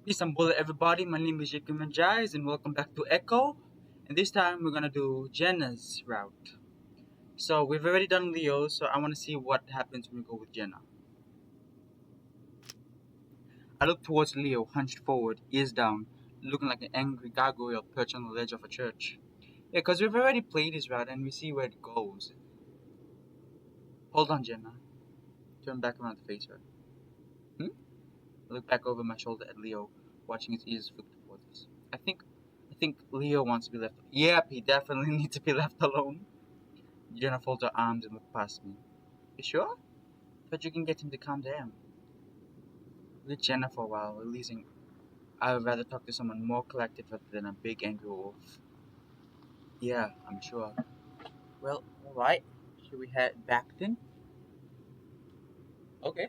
Peace and bullet everybody, my name is Jacob Manjais and welcome back to Echo. And this time we're gonna do Jenna's route. So we've already done Leo, so I wanna see what happens when we go with Jenna. I look towards Leo, hunched forward, ears down, looking like an angry gargoyle perched on the ledge of a church. Yeah, because we've already played this route and we see where it goes. Hold on, Jenna. Turn back around to face her. Hmm? I look back over my shoulder at Leo, watching his ears flick towards us. I think Leo wants to be left. Yep, he definitely needs to be left alone. Jenna folds her arms and looks past me. You sure? But you can get him to calm down. With Jenna for a while, releasing. I would rather talk to someone more collected rather than a big angry wolf. Yeah, I'm sure. Well, alright. Should we head back then? Okay.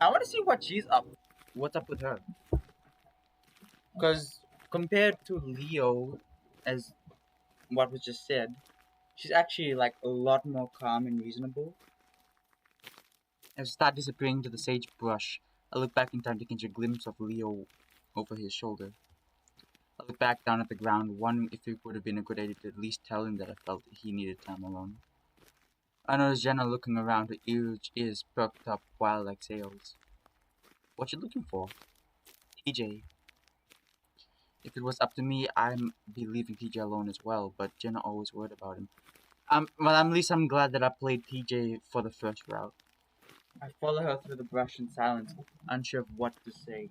I want to see what she's up. What's up with her? Because compared to Leo, as what was just said, she's actually like a lot more calm and reasonable. As I start disappearing into the sagebrush, I look back in time to catch a glimpse of Leo over his shoulder. I look back down at the ground, wondering if it would have been a good idea to at least tell him that I felt he needed time alone. I noticed Jenna looking around, her ears perked up wild like sails. What you looking for? TJ. If it was up to me, I'd be leaving TJ alone as well, but Jenna always worried about him. Well, at least I'm glad that I played TJ for the first route. I follow her through the brush in silence, unsure of what to say.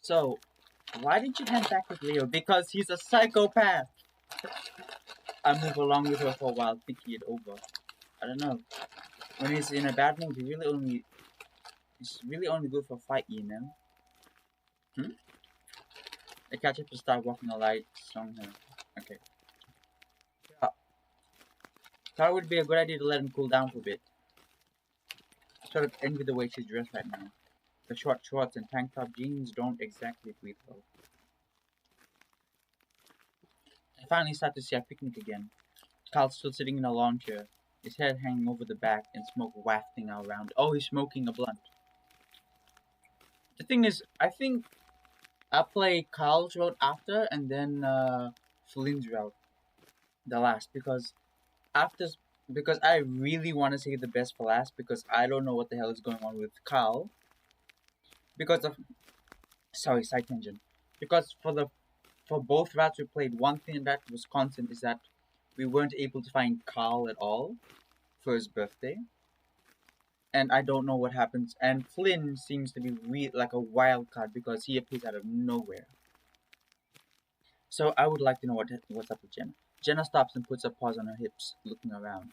So, why didn't you head back with Leo? Because he's a psychopath! I move along with her for a while, thinking it over. I don't know. When he's in a bad mood, he's really only good for a fight, you know? Hmm? I catch up to start walking a light song her. Okay. Yeah. Thought it would be a good idea to let him cool down for a bit. Sort of envy the way she's dressed right now. The short shorts and tank top jeans don't exactly breathe well. I finally start to see our picnic again. Carl's still sitting in a lawn chair, his head hanging over the back and smoke wafting all around. Oh, he's smoking a blunt. The thing is, I think I'll play Carl's route after and then Flynn's route the last after because I really want to save the best for last because I don't know what the hell is going on with Carl because of side tangent because for both routes we played, one thing that was constant is that we weren't able to find Carl at all for his birthday. And I don't know what happens. And Flynn seems to be like a wild card because he appears out of nowhere. So I would like to know what's up with Jenna. Jenna stops and puts her paws on her hips, looking around.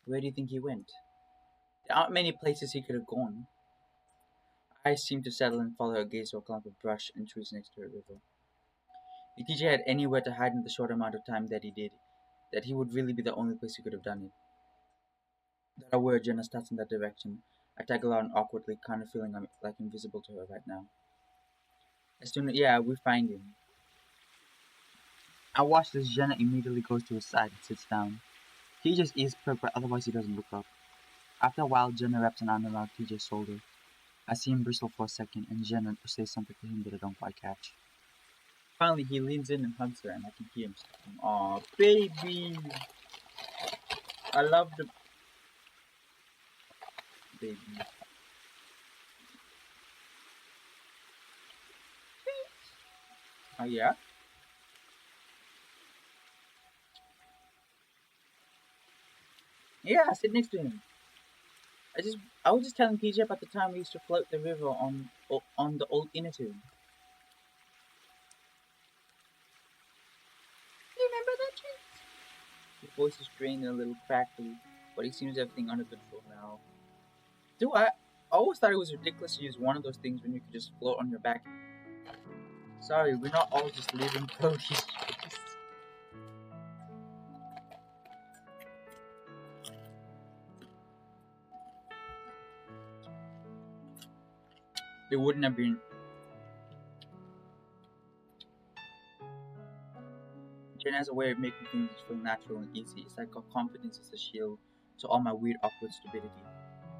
Where do you think he went? There aren't many places he could have gone. Eyes seem to settle and follow her gaze to a clump of brush and trees next to a river. If TJ had anywhere to hide in the short amount of time that he did, that he would really be the only place he could have done it. That aware Jenna starts in that direction. I tag along awkwardly, kind of feeling I'm like invisible to her right now. As soon as we find him. I watch as Jenna immediately goes to his side and sits down. TJ's ears perk, but otherwise he doesn't look up. After a while, Jenna wraps an arm around TJ's shoulder. I see him bristle for a second, and Jenna says something to him that I don't quite catch. Finally, he leans in and hugs her, and I can hear him saying, "Aw, baby! I love the baby." Oh, yeah? Yeah, I sit next to him. I was just telling PJ about the time we used to float the river on the old inner tube. You remember that trip? His voice is strained and a little crackly, but he seems everything under control now. I always thought it was ridiculous to use one of those things when you could just float on your back. Sorry, we're not all just living floaties. It wouldn't have been. Jen has a way of making things feel natural and easy. It's like her confidence is a shield to all my weird awkward stupidity.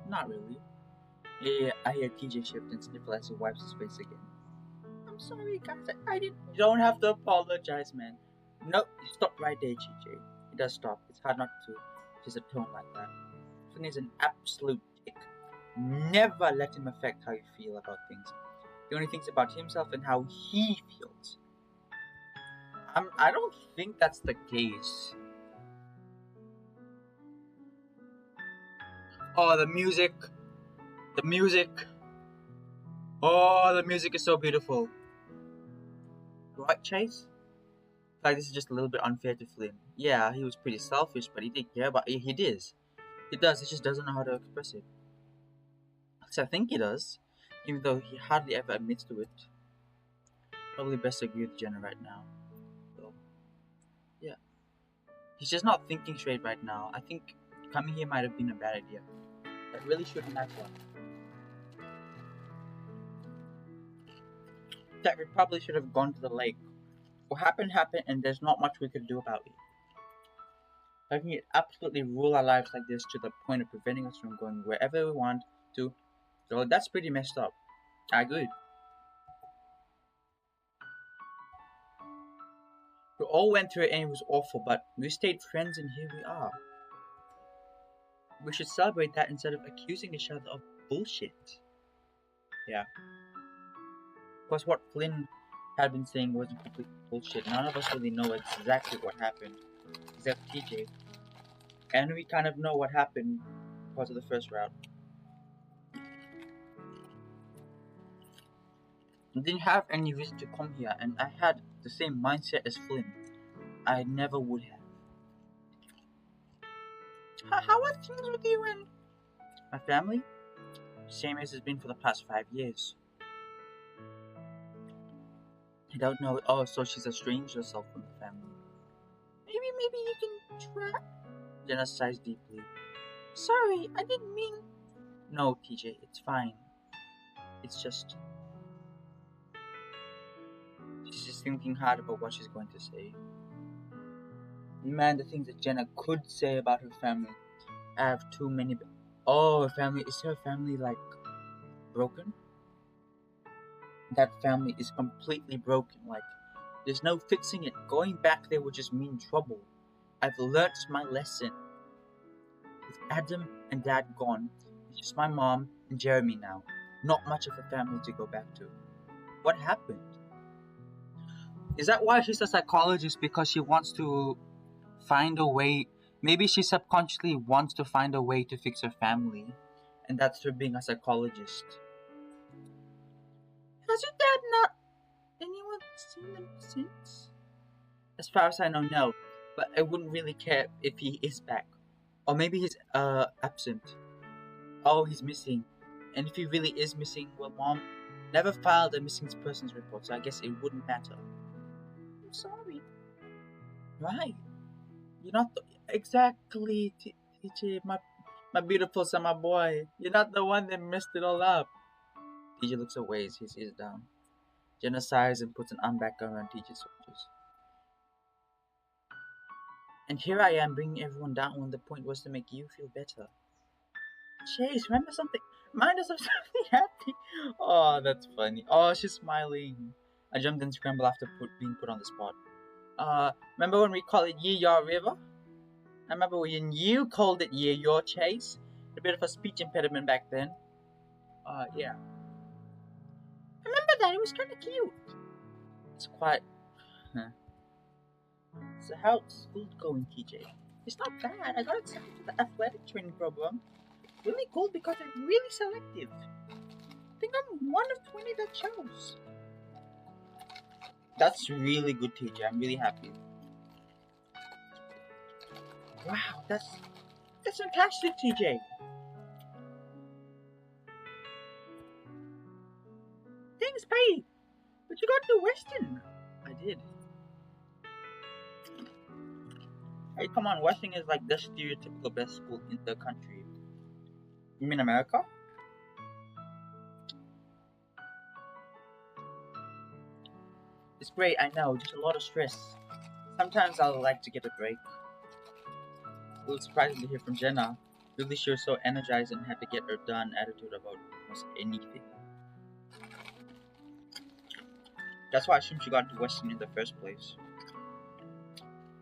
Not really. Yeah, I hear TJ shift and sniffle as he wipes his face again. I'm sorry, guys. I didn't. You don't have to apologize, man. No, stop right there, TJ. It does stop. It's hard not to. Just a tone like that. Flynn is an absolute dick. Never let him affect how you feel about things. He only thinks about himself and how he feels. I don't think that's the case. Oh, the music. The music. Oh, the music is so beautiful. Right, Chase? Like, this is just a little bit unfair to Flynn. Yeah, he was pretty selfish, but he did care about he did. He does, he just doesn't know how to express it. So I think he does, even though he hardly ever admits to it. Probably best to agree with Jenna right now. So, yeah. He's just not thinking straight right now. I think coming here might have been a bad idea. That really shouldn't have one. That we probably should have gone to the lake. What happened happened, and there's not much we could do about it. Letting it absolutely rule our lives like this to the point of preventing us from going wherever we want to. So that's pretty messed up. I agree. We all went through it and it was awful, but we stayed friends and here we are. We should celebrate that instead of accusing each other of bullshit. Yeah. Because what Flynn had been saying wasn't complete bullshit. None of us really know exactly what happened, except TJ. And we kind of know what happened because of the first route. I didn't have any reason to come here, and I had the same mindset as Flynn. I never would have. How are things with you and my family? Same as it's been for the past 5 years. I don't know. Oh, so she's estranged herself from the family. Maybe you can try. Jenna sighs deeply. Sorry, I didn't mean. No, TJ, it's fine. It's just. She's just thinking hard about what she's going to say. Man, the things that Jenna could say about her family. I have too many. Oh, her family. Is her family like broken? That family is completely broken. Like, there's no fixing it. Going back there would just mean trouble. I've learnt my lesson. With Adam and Dad gone, it's just my mom and Jeremy now. Not much of a family to go back to. What happened? Is that why she's a psychologist? Because she wants to find a way. Maybe she subconsciously wants to find a way to fix her family. And that's her being a psychologist. Has your dad not anyone seen them since? As far as I know, no. But I wouldn't really care if he is back. Or maybe he's absent. Oh, he's missing. And if he really is missing, well, Mom never filed a missing persons report, so I guess it wouldn't matter. I'm sorry. Right. You're not exactly, TJ, my beautiful summer boy. You're not the one that messed it all up. TJ looks away as his ears down. Jenna sighs and puts an arm back around TJ's shoulders. And here I am bringing everyone down when the point was to make you feel better. Chase, remember something? Mind us of something happy. Oh, that's funny. Oh, she's smiling. I jumped and scrambled after being put on the spot. Remember when we called it Ye Yaw River? I remember when you called it Ye Yaw Chase. A bit of a speech impediment back then. Yeah. I remember that. It was kind of cute. It's quite. Huh. So how's school going, TJ? It's not bad. I got accepted to the athletic training program. Really cool because I'm really selective. I think I'm one of 20 that chose. That's really good, TJ. I'm really happy. Wow, that's fantastic, TJ. Thanks, Pai. But you got to Western. I did. Hey, come on. Western is like the stereotypical best school in the country. You mean America? It's great, I know. Just a lot of stress. Sometimes I'll like to get a break. A little surprising to hear from Jenna. Really, she was so energized and had to get her done attitude about trust anything. That's why I assumed she got into Western in the first place.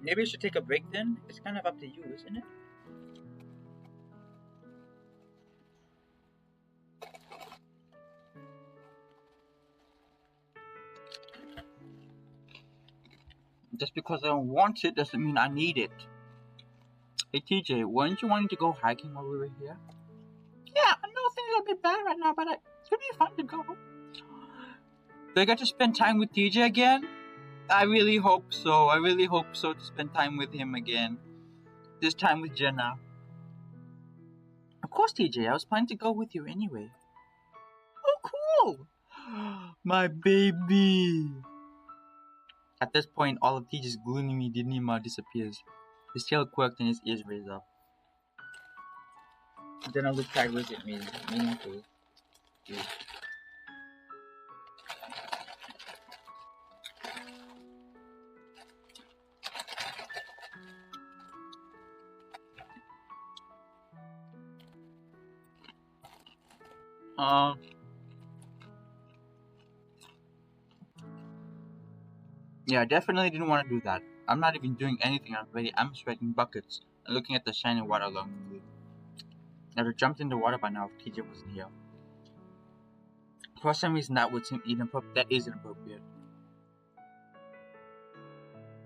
Maybe I should take a break then? It's kind of up to you, isn't it? Just because I don't want it doesn't mean I need it. Hey TJ, weren't you wanting to go hiking while we were here? Yeah, I know things are a bit bad right now, but it could be fun to go. Do I get to spend time with TJ again? I really hope so. I really hope so to spend time with him again. This time with Jenna. Of course, TJ, I was planning to go with you anyway. Oh, cool! My baby! At this point, all of TJ's gloomy Dinima disappears. His tail quirked and his ears raised up. Jenna looked sideways at me, meaningfully. Yeah, I definitely didn't want to do that. I'm not even doing anything already. I'm sweating buckets and looking at the shining water longingly. I would have jumped in the water by now if TJ wasn't here. For some reason, that would seem inappropriate. That is inappropriate.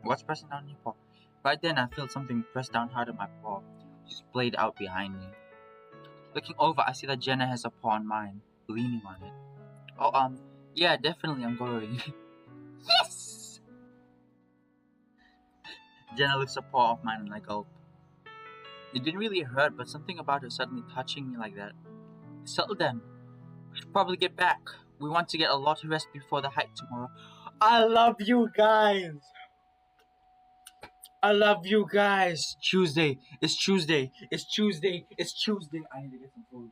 What's pressing down your paw? Right then, I felt something press down hard on my paw, which splayed out behind me. Looking over, I see that Jenna has a paw on mine, leaning on it. Oh, yeah, definitely, I'm going. Yes! Jenna lifts a paw off mine and I gulp. It didn't really hurt, but something about her suddenly touching me like that. Settle then. We should probably get back. We want to get a lot of rest before the hike tomorrow. I love you guys! I love you guys! Tuesday. It's Tuesday. It's Tuesday. It's Tuesday. I need to get some food.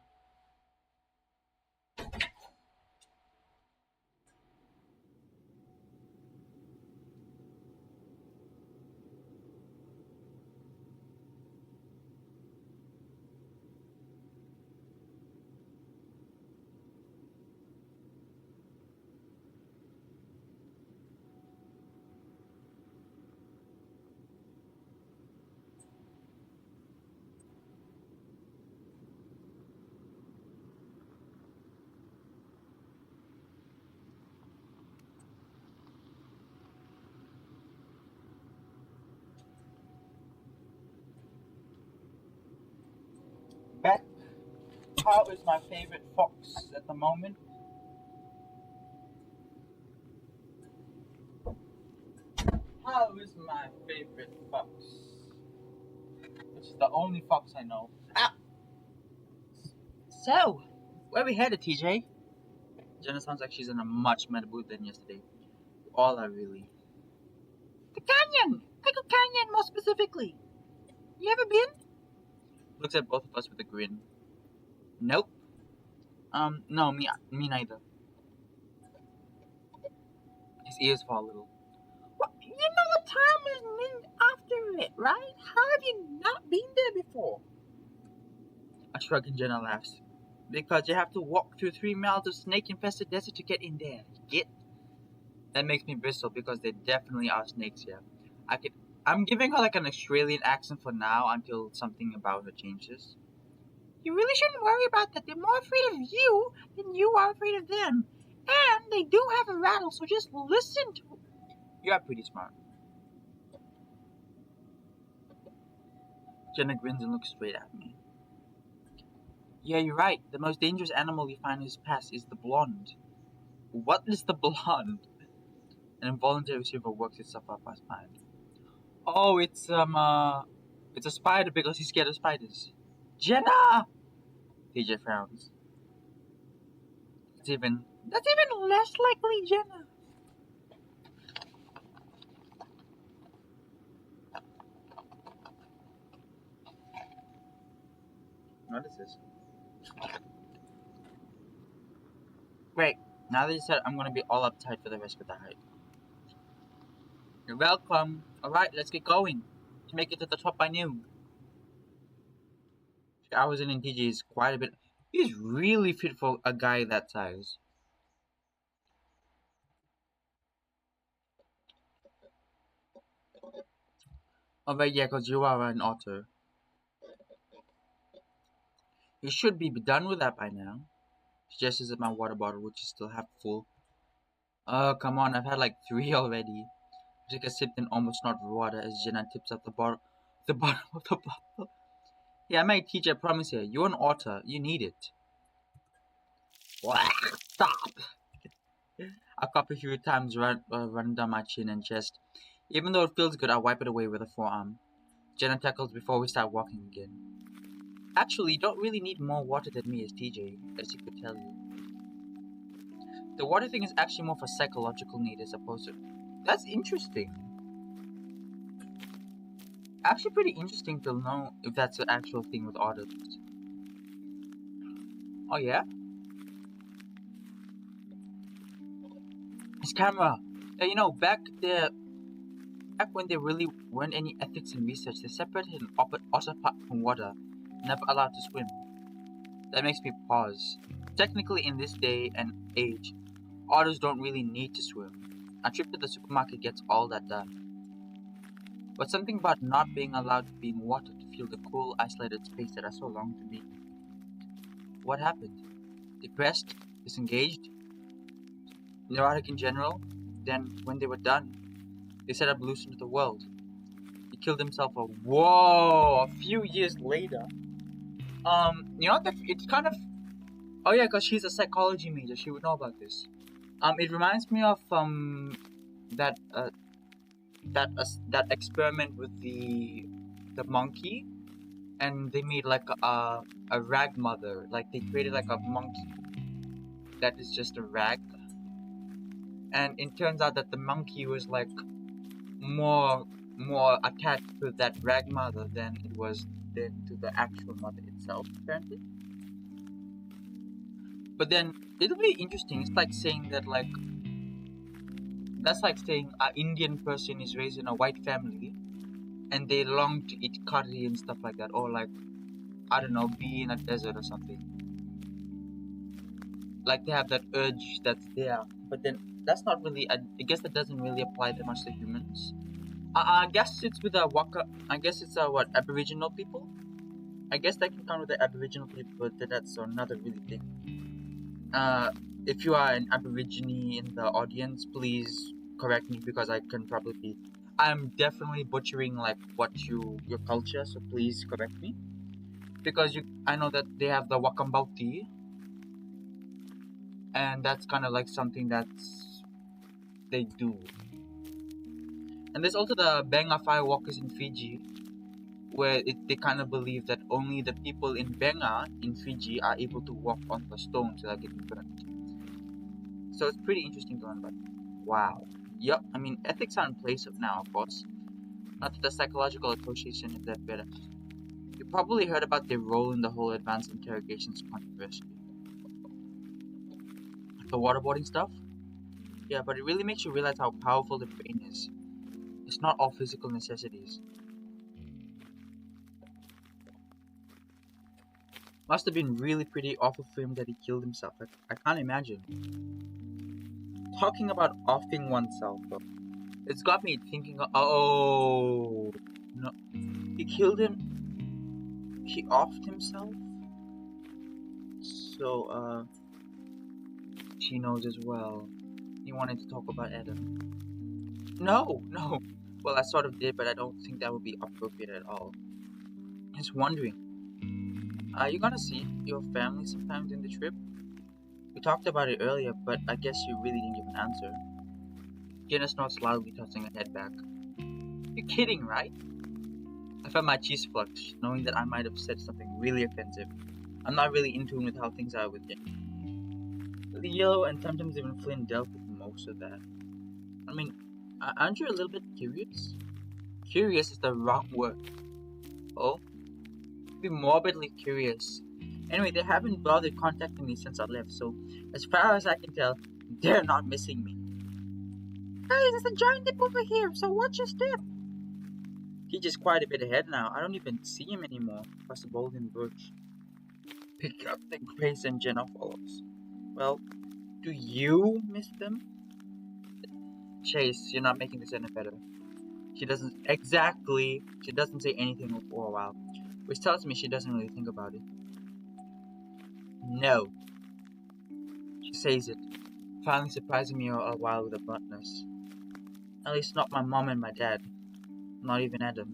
Beck, how is my favorite fox at the moment? How is my favorite fox? Which is the only fox I know. Ah! So, where we headed, TJ? Jenna sounds like she's in a much better mood than yesterday. All are really. The canyon! Pickle Canyon, more specifically. You ever been? Looks at both of us with a grin. Nope. No, me neither. His ears fall a little. Well, you know the town is named after it, right? How have you not been there before? I shrug and Jenna laughs. Because you have to walk through 3 miles of snake-infested desert to get in there. Get? That makes me bristle because there definitely are snakes here. I'm giving her like an Australian accent for now until something about her changes. You really shouldn't worry about that. They're more afraid of you than you are afraid of them. And they do have a rattle, so just listen to. You are pretty smart. Jenna grins and looks straight at me. Yeah, you're right. The most dangerous animal you find in this pass is the blonde. What is the blonde? An involuntary shiver works itself up my spine. Oh, it's a spider because he's scared of spiders. Jenna! TJ frowns. That's even less likely, Jenna. What is this? Great. Now that you said, I'm gonna be all uptight for the rest of the hike. You're welcome. Alright, let's get going. To make it to the top by noon. 3 hours in TJ is quite a bit. He's really fit for a guy that size. Oh, but yeah, because you are an otter. You should be done with that by now. She gestures at my water bottle, which is still half full. Oh, come on, I've had like three already. I take a sip and almost not water as Jenna tips up the bottom of the bottle. Yeah, I'm a teacher, I promise you. You're an otter. You need it. Stop! I cough a few times, running down my chin and chest. Even though it feels good, I wipe it away with a forearm. Jenna tackles before we start walking again. Actually, you don't really need more water than me as TJ, as you could tell you. The water thing is actually more for psychological need as opposed to... That's interesting. Actually pretty interesting to know if that's the actual thing with otters. Oh yeah? His camera! You know, back when there really weren't any ethics in research, they separated an otter apart from water, never allowed to swim. That makes me pause. Technically, in this day and age, otters don't really need to swim. A trip to the supermarket gets all that done. But something about not being allowed to be in water to feel the cool, isolated space that I so long to be. What happened? Depressed? Disengaged? Neurotic in general? Then, when they were done, they set up loose into the world. He killed himself a few years later. You know, it's kind of... Oh yeah, because she's a psychology major, she would know about this. It reminds me of, that, that experiment with the monkey, and they made like a rag mother. Like they created like a monkey that is just a rag, and it turns out that the monkey was like more more attached to that rag mother than it was to the actual mother itself, apparently. But then it'll be interesting. It's like saying that like that's like saying an Indian person is raised in a white family and they long to eat curry and stuff like that, or like I don't know, be in a desert or something. Like they have that urge that's there, but then that's not really. I guess that doesn't really apply that much to humans. I guess it's with a Waka. I guess it's what Aboriginal people. I guess that can count with the Aboriginal people, but that's another really thing. If you are an Aborigine in the audience, please correct me because I can probably be. I'm definitely butchering like your culture, so please correct me because I know that they have the Wakambauti, and that's kind of like something that's they do. And there's also the Benga firewalkers in Fiji, where they kind of believe that only the people in Benga in Fiji are able to walk on the stones without getting burnt. So it's pretty interesting to learn about. Wow. Yep, I mean, ethics are in place now, of course. Not that the psychological association is that better. You probably heard about their role in the whole advanced interrogations controversy. The waterboarding stuff? Yeah, but it really makes you realize how powerful the brain is. It's not all physical necessities. Must have been really pretty awful for him that he killed himself. I can't imagine. Talking about offing oneself, though, it's got me thinking. Oh no, he killed him. He offed himself. So she knows as well. He wanted to talk about Adam. No, no. Well, I sort of did, but I don't think that would be appropriate at all. Just wondering, are you gonna see your family sometime in the trip? We talked about it earlier, but I guess you really didn't give an answer. Jenna snorts loudly, tossing her head back. You're kidding, right? I felt my cheese flush, knowing that I might have said something really offensive. I'm not really in tune with how things are with Jenna. Leo and sometimes even Flynn dealt with most of that. I mean, aren't you a little bit curious? Curious is the wrong word. Oh? Be morbidly curious. Anyway, they haven't bothered contacting me since I left, so as far as I can tell, they're not missing me. Guys, there's a giant dip over here, so watch your step. He's just quite a bit ahead now. I don't even see him anymore across the golden bush. pick up the pace and Jenna follows. Well, do you miss them? Chase, you're not making this any better. She doesn't say anything for a while, which tells me she doesn't really think about it. No, she says it, finally surprising me a while with her bluntness. At least not my mom and my dad, not even Adam.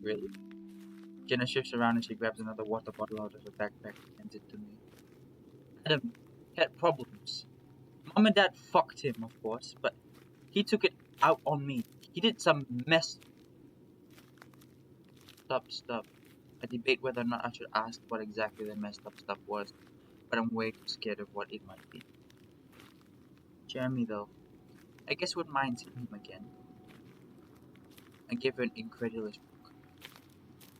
Really? Jenna shifts around and she grabs another water bottle out of her backpack and hands it to me. Adam had problems. Mom and dad fucked him, of course, but he took it out on me. He did some messed up stuff. I debate whether or not I should ask what exactly the messed up stuff was, but I'm way too scared of what it might be. Jeremy, though, I guess wouldn't mind seeing him again. I give her an incredulous look.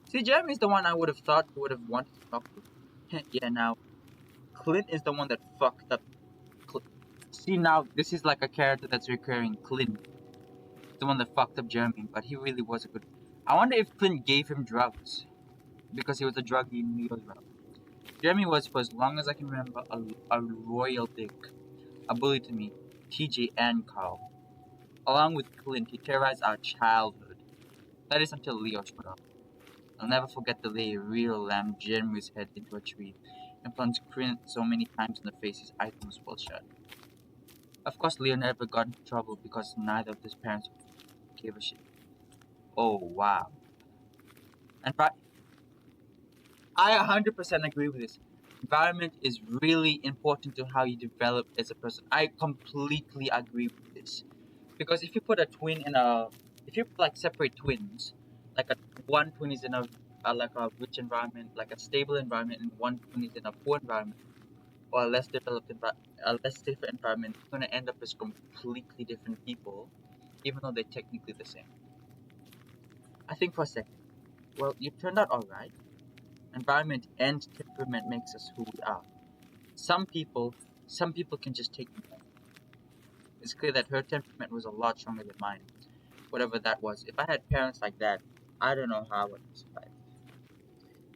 See, Jeremy's the one I would have thought you would have wanted to talk to. Yeah, now, Clint is the one that fucked up. See, now, this is like a character that's recurring. Clint. The one that fucked up Jeremy, but he really was a good. I wonder if Clint gave him drugs because he was a druggie in Leo's route. Jeremy was, for as long as I can remember, a royal dick, a bully to me, TJ, and Carl. Along with Clint, he terrorized our childhood. That is until Leo showed up. I'll never forget the day a real lamb Jeremy's head into a tree and plunged Clint so many times in the face his eyes almost fell shut. Of course, Leo never got into trouble because neither of his parents gave a shit. Oh, wow. And I 100% agree with this. Environment is really important to how you develop as a person. I completely agree with this. Because if you like separate twins, like one twin is in like a rich environment, like a stable environment, and one twin is in a poor environment or a less developed a less different environment, you're gonna end up as completely different people, even though they're technically the same. I think for a second, well, you turned out alright. Environment and temperament makes us who we are. Some people, some people can just take more. It's clear that her temperament was a lot stronger than mine, whatever that was. If I had parents like that, I don't know how I would survive.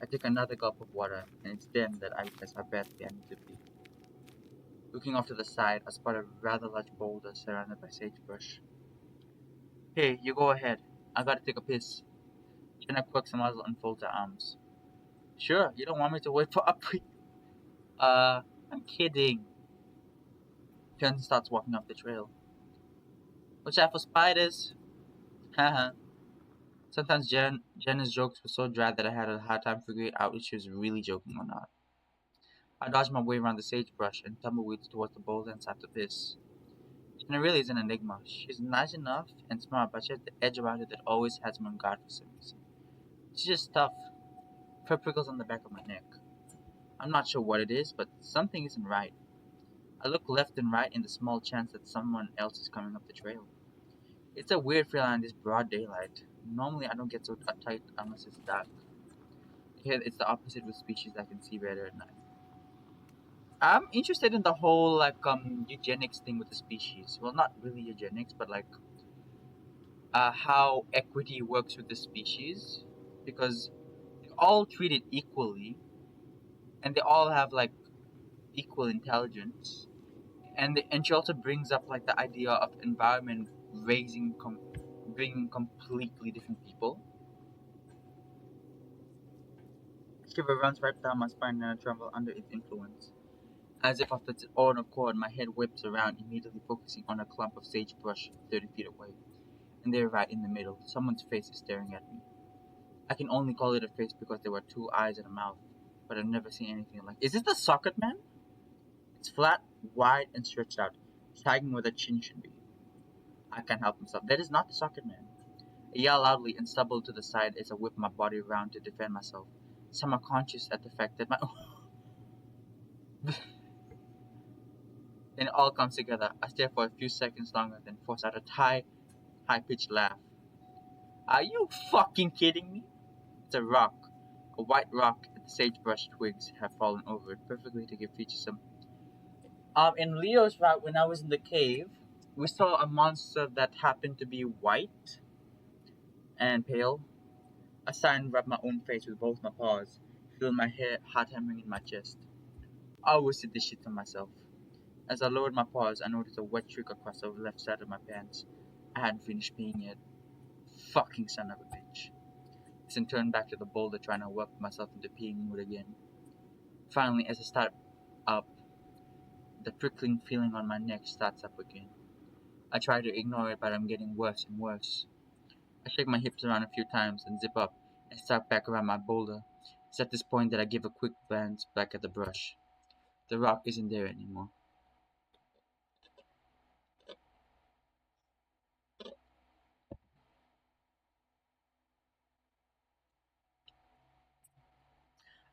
I took another gulp of water, and it's then that I realized how badly I need to be. Looking off to the side, I spotted a rather large boulder surrounded by sagebrush. Hey, you go ahead. I gotta take a piss. Jenna quirks a muzzle and folds her arms. Sure, you don't want me to wait for up. I'm kidding. Jen starts walking up the trail. Watch out for spiders. Haha. Sometimes Jenna's jokes were so dry that I had a hard time figuring out if she was really joking or not. I dodged my way around the sagebrush and tumbleweeds towards the boulder and sat to piss. Jenna really is an enigma. She's nice enough and smart, but she has the edge about her that always has me on guard for some reason. She's just tough. Fur prickles on the back of my neck. I'm not sure what it is, but something isn't right. I look left and right in the small chance that someone else is coming up the trail. It's a weird feeling in this broad daylight. Normally I don't get so uptight unless it's dark. Here it's the opposite with species I can see better at night. I'm interested in the whole like eugenics thing with the species. Well, not really eugenics, but like how equity works with the species, because they're all treated equally, and they all have like equal intelligence. And she also brings up like the idea of environment bringing completely different people. A shiver runs right down my spine and I tremble under its influence. As if of its own accord, my head whips around, immediately focusing on a clump of sagebrush 30 feet away. And there, right in the middle, someone's face is staring at me. I can only call it a face because there were two eyes and a mouth, but I've never seen anything like. Is this the socket man? It's flat, wide, and stretched out, sagging where the chin should be. I can't help myself. That is not the socket man. I yell loudly and stumble to the side as I whip my body around to defend myself, somehow conscious at the fact that my. Then it all comes together. I stare for a few seconds longer, then force out a high-pitched laugh. Are you fucking kidding me? It's a rock. A white rock, and the sagebrush twigs have fallen over it perfectly to give features some. In Leo's route, when I was in the cave, we saw a monster that happened to be white and pale. I sat and rubbed my own face with both my paws, feel my heart hammering in my chest. I always did this shit to myself. As I lowered my paws, I noticed a wet streak across the left side of my pants. I hadn't finished peeing yet. Fucking son of a bitch. Then turned back to the boulder trying to work myself into peeing mood again. Finally, as I start up, the prickling feeling on my neck starts up again. I try to ignore it, but I'm getting worse and worse. I shake my hips around a few times and zip up and start back around my boulder. It's at this point that I give a quick glance back at the brush. The rock isn't there anymore.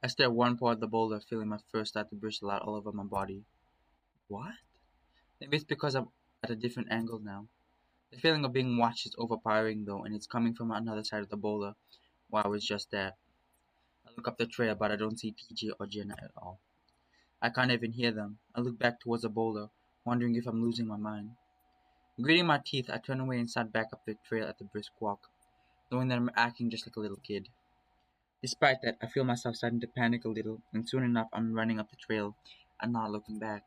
I stare one paw at the boulder, feeling my fur start to bristle out all over my body. What? Maybe it's because I'm at a different angle now. The feeling of being watched is overpowering though, and it's coming from another side of the boulder, while I was just at. I look up the trail, but I don't see TJ or Jenna at all. I can't even hear them. I look back towards the boulder, wondering if I'm losing my mind. Gritting my teeth, I turn away and start back up the trail at a brisk walk, knowing that I'm acting just like a little kid. Despite that, I feel myself starting to panic a little, and soon enough I'm running up the trail and not looking back.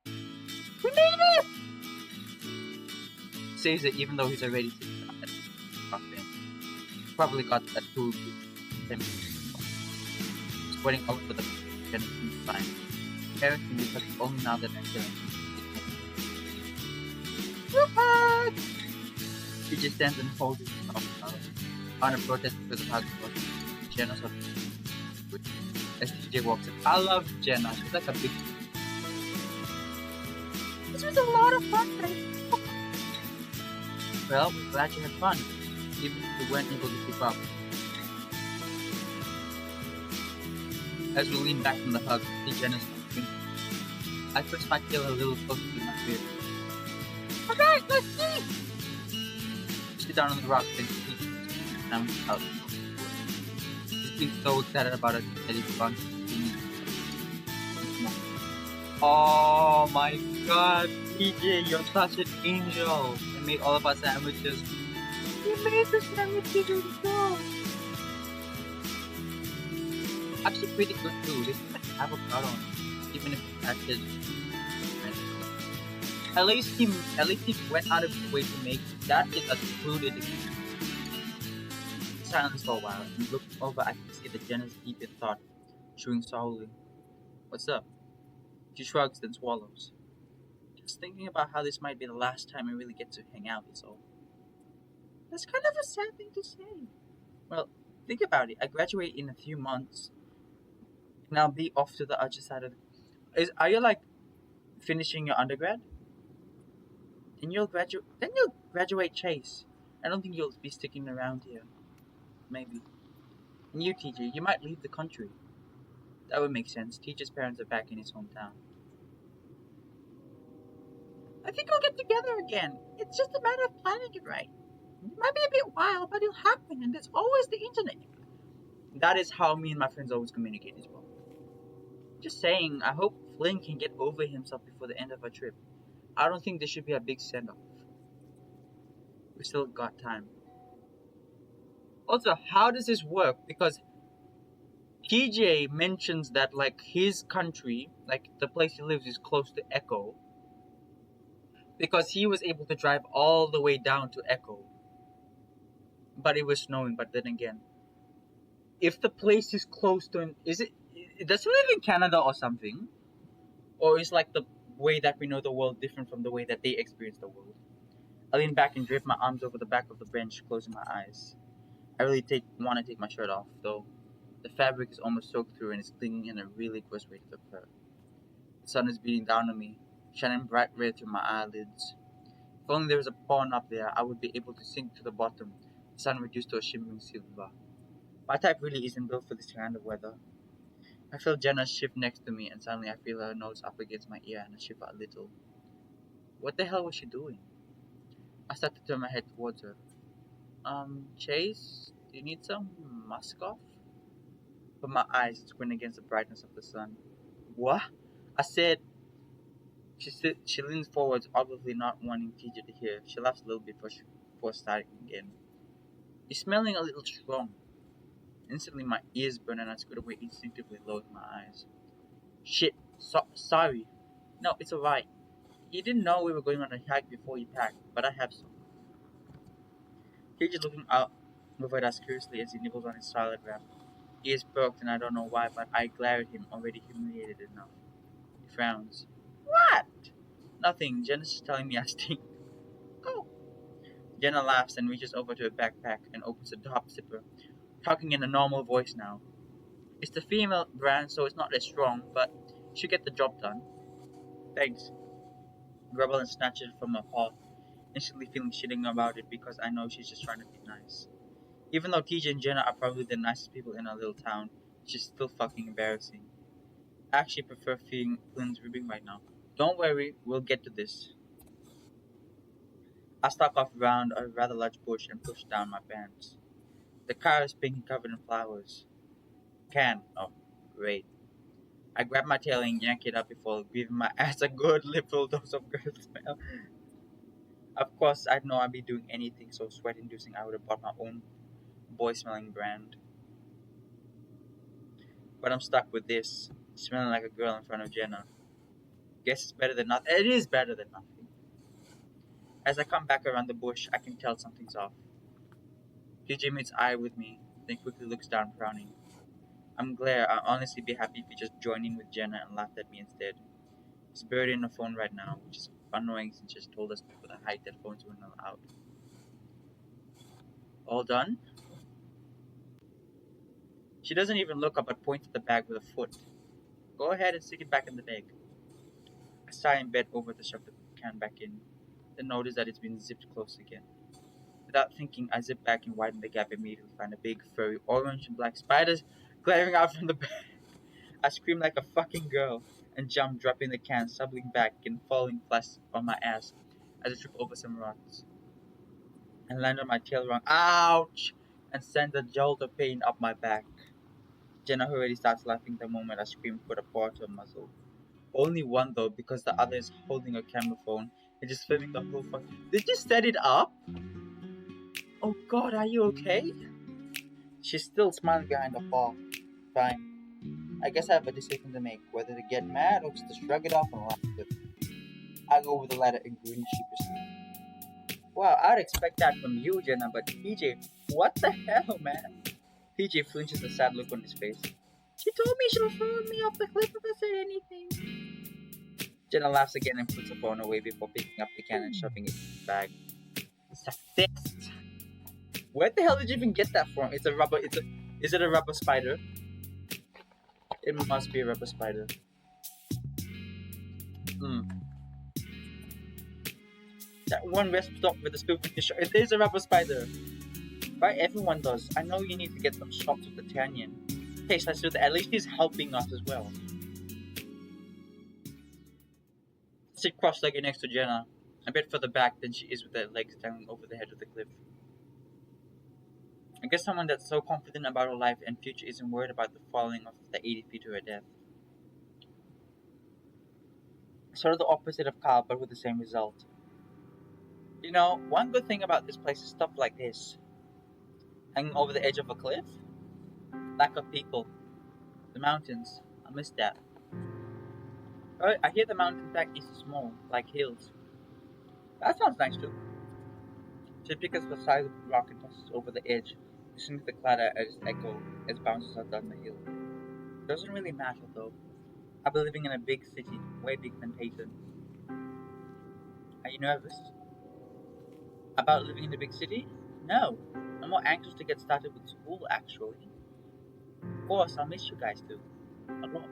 We made it! Says it even though he's already sitting at the front bench. Probably got that too him sweating all over the and it's fine. Parenting because only now that I'm feeling it. Rupert! He just stands and holds his mouth out. On a protest because of how good Jenna's up. As TJ walks in. I love Jenna. She's like a big. This was a lot of fun, right? Well, we're glad you had fun, even if we weren't able to keep up. As we lean back from the hug, see Jenna's laughing. I press my tail a little closer to my beard. Alright, let's eat! Sit down on the rock and eat. And I'm out. He's been so excited about it that he's gone to eat. Oh my god, TJ, you're such an angel! You made all of our sandwiches. You made the sandwiches yourself! Actually pretty good too. This is like avocado, even if it's actually. At least he went out of his way to make it. That is a true dedication. Silence for a while, and looking over, I can see that Jenna's deep in thought, chewing sourly. What's up? She shrugs, then swallows. Just thinking about how this might be the last time we really get to hang out is all. That's kind of a sad thing to say. Well, think about it. I graduate in a few months, and I'll be off to the other side of. Are you like finishing your undergrad? Then you'll graduate Chase. I don't think you'll be sticking around here. Maybe. And you, TJ, you might leave the country. That would make sense. TJ's parents are back in his hometown. I think we'll get together again. It's just a matter of planning it right. It might be a bit wild, but it'll happen, and there's always the internet. That is how me and my friends always communicate as well. Just saying, I hope Flynn can get over himself before the end of our trip. I don't think there should be a big send-off. We still got time. Also, how does this work? Because TJ mentions that like his country, like the place he lives is close to Echo. Because he was able to drive all the way down to Echo. But it was snowing, but then again. If the place is close to him, does he live in Canada or something? Or is like the way that we know the world different from the way that they experience the world? I lean back and drift my arms over the back of the bench, closing my eyes. I really want to take my shirt off, though. The fabric is almost soaked through and is clinging in a really gross way to the fur. The sun is beating down on me, shining bright red through my eyelids. If only there was a pond up there, I would be able to sink to the bottom, the sun reduced to a shimmering silver. My type really isn't built for this kind of weather. I feel Jenna shift next to me, and suddenly I feel her nose up against my ear and I shiver a little. What the hell was she doing? I start to turn my head towards her. Chase, do you need some musk off? But my eyes squint against the brightness of the sun. What? I said. She leans forwards, obviously not wanting TJ to hear. She laughs a little bit before starting again. You're smelling a little strong. Instantly, my ears burned and I scoot away, instinctively lowering my eyes. Shit, sorry. No, it's alright. You didn't know we were going on a hike before you packed, but I have some. He's just looking out over at us curiously as he nibbles on his salad wrap. Ears perked and I don't know why, but I glare at him, already humiliated enough. He frowns. What? Nothing. Jenna's just telling me I stink. Oh. Jenna laughs and reaches over to her backpack and opens the top zipper, talking in a normal voice now. It's the female brand, so it's not as strong, but she'll get the job done. Thanks. Grumble and snatch it from her paw, instantly feeling shitting about it because I know she's just trying to be nice. Even though TJ and Jenna are probably the nicest people in our little town, she's still fucking embarrassing. I actually prefer feeling Flynn's ribbing right now. Don't worry, we'll get to this. I stalk off around a rather large bush and push down my pants. The car is pink and covered in flowers. Oh, great. I grab my tail and yank it up before giving my ass a good liberal dose of girl smell. Of course, I'd know I'd be doing anything so sweat inducing I would have bought my own boy smelling brand. But I'm stuck with this, smelling like a girl in front of Jenna. Guess it's better than nothing. It is better than nothing. As I come back around the bush, I can tell something's off. TJ meets eye with me, then quickly looks down, frowning. I'm glad. I'd honestly be happy if you just joined in with Jenna and laughed at me instead. He's buried in the phone right now, which is annoying since she just told us before the hike that phones weren't allowed. All done? She doesn't even look up but points at the bag with a foot. Go ahead and stick it back in the bag. I sigh and bend over to shove the can back in, then notice that it's been zipped close again. Without thinking, I zip back and widen the gap immediately, find a big, furry, orange and black spider glaring out from the bag. I scream like a fucking girl and jump, dropping the can, stumbling back and falling flat on my ass as I trip over some rocks and land on my tail wrong. Ouch! And send a jolt of pain up my back. Jenna already starts laughing the moment I scream for the paw to her muzzle. Only one though, because the other is holding a camera phone and just filming the whole fuck. Did you set it up? Oh god, are you okay? She's still smiling behind the paw. Fine. I guess I have a decision to make, whether to get mad or just to shrug it off and laugh at it. I go with the latter and grin sheepishly. Wow, I'd expect that from you, Jenna, but PJ, what the hell, man? PJ flinches a sad look on his face. She told me she'll throw me off the cliff if I said anything. Jenna laughs again and puts the phone away before picking up the can and shoving it in the bag. Success! Where the hell did you even get that from? Is it a rubber spider? It must be a rubber spider. Hmm. That one rest stop with the stupid t-shirt. It is a rubber spider. Right, everyone does. I know you need to get some shots of the Tanyan. Hey, Sasuke, at least he's helping us as well. Sit cross-legged next to Jenna, a bit further back than she is with her legs dangling over the head of the cliff. I guess someone that's so confident about her life and future isn't worried about the falling of the 80 feet to her death. Sort of the opposite of Kyle, but with the same result. You know, one good thing about this place is stuff like this. Hanging over the edge of a cliff? Lack of people. The mountains. I miss that. Oh, I hear the mountain pack is small, like hills. That sounds nice too. She picks up the size of the rock and tosses over the edge, listening to the clatter as its echo as it bounces out down the hill. Doesn't really matter though. I'll be living in a big city, way bigger than Peyton. Are you nervous? About living in a big city? No. I'm more anxious to get started with school actually. Of course, I'll miss you guys too. A lot.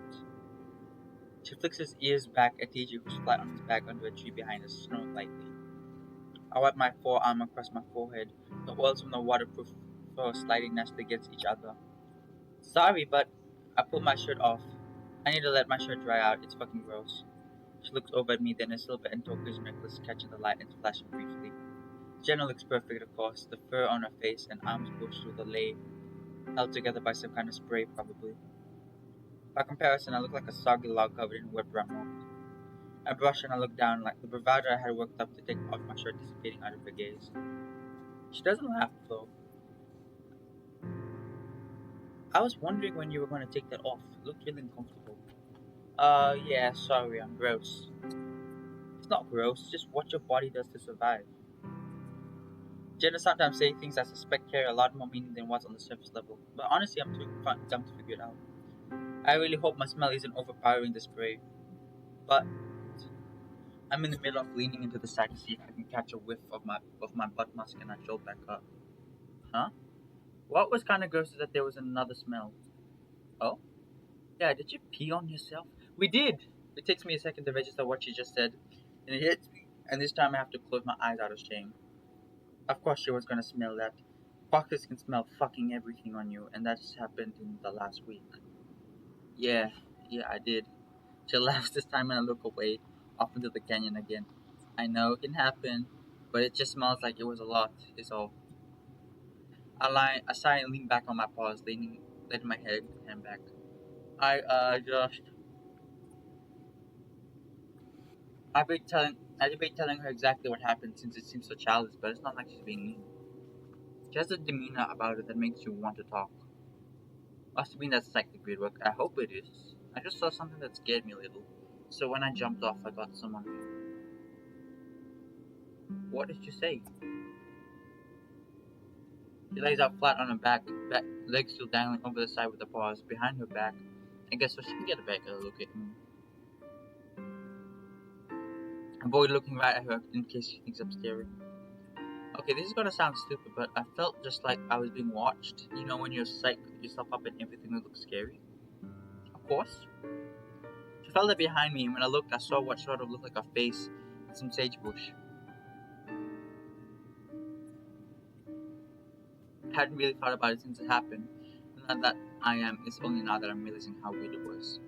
She flicks his ears back at TJ who's flat on his back under a tree behind us, snoring lightly. I wipe my forearm across my forehead, the oils from the waterproof fur sliding nicely against each other. Sorry, but I pull my shirt off. I need to let my shirt dry out, it's fucking gross. She looks over at me, then a silver and turquoise necklace catching the light and flashing briefly. Jenna looks perfect, of course, the fur on her face and arms pushed through the lei, held together by some kind of spray, probably. By comparison, I look like a soggy log covered in wet brown mold. I brush and I look down, like the bravado I had worked up to take off my shirt dissipating out of her gaze. She doesn't laugh, though. I was wondering when you were going to take that off. It looked really uncomfortable. Yeah, sorry, I'm gross. It's not gross, it's just what your body does to survive. Jenna sometimes say things I suspect carry a lot more meaning than what's on the surface level, but honestly, I'm too dumb to figure it out. I really hope my smell isn't overpowering the spray, but I'm in the middle of leaning into the side to see if I can catch a whiff of my butt musk and I jolt back up. Huh? What was kind of gross is that there was another smell. Oh? Yeah, did you pee on yourself? We did! It takes me a second to register what she just said, and it hits me, and this time I have to close my eyes out of shame. Of course she was gonna smell that. Foxes can smell fucking everything on you, and that just happened in the last week. Yeah, yeah, I did. She laughs this time and I look away, off into the canyon again. I know it can happen, but it just smells like it was a lot, is all. I sigh and lean back on my paws, letting my head hang back. Just I debate telling her exactly what happened since it seems so childish, but it's not like she's being mean. She has a demeanor about her that makes you want to talk. Must mean that's like the grid work. I hope it is. I just saw something that scared me a little. So when I jumped off, I got someone. What did you say? She lays out flat on her back, legs still dangling over the side with the paws behind her back. I guess so she can get a better look at me. Avoid looking right at her in case she thinks I'm staring. Okay, this is gonna sound stupid, but I felt just like I was being watched. You know when you psych yourself up and everything looks scary? Of course. She felt it behind me, and when I looked, I saw what sort of looked like a face and some sagebush. I hadn't really thought about it since it happened. Not that I am, it's only now that I'm realizing how weird it was.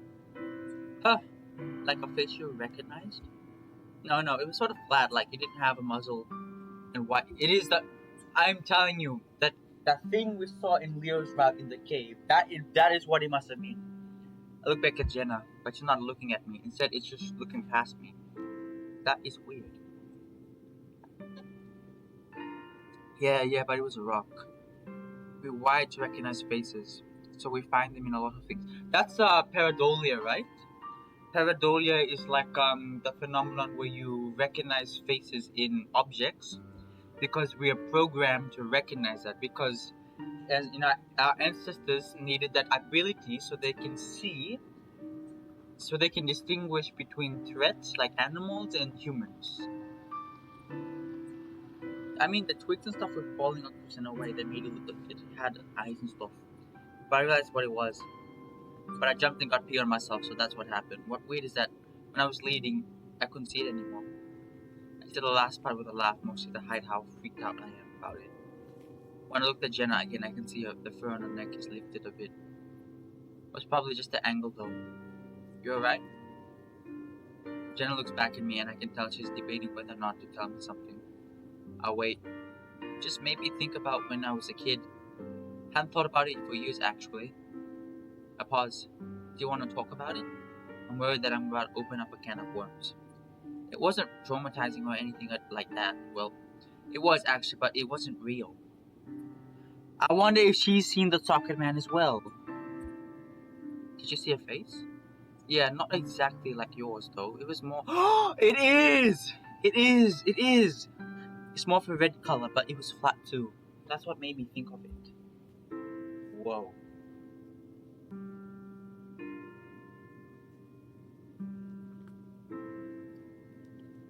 Huh, like a face you recognized? No, it was sort of flat, like it didn't have a muzzle and white. It is that I'm telling you that thing we saw in Leo's route in the cave. That is what it must have been. I look back at Jenna, but she's not looking at me. Instead, it's just looking past me. That is weird. Yeah, but it was a rock. We're wired to recognize faces, so we find them in a lot of things. That's pareidolia, right? Pareidolia is like the phenomenon where you recognize faces in objects because we are programmed to recognize that because as you know our ancestors needed that ability so they can distinguish between threats like animals and humans. I mean the twigs and stuff were falling on us in a way that made it look like it had eyes and stuff. But I realized what it was. But I jumped and got pee on myself, so that's what happened. What weird is that when I was leading, I couldn't see it anymore. I did the last part with a laugh, mostly to hide how freaked out I am about it. When I looked at Jenna again, I can see the fur on her neck is lifted a bit. It was probably just the angle though. You alright? Jenna looks back at me and I can tell she's debating whether or not to tell me something. I'll wait. Just made me think about when I was a kid. Hadn't thought about it for years actually. I pause. Do you want to talk about it? I'm worried that I'm about to open up a can of worms. It wasn't traumatizing or anything like that. Well, it was actually, but it wasn't real. I wonder if she's seen the socket man as well. Did you see her face? Yeah, not exactly like yours though. It was more. It is! It is! It is! It's more of a red color, but it was flat too. That's what made me think of it. Whoa.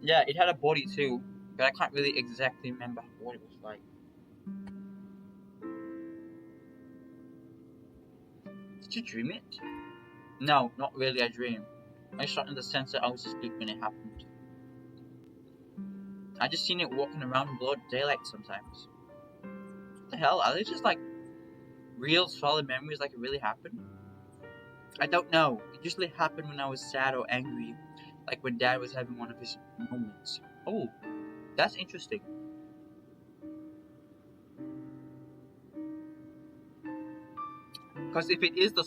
Yeah, it had a body too, but I can't really exactly remember what it was like. Did you dream it? No, not really. I dreamed. I shot in the sense that I was asleep when it happened. I just seen it walking around in broad daylight sometimes. What the hell? Are they just like real solid memories like it really happened? I don't know. It usually happened when I was sad or angry, like when Dad was having one of his moments. Oh, that's interesting. Because um, if it is the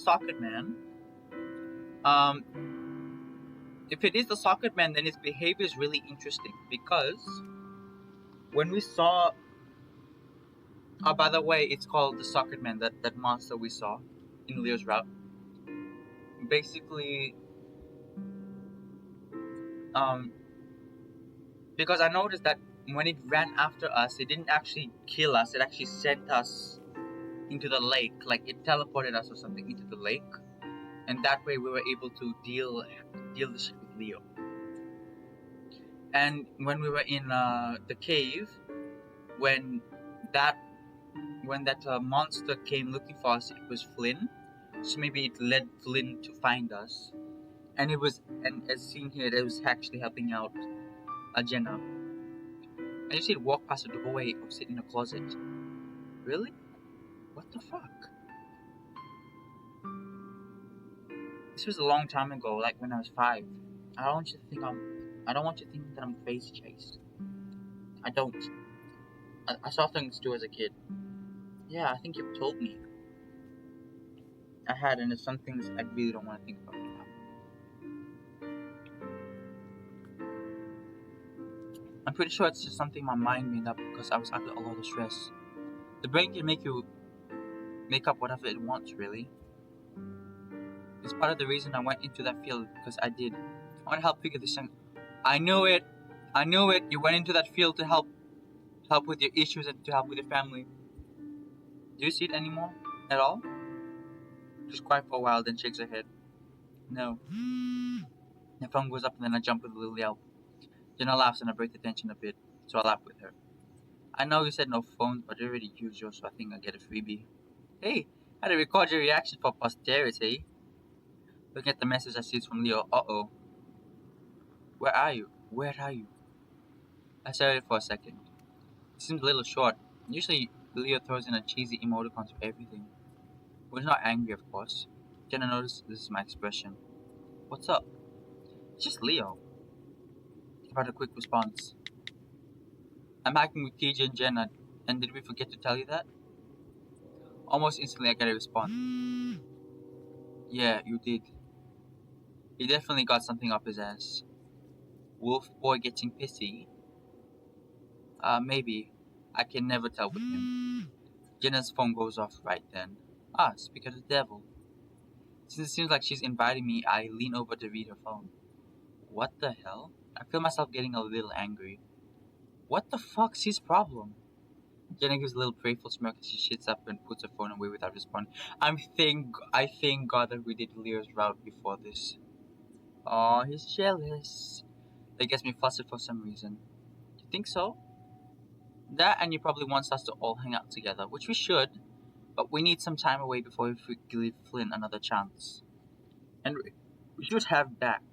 socket man, then his behavior is really interesting. Because when we saw, oh, by the way, it's called the socket man. That monster we saw. in Leo's route. Basically, um, because I noticed that when it ran after us, it didn't actually kill us. It actually sent us into the lake, like it teleported us or something into the lake, and that way we were able to deal the shit with Leo. And when we were in the cave, when that monster came looking for us, it was Flynn. So maybe it led Flynn to find us, and as seen here, it was actually helping out Jenna. And you see it walk past the doorway or sit in a closet. Really? What the fuck? This was a long time ago, like when I was 5. I don't want you to think I don't want you to think that I'm crazy, Chase. I don't. I saw things too as a kid. Yeah, I think you've told me. I had, and there's some things I really don't want to think about now. I'm pretty sure it's just something my mind made up because I was under a lot of stress. The brain can make you make up whatever it wants, really. It's part of the reason I went into that field because I did. I want to help figure this out. I knew it. I knew it. You went into that field to help with your issues and to help with your family. Do you see it anymore? At all? She's quiet for a while, then shakes her head. No. The phone goes up and then I jump with a little yelp. Jenna laughs and I break the tension a bit, so I laugh with her. I know you said no phones, but you already used yours, so I think I get a freebie. Hey, I had to record your reaction for posterity. Looking at the message I see it's from Leo. Uh-oh. Where are you? Where are you? I stared at it for a second. It seemed a little short. Usually, Leo throws in a cheesy emoticons for everything. Well, he's not angry, of course. Jenna notices my expression. What's up? It's just Leo. Give out a quick response. I'm hacking with TJ and Jenna, and did we forget to tell you that? Almost instantly, I get a response. Yeah, you did. He definitely got something up his ass. Wolf boy getting pissy? Maybe. I can never tell with him. Jenna's phone goes off right then. Ah, speak of the devil. Since it seems like she's inviting me, I lean over to read her phone. What the hell? I feel myself getting a little angry. What the fuck's his problem? Jenna gives a little playful smirk as she shits up and puts her phone away without responding. I thank God that we did Lear's route before this. Oh, he's jealous. That gets me flustered for some reason. You think so? That and he probably wants us to all hang out together, which we should, but we need some time away before we give Flynn another chance. And we should have back.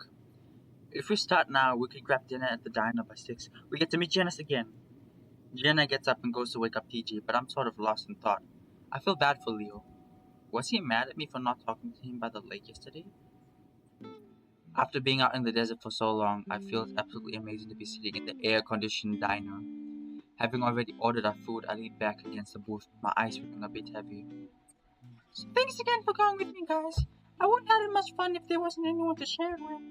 If we start now, we could grab dinner at the diner by 6. We get to meet Janice again. Jenna gets up and goes to wake up TG, but I'm sort of lost in thought. I feel bad for Leo. Was he mad at me for not talking to him by the lake yesterday? After being out in the desert for so long, I feel it's absolutely amazing to be sitting in the air-conditioned diner. Having already ordered our food, I lean back against the booth, my eyes feeling a bit heavy. So thanks again for going with me, guys. I wouldn't have had much fun if there wasn't anyone to share it with.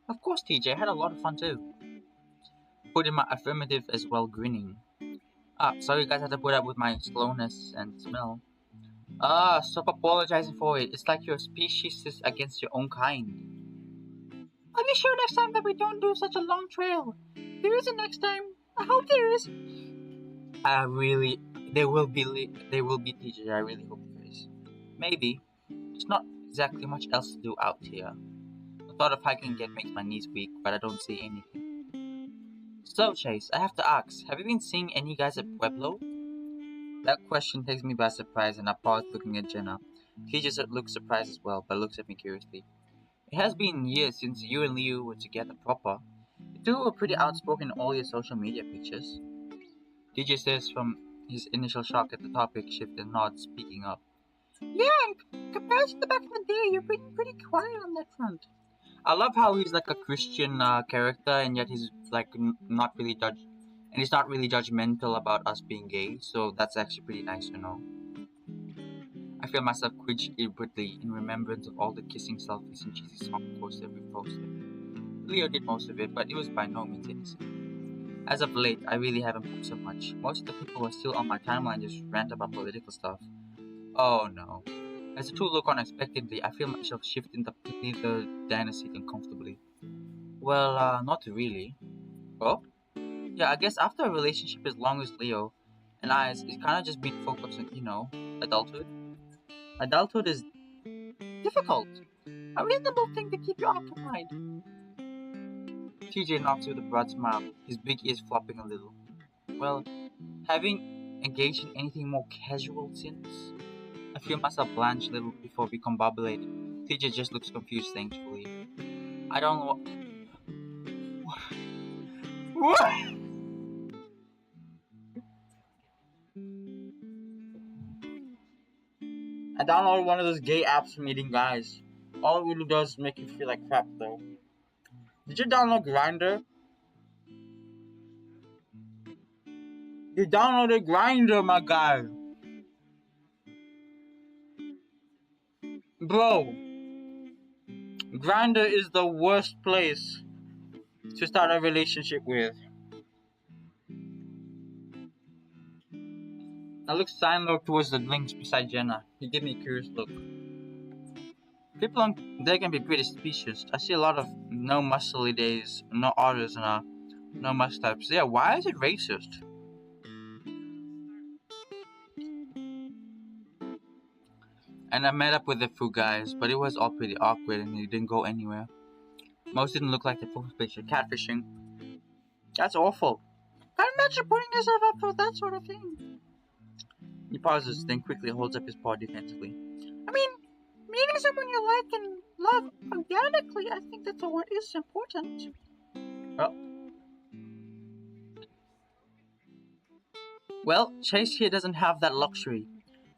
Of course, TJ, I had a lot of fun too. Put in my affirmative as well, grinning. Sorry you guys had to put up with my slowness and smell. Stop apologizing for it. It's like your species is against your own kind. I'll be sure next time that we don't do such a long trail. There is a next time. I hope there is. There will be TJ. I really hope there is. Maybe. There's not exactly much else to do out here. The thought of hiking again makes my knees weak, but I don't see anything. So, Chase, I have to ask, have you been seeing any guys at Pueblo? That question takes me by surprise and I pause looking at Jenna. She just looks surprised as well, but looks at me curiously. It has been years since you and Liu were together proper. You two were pretty outspoken in all your social media pictures. DJ says from his initial shock at the topic shift and nods, speaking up. Yeah, in comparison to back in the day, you've been pretty quiet on that front. I love how he's like a Christian character, and yet he's like not really and he's not really judgmental about us being gay. So that's actually pretty nice to know. I feel myself twitch irritably in remembrance of all the kissing selfies and cheesy song posters we posted. Leo did most of it, but it was by no means innocent. As of late, I really haven't posted so much. Most of the people who are still on my timeline just rant about political stuff. Oh no. As the two look on unexpectedly, I feel myself shifting the neither Diana seat uncomfortably. Well, not really. Oh? Yeah, I guess after a relationship as long as Leo and I's, it's kind of just been focused on, adulthood. Adulthood is difficult. A reasonable thing to keep you occupied. TJ nods with a broad smile, his big ears flopping a little. Well, having engaged in anything more casual since, I feel myself blanch a little before we combobulate. TJ just looks confused, thankfully. I don't know what. I downloaded one of those gay apps for meeting guys. All it really does is make you feel like crap, though. Did you download Grinder? You downloaded Grinder, my guy. Bro, Grinder is the worst place to start a relationship with. I looked sidelocked towards the links beside Jenna. He gave me a curious look. People on there can be pretty specious. I see a lot of no muscly days, no otters, and no mush types. Yeah, why is it racist? And I met up with a few guys, but it was all pretty awkward and it didn't go anywhere. Most didn't look like the full picture. Catfishing. That's awful. Can't imagine putting yourself up for that sort of thing. He pauses, then quickly holds up his paw defensively. I mean, meeting someone you like and love organically, I think that's what is important. Well, Chase here doesn't have that luxury.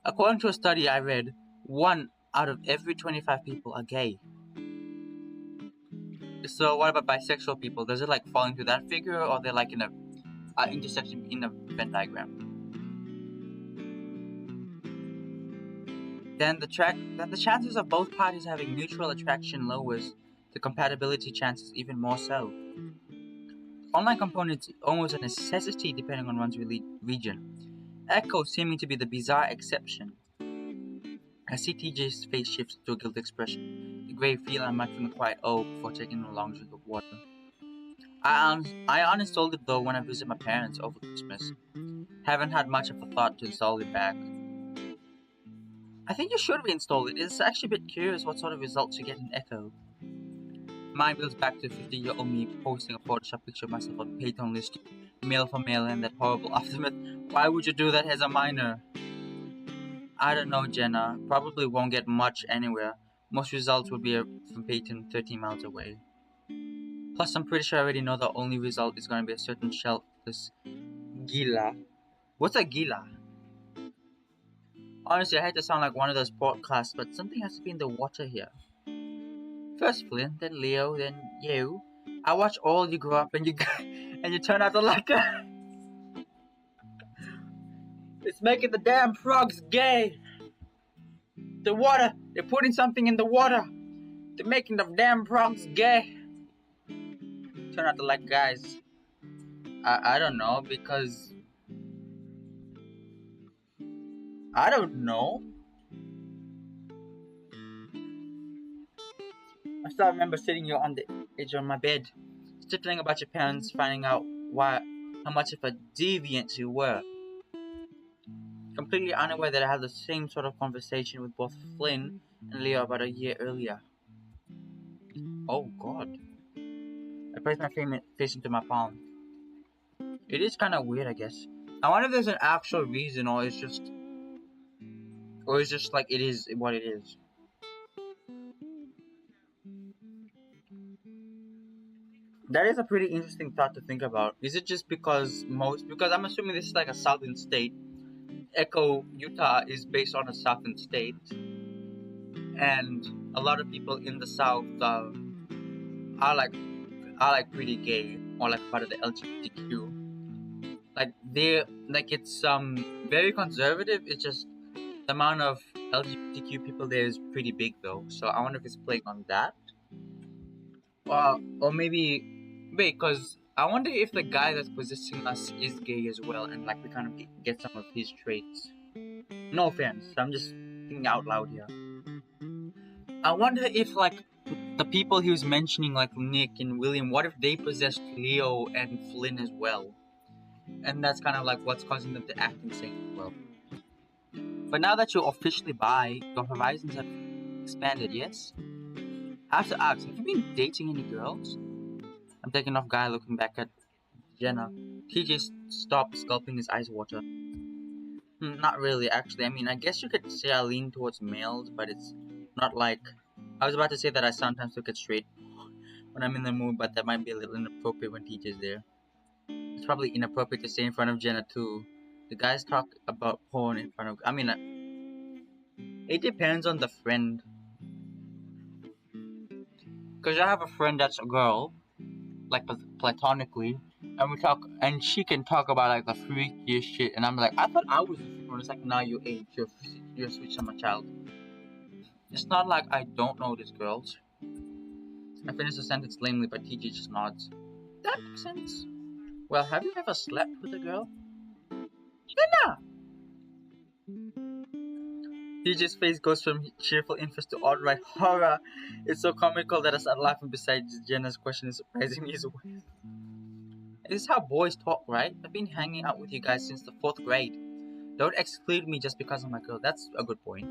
According to a study I read, 1 out of every 25 people are gay. So what about bisexual people? Does it like fall into that figure, or they're like in a intersection in a Venn diagram? Then the chances of both parties having mutual attraction lowers, the compatibility chances even more so. Online components almost a necessity depending on one's region. Echo seeming to be the bizarre exception. I see TJ's face shifts to a guilty expression, the grey feline muttering a quiet "oh" before taking a long drink of water. I uninstalled it though when I visit my parents over Christmas. Haven't had much of a thought to install it back. I think you should reinstall it. It's actually a bit curious what sort of results you get in Echo. Mine goes back to 50-year-old me posting a Photoshop picture of myself on Payton list, male for male, and that horrible aftermath. Why would you do that as a minor? I don't know, Jenna. Probably won't get much anywhere. Most results will be from Payton 13 miles away. Plus, I'm pretty sure I already know the only result is going to be a certain sheltless gila. What's a gila? Honestly, I hate to sound like one of those podcasts, but something has to be in the water here. First Flynn, then Leo, then you. I watch all you grow up and you and you turn out to like a. It's making the damn frogs gay. The water, they're putting something in the water. They're making the damn frogs gay. Turn out to like guys. I don't know because I don't know. I still remember sitting here on the edge of my bed, stippling about your parents, finding out how much of a deviant you were. Completely unaware that I had the same sort of conversation with both Flynn and Leo about a year earlier. Oh God. I pressed my face into my palm. It is kind of weird, I guess. I wonder if there's an actual reason, or it's just like it is what it is. That is a pretty interesting thought to think about. Is it just because I'm assuming this is like a southern state. Echo, Utah is based on a southern state, and a lot of people in the south are like pretty gay or like part of the LGBTQ. Like it's very conservative. It's just the amount of LGBTQ people there is pretty big though. So I wonder if it's playing on that. Or maybe wait, because I wonder if the guy that's possessing us is gay as well, and like we kind of get some of his traits. No offense, I'm just thinking out loud here. I wonder if, like, the people he was mentioning, like Nick and William, what if they possessed Leo and Flynn as well? And that's kind of like what's causing them to act insane as well. But now that you're officially bi, your horizons have expanded, yes? I have to ask, have you been dating any girls? I'm taking off guy looking back at Jenna. TJ stopped sculpting his eyes water. Not really, actually. I mean, I guess you could say I lean towards males, but it's not like... I was about to say that I sometimes look at straight when I'm in the mood, but that might be a little inappropriate when TJ's there. It's probably inappropriate to say in front of Jenna, too. The guys talk about porn in front of... I mean, it depends on the friend. Because I have a friend that's a girl, like platonically, and we talk, and she can talk about like the freakiest shit, and I'm like, I thought I was the freak one. It's like, now you're 8, you're a sweet summer child. It's not like I don't know these girls. I finish the sentence lamely, but TJ just nods. That makes sense. Well, have you ever slept with a girl? Jenna! TJ's face goes from cheerful interest to outright horror. It's so comical that I start laughing beside Jenna's question in surprising me as well. This is how boys talk, right? I've been hanging out with you guys since the 4th grade. Don't exclude me just because I'm a girl. That's a good point.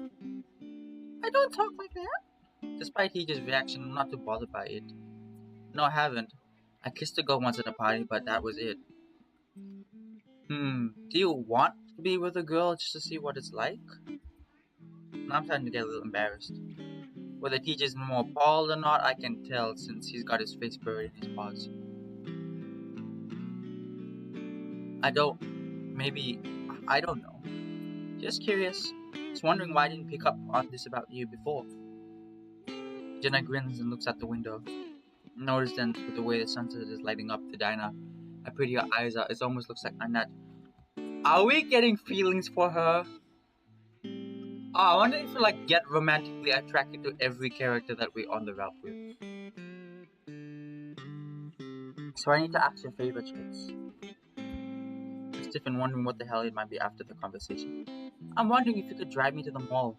I don't talk like that. Despite TJ's reaction, I'm not too bothered by it. No, I haven't. I kissed a girl once at a party, but that was it. Do you want to be with a girl just to see what it's like? Now I'm starting to get a little embarrassed. Whether TJ's more appalled or not, I can tell since he's got his face buried in his paws. I don't. Maybe. I don't know. Just curious. Just wondering why I didn't pick up on this about you before. Jenna grins and looks out the window. Notice then, with the way the sunset is lighting up the diner, how pretty her eyes are, it almost looks like Annette. Are we getting feelings for her? Oh, I wonder if we like get romantically attracted to every character that we're on the route with. So I need to ask your favorite chicks. Stephen wondering what the hell it might be after the conversation. I'm wondering if you could drive me to the mall.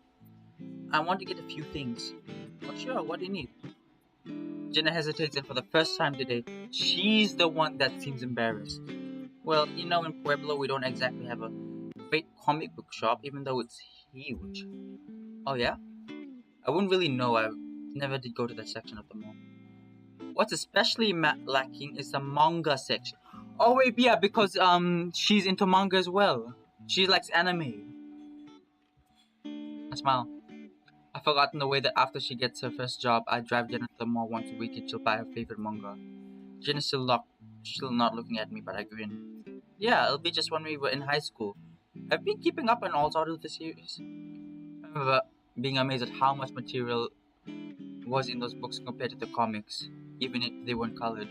I want to get a few things. Oh sure, what do you need? Jenna hesitates, and for the first time today, she's the one that seems embarrassed. Well, you know, in Pueblo we don't exactly have a great comic book shop, even though it's huge. Oh yeah? I wouldn't really know. I never did go to that section of the mall. What's especially lacking is the manga section. Oh wait, yeah, because she's into manga as well. She likes anime. I smile. I've forgotten the way that after she gets her first job, I drive Jenna to the mall once a week and she'll buy her favorite manga. Jenna's still not looking at me, but I grin. Yeah, it'll be just when we were in high school. I've been keeping up on all sorts of the series. I remember being amazed at how much material was in those books compared to the comics, even if they weren't colored.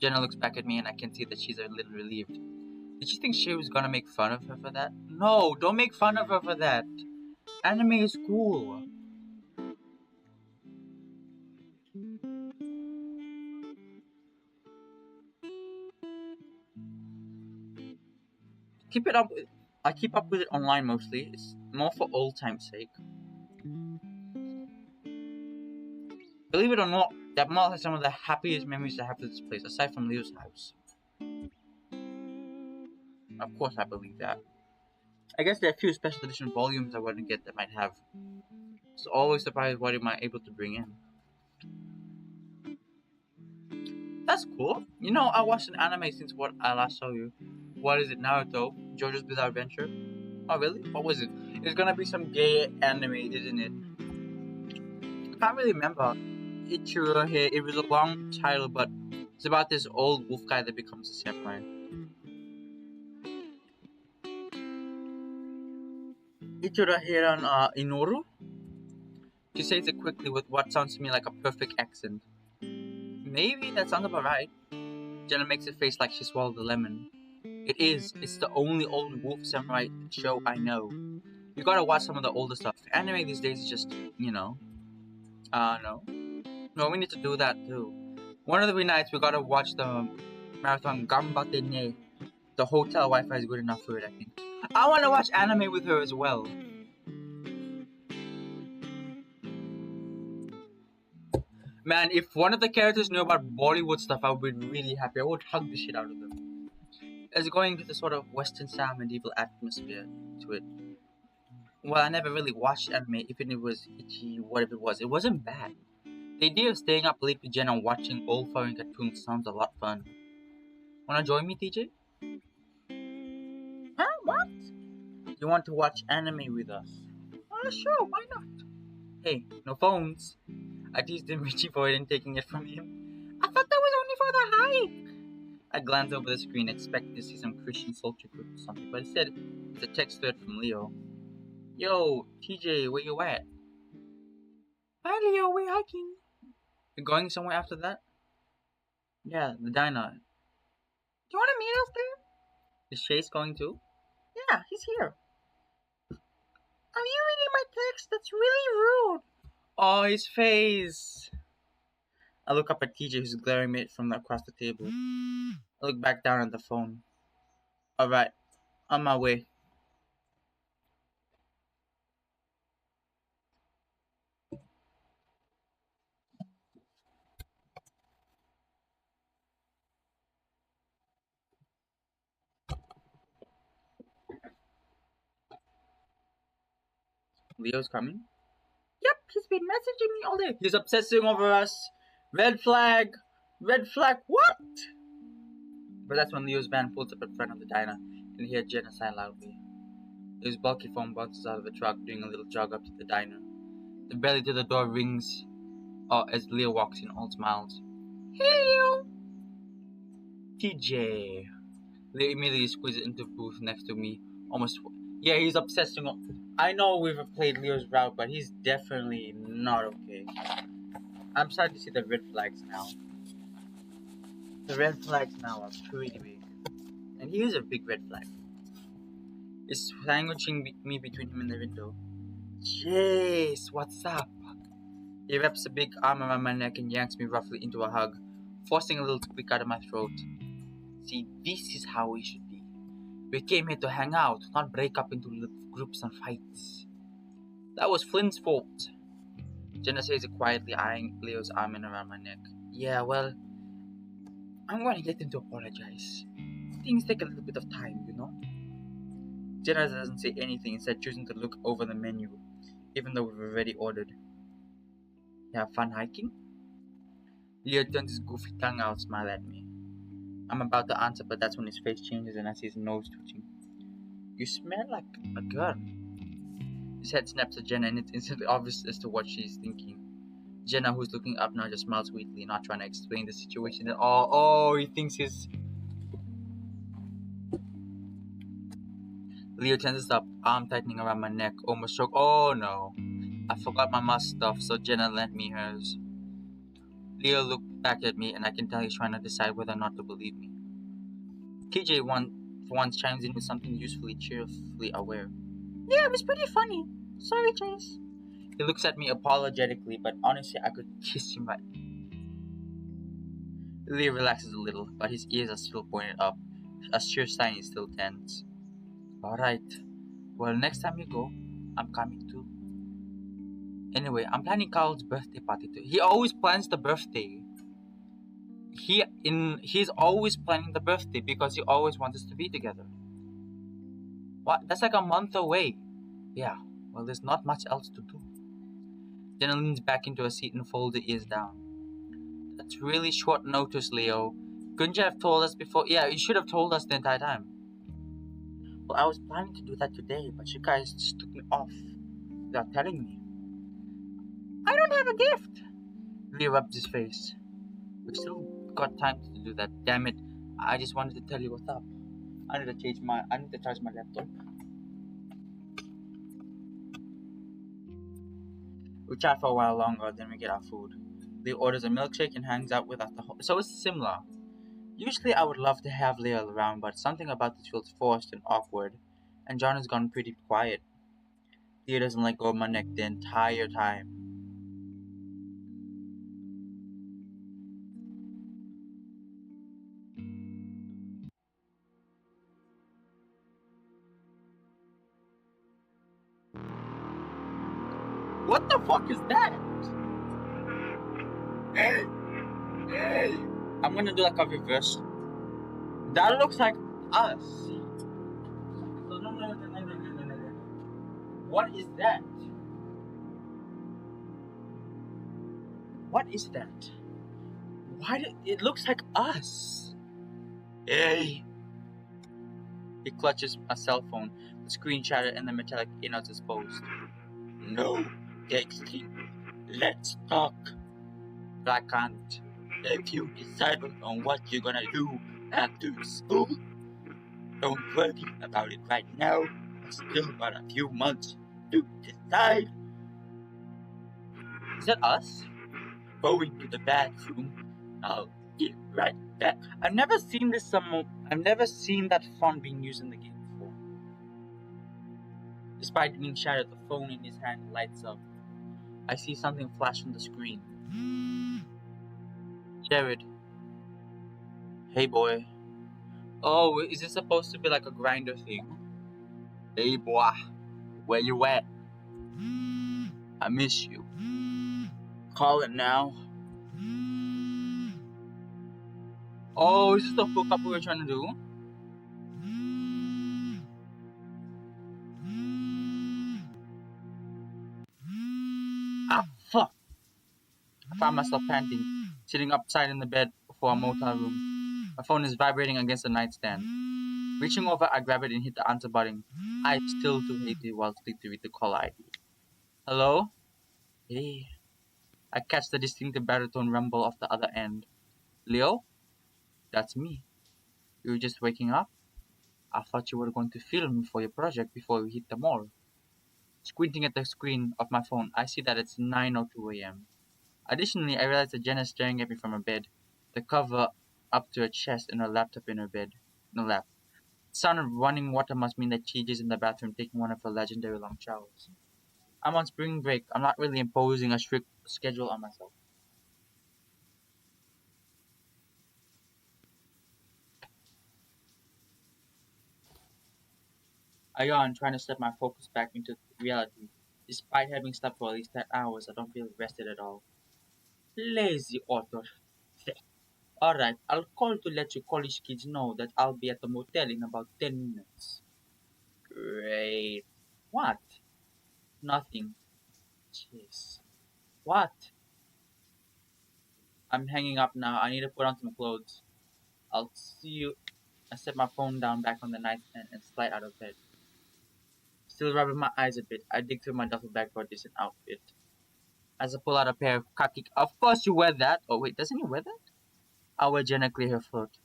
Jenna looks back at me and I can see that she's a little relieved. Did she think she was gonna make fun of her for that? No, don't make fun of her for that. Anime is cool. Keep it up. I keep up with it online mostly. It's more for old time's sake. Believe it or not, that mall has some of the happiest memories I have to this place, aside from Leo's house. Of course, I believe that. I guess there are a few special edition volumes I want to get that might have. It's always surprised what it might able to bring in. That's cool. You know, I watched an anime since what I last saw you. What is it, Naruto? JoJo's Bizarre Adventure? Oh, really? What was it? It's gonna be some gay anime, isn't it? I can't really remember. Ichiro here. It was a long title, but it's about this old wolf guy that becomes a samurai. Ichiro Hiran Inoru? She says it quickly with what sounds to me like a perfect accent. Maybe that sounds about right. Jenna makes a face like she swallowed a lemon. It is. It's the only old wolf samurai show I know. You gotta watch some of the older stuff. Anime these days is just, no. No, we need to do that too. One of the nights we gotta watch the marathon Gambate ne. The hotel Wi-Fi is good enough for it, I think. I wanna watch anime with her as well. Man, if one of the characters knew about Bollywood stuff, I would be really happy. I would hug the shit out of them. It's going to the sort of Western style medieval atmosphere to it. Well, I never really watched anime, even if it was itchy, whatever it was. It wasn't bad. The idea of staying up late with Jenna watching old foreign cartoons sounds a lot fun. Wanna join me, TJ? Huh? What? You want to watch anime with us? Sure, why not? Hey, no phones. I teased him reaching for it and taking it from him. I thought that was only for the hike. I glanced over the screen, expecting to see some Christian soldier group or something, but instead, it's a text thread from Leo. Yo, TJ, where you at? Hi, Leo, we're hiking. You going somewhere after that? Yeah, the diner. Do you want to meet us there? Is Chase going too? Yeah, he's here. Are you reading my text? That's really rude. Oh, his face. I look up at TJ, who's glaring at me from across the table. I look back down at the phone. Alright, on my way. Leo's coming? Yep, he's been messaging me all day. He's obsessing over us. Red flag. Red flag. What? But that's when Leo's van pulls up in front of the diner and hear Jenna sigh loudly. Leo's bulky form bounces out of the truck, doing a little jog up to the diner. The belly to the door rings as Leo walks in, all smiles. Hey, Leo! TJ. Leo immediately squeezes into the booth next to me, almost. Yeah, he's obsessing. I know we've played Leo's route, but he's definitely not okay. I'm starting to see the red flags now. The red flags now are pretty big. And he is a big red flag. He's sandwiching me between him and the window. Jace, what's up? He wraps a big arm around my neck and yanks me roughly into a hug, forcing a little squeak out of my throat. See, this is how we should be. We came here to hang out, not break up into little groups and fights. That was Flynn's fault. Jenna says it quietly, eyeing Leo's arm and around my neck. Yeah, well, I'm going to get him to apologize. Things take a little bit of time, you know? Jenna doesn't say anything, instead choosing to look over the menu, even though we've already ordered. You have fun hiking? Leo turns his goofy tongue out, smile at me. I'm about to answer, but that's when his face changes and I see his nose twitching. You smell like a girl. His head snaps at Jenna and it's instantly obvious as to what she's thinking. Jenna, who's looking up now, just smiles sweetly, not trying to explain the situation at all. Oh, he thinks he's... Leo tenses up, arm tightening around my neck, almost choke. Oh no. I forgot my mask stuff, so Jenna lent me hers. Leo looked back at me and I can tell he's trying to decide whether or not to believe me. TJ for once chimes in with something usefully cheerfully aware. Yeah, it was pretty funny. Sorry, Chase. He looks at me apologetically, but honestly, I could kiss him right. Leo relaxes a little, but his ears are still pointed up. A sure sign is still tense. Alright. Well, next time you go, I'm coming too. Anyway, I'm planning Carl's birthday party too. He always plans the birthday. He's always planning the birthday because he always wants us to be together. What? That's like a month away. Yeah, well, there's not much else to do. Jenna leans back into a seat and folds her ears down. That's really short notice, Leo. Couldn't you have told us before? Yeah, you should have told us the entire time. Well, I was planning to do that today, but you guys just took me off without telling me. I don't have a gift. Leo rubs his face. We've still got time to do that. Damn it! I just wanted to tell you what's up. I need to charge my laptop. We chat for a while longer, then we get our food. Leo orders a milkshake and hangs out with us the whole. So it's similar. Usually I would love to have Leo around, but something about this feels forced and awkward. And John has gone pretty quiet. Leo doesn't let go of my neck the entire time. What the fuck is that? I'm gonna do like a reverse. That looks like us. No, no, no, no, no, no, no, no, no. What is that? What is that? Why do it looks like us? Hey. He clutches a cell phone. The screen shattered and the metallic innards exposed. No, Dexter. Let's talk. But I can't. If you decide on what you're gonna do after school, don't worry about it right now. I still got a few months to decide. Is that us? Going to the bathroom. I'll get right back. I've never seen this I've never seen that font being used in the game before. Despite being shattered, the phone in his hand lights up. I see something flash on the screen. Jared. Hey boy. Oh, is this supposed to be like a grinder thing? Hey boy, where you at? I miss you. Call it now. Oh, is this the hookup we were trying to do? Ah, fuck. I found myself panting, sitting upside in the bed for a motel room. My phone is vibrating against the nightstand. Reaching over, I grab it and hit the answer button. I still too hated while asleep to read the caller ID. Hello? Hey. I catch the distinctive baritone rumble off the other end. Leo? That's me. You were just waking up? I thought you were going to film for your project before we hit the mall. Squinting at the screen of my phone, I see that it's 9:02 a.m. Additionally, I realize that Jenna is staring at me from her bed, the cover up to her chest and her laptop in her bed, in her lap. The sound of running water must mean that TJ's in the bathroom taking one of her legendary long showers. I'm on spring break. I'm not really imposing a strict schedule on myself. I yawn, trying to set my focus back into reality. Despite having slept for at least 10 hours, I don't feel rested at all. Lazy author. Alright, I'll call to let you college kids know that I'll be at the motel in about 10 minutes. Great. What? Nothing. Jeez. What? I'm hanging up now. I need to put on some clothes. I'll see you. I set my phone down back on the nightstand and slide out of bed. Still rubbing my eyes a bit, I dig through my duffel bag for a decent outfit. As I pull out a pair of khaki. Of course you wear that. Oh wait, doesn't he wear that? I'll wear Jenna clear her throat.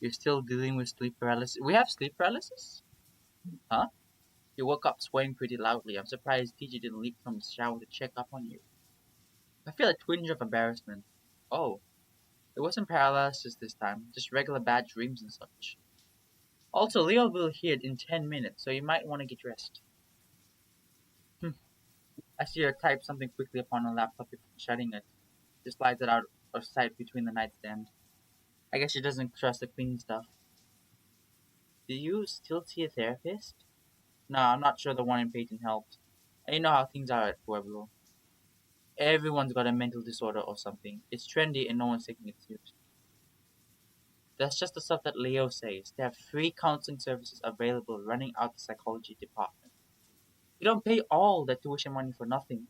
You're still dealing with sleep paralysis. We have sleep paralysis? Huh? You woke up swearing pretty loudly. I'm surprised TJ didn't leap from the shower to check up on you. I feel a twinge of embarrassment. Oh, it wasn't paralysis this time, just regular bad dreams and such. Also, Leo will hear it in 10 minutes, so you might want to get dressed. I see her type something quickly upon her laptop before shutting it. She slides it out of sight between the nightstand. I guess she doesn't trust the clean stuff. Do you still see a therapist? No, I'm not sure the one in Peyton helped. And you know how things are at Pueblo. Everyone's got a mental disorder or something. It's trendy and no one's taking it seriously. That's just the stuff that Leo says. They have free counseling services available running out the psychology department. You don't pay all that tuition money for nothing.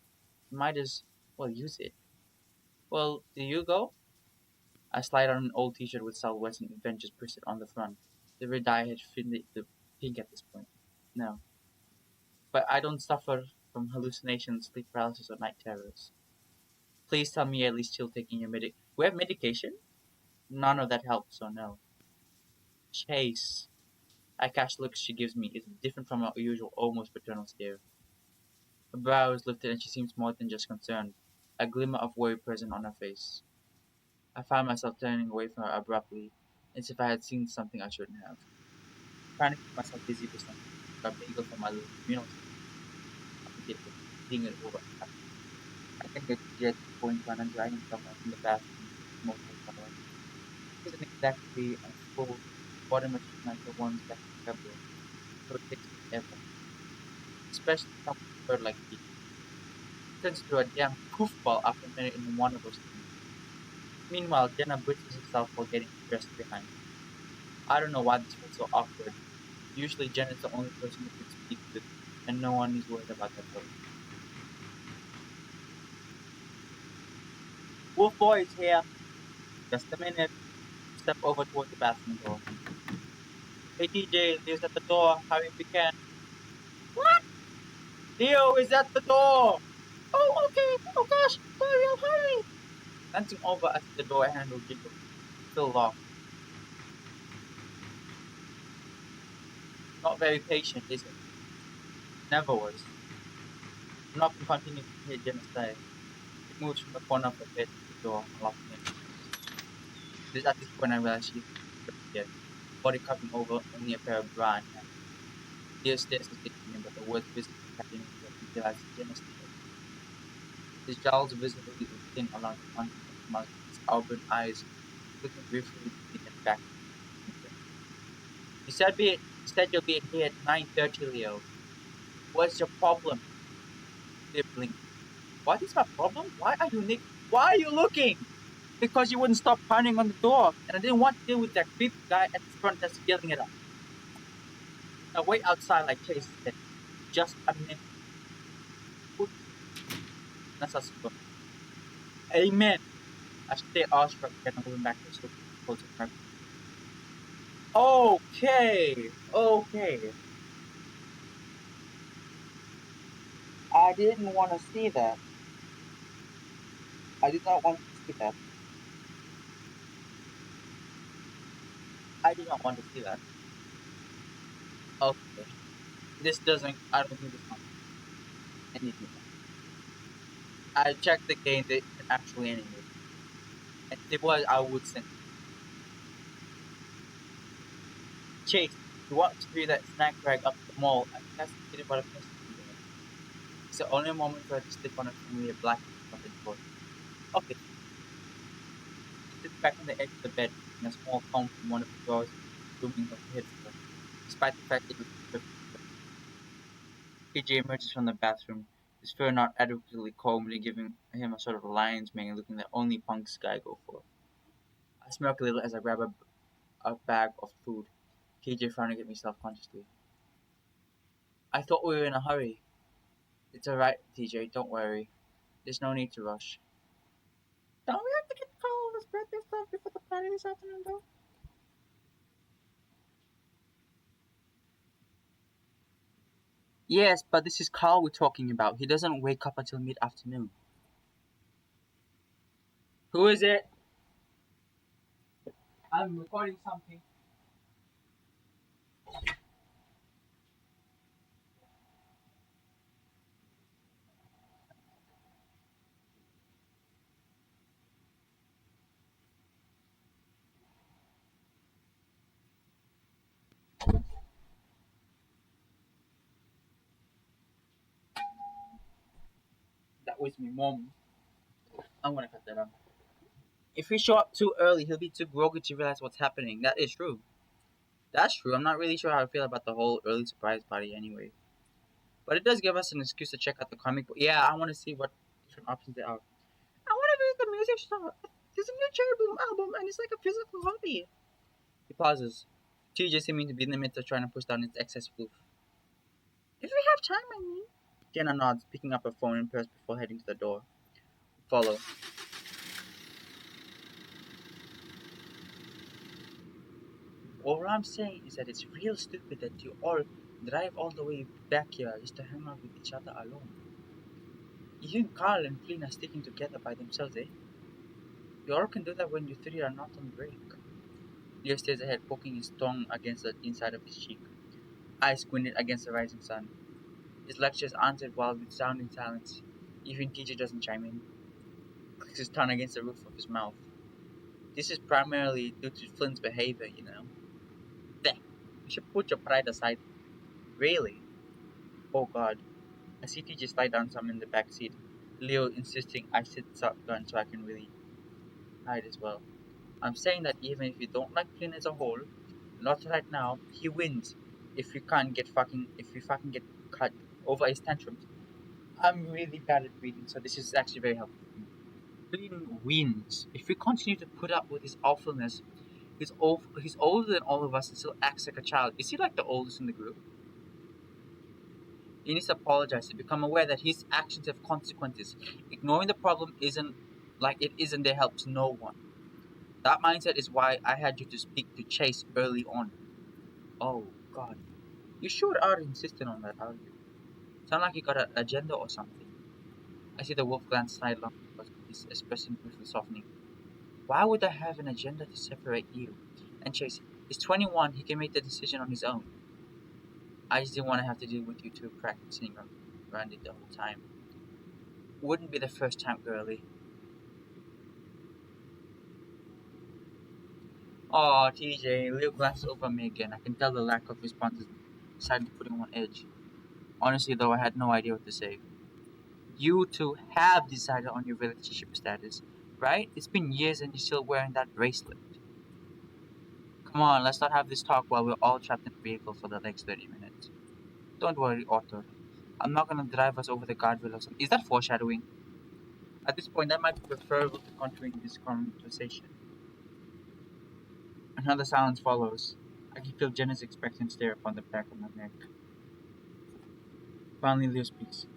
You might as well use it. Well, do you go? I slide on an old t-shirt with Southwestern Adventures printed on the front. The red dye had faded to pink at this point. No. But I don't suffer from hallucinations, sleep paralysis, or night terrors. Please tell me you're at least still taking your We have medication? None of that helps, so no. Chase. I catch the look she gives me is different from her usual almost paternal stare. Her brow is lifted and she seems more than just concerned, a glimmer of worry present on her face. I find myself turning away from her abruptly, as if I had seen something I shouldn't have. Trying to keep myself busy with something, a bagel from my little communal table, eating it over. I can get to the point when I'm dragging someone from the bathroom to motel shower. This isn't exactly a full water machine like the ones back in February, so it takes forever, especially someone third like me. Turns into a damn poofball after a minute in one of those things. Meanwhile, Jenna braces herself while getting dressed behind me. I don't know why this feels so awkward. Usually Jenna's the only person who can speak to, and no one is worried about that voice. Wolf boy is here. Just a minute. Step over toward the bathroom door. Hey DJ, Leo's at the door. Hurry if you can. What? Leo is at the door! Oh, okay. Oh gosh. Hurry up, hurry! Glancing over, I see the door handle jiggle. Still locked. Not very patient, is it? Never was. The knocking continues to hear Jenna say. She moves from the corner of the bed to the door, unlocking it. It is at this point I realize she isn't dressed yet. Body covering over only a pair of bra and pants. Leo stares hesitatingly, but the words visibly cutting into what he realizes Jenna stares. His jowls visibly thin along the contours of his mouth, his auburn eyes looking briefly between them back to Jenna. You said you'll be here at 9:30, Leo. What's your problem? Leo blinked. What is my problem? Why are you looking? Because you wouldn't stop pounding on the door, and I didn't want to deal with that creepy guy at the front desk yelling it up. Now wait outside like Chase said. Just a minute. Who is it? That's us going. Amen. I stay awestruck again and moving back to the sofa closer to my Okay. I didn't want to see that. I did not want to see that. I did not want to see that. Okay. I don't think this one anything. I checked the game that isn't actually animated. And if it was, I would send Chase, you want to bring that snack bag up to the mall? I hesitated but I pressed it there. It's the only moment where I had to slip on a familiar black cotton toy. Okay, she sits back on the edge of the bed, taking a small comb from one of the drawers and grooming her head for it, despite the fact it looks perfectly done. KJ emerges from the bathroom, his fur not adequately combed and giving him a sort of lion's mane looking that only punks guy go for. I smirk a little as I grab a bag of food, KJ frowning at me self-consciously. I thought we were in a hurry. It's alright, TJ, don't worry. There's no need to rush. Don't we have to get Carl his birthday stuff before the party this afternoon, though? Yes, but this is Carl we're talking about. He doesn't wake up until mid-afternoon. Who is it? I'm recording something. That was me, mom. I'm gonna cut that out. If we show up too early, he'll be too groggy to realize what's happening. That is true. That's true. I'm not really sure how I feel about the whole early surprise party anyway. But it does give us an excuse to check out the comic book. Yeah, I want to see what different options there are. I want to visit the music store. There's a new Cherry Boom album, and it's like a physical hobby. He pauses. TJ seeming to be in the midst of trying to push down its excess proof. If we have time, I mean. Jenna nods, picking up her phone and purse before heading to the door. Follow. All I'm saying is that it's real stupid that you all drive all the way back here just to hang out with each other alone. Even Carl and Flynn are sticking together by themselves, eh? You all can do that when you three are not on break. Leo stares ahead, poking his tongue against the inside of his cheek. Eyes squinted against the rising sun. His lectures answered while with sounding silence. Even TJ doesn't chime in. Clicks his tongue against the roof of his mouth. This is primarily due to Flynn's behavior, you know. There. You should put your pride aside. Really? Oh god. I see TJ slide down some in the back seat. Leo insisting I sit shotgun so I can really hide as well. I'm saying that even if you don't like Flynn as a whole, not right now, he wins. If we fucking get cut over his tantrums. I'm really bad at reading, so this is actually very helpful for me. discipline wins. If we continue to put up with his awfulness, he's older than all of us and still acts like a child. Is he like the oldest in the group? He needs to apologize to become aware that his actions have consequences. Ignoring the problem isn't like it isn't there helps no one. That mindset is why I had you to speak to Chase early on. Oh God. You sure are insistent on that, are you? Sound like you got an agenda or something. I see the wolf glance slide along his expression briefly softening. Why would I have an agenda to separate you? And Chase, he's 21, he can make the decision on his own. I just didn't want to have to deal with you two practicing around it the whole time. Wouldn't be the first time, girlie. Aw, TJ, Leo glances over at me again. I can tell the lack of response is slightly putting him on edge. Honestly, though, I had no idea what to say. You two have decided on your relationship status, right? It's been years and you're still wearing that bracelet. Come on, let's not have this talk while we're all trapped in a vehicle for the next 30 minutes. Don't worry, Arthur. I'm not gonna drive us over the guardrail or something. Is that foreshadowing? At this point, that might be preferable to continuing this conversation. Another silence follows. I can feel Jenna's expectant stare upon the back of my neck. Finally, Leo speaks.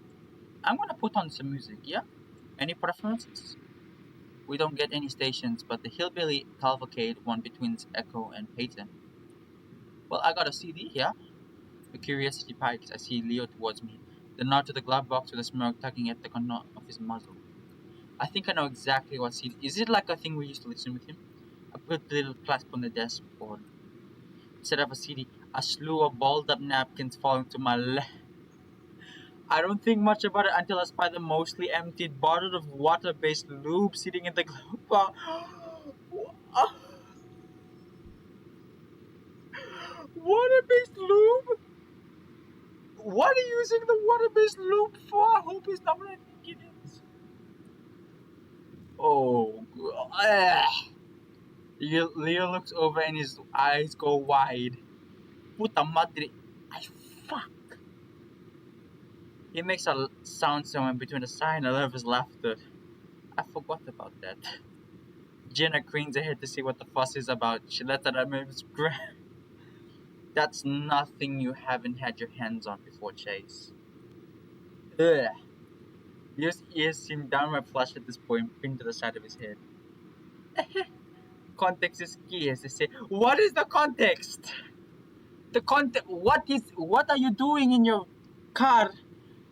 I'm gonna put on some music, yeah? Any preferences? We don't get any stations, but the Hillbilly Cavalcade one between Echo and Peyton. Well, I got a CD here. The curiosity pikes. I see Leo towards me, the nod to the glove box with a smirk tugging at the corner of his muzzle. I think I know exactly what CD. Is it like a thing we used to listen with him? I put the little clasp on the dashboard. Instead of a CD, a slew of balled up napkins falling to my left. I don't think much about it until I spy the mostly emptied bottle of water-based lube sitting in the glove box. Water-based lube? What are you using the water-based lube for? I hope it's not what I think it is. Oh, Leo looks over and his eyes go wide. Puta madre. I fuck. He makes a sound somewhere between a sigh and a nervous laughter. I forgot about that. Jenna cranes ahead to see what the fuss is about. She lets out a nervous grab. That's nothing you haven't had your hands on before, Chase. Ugh. Leo's ears seem downright flushed at this point, pinned to the side of his head. Context is key, as they say. What is the context? The context. What are you doing in your car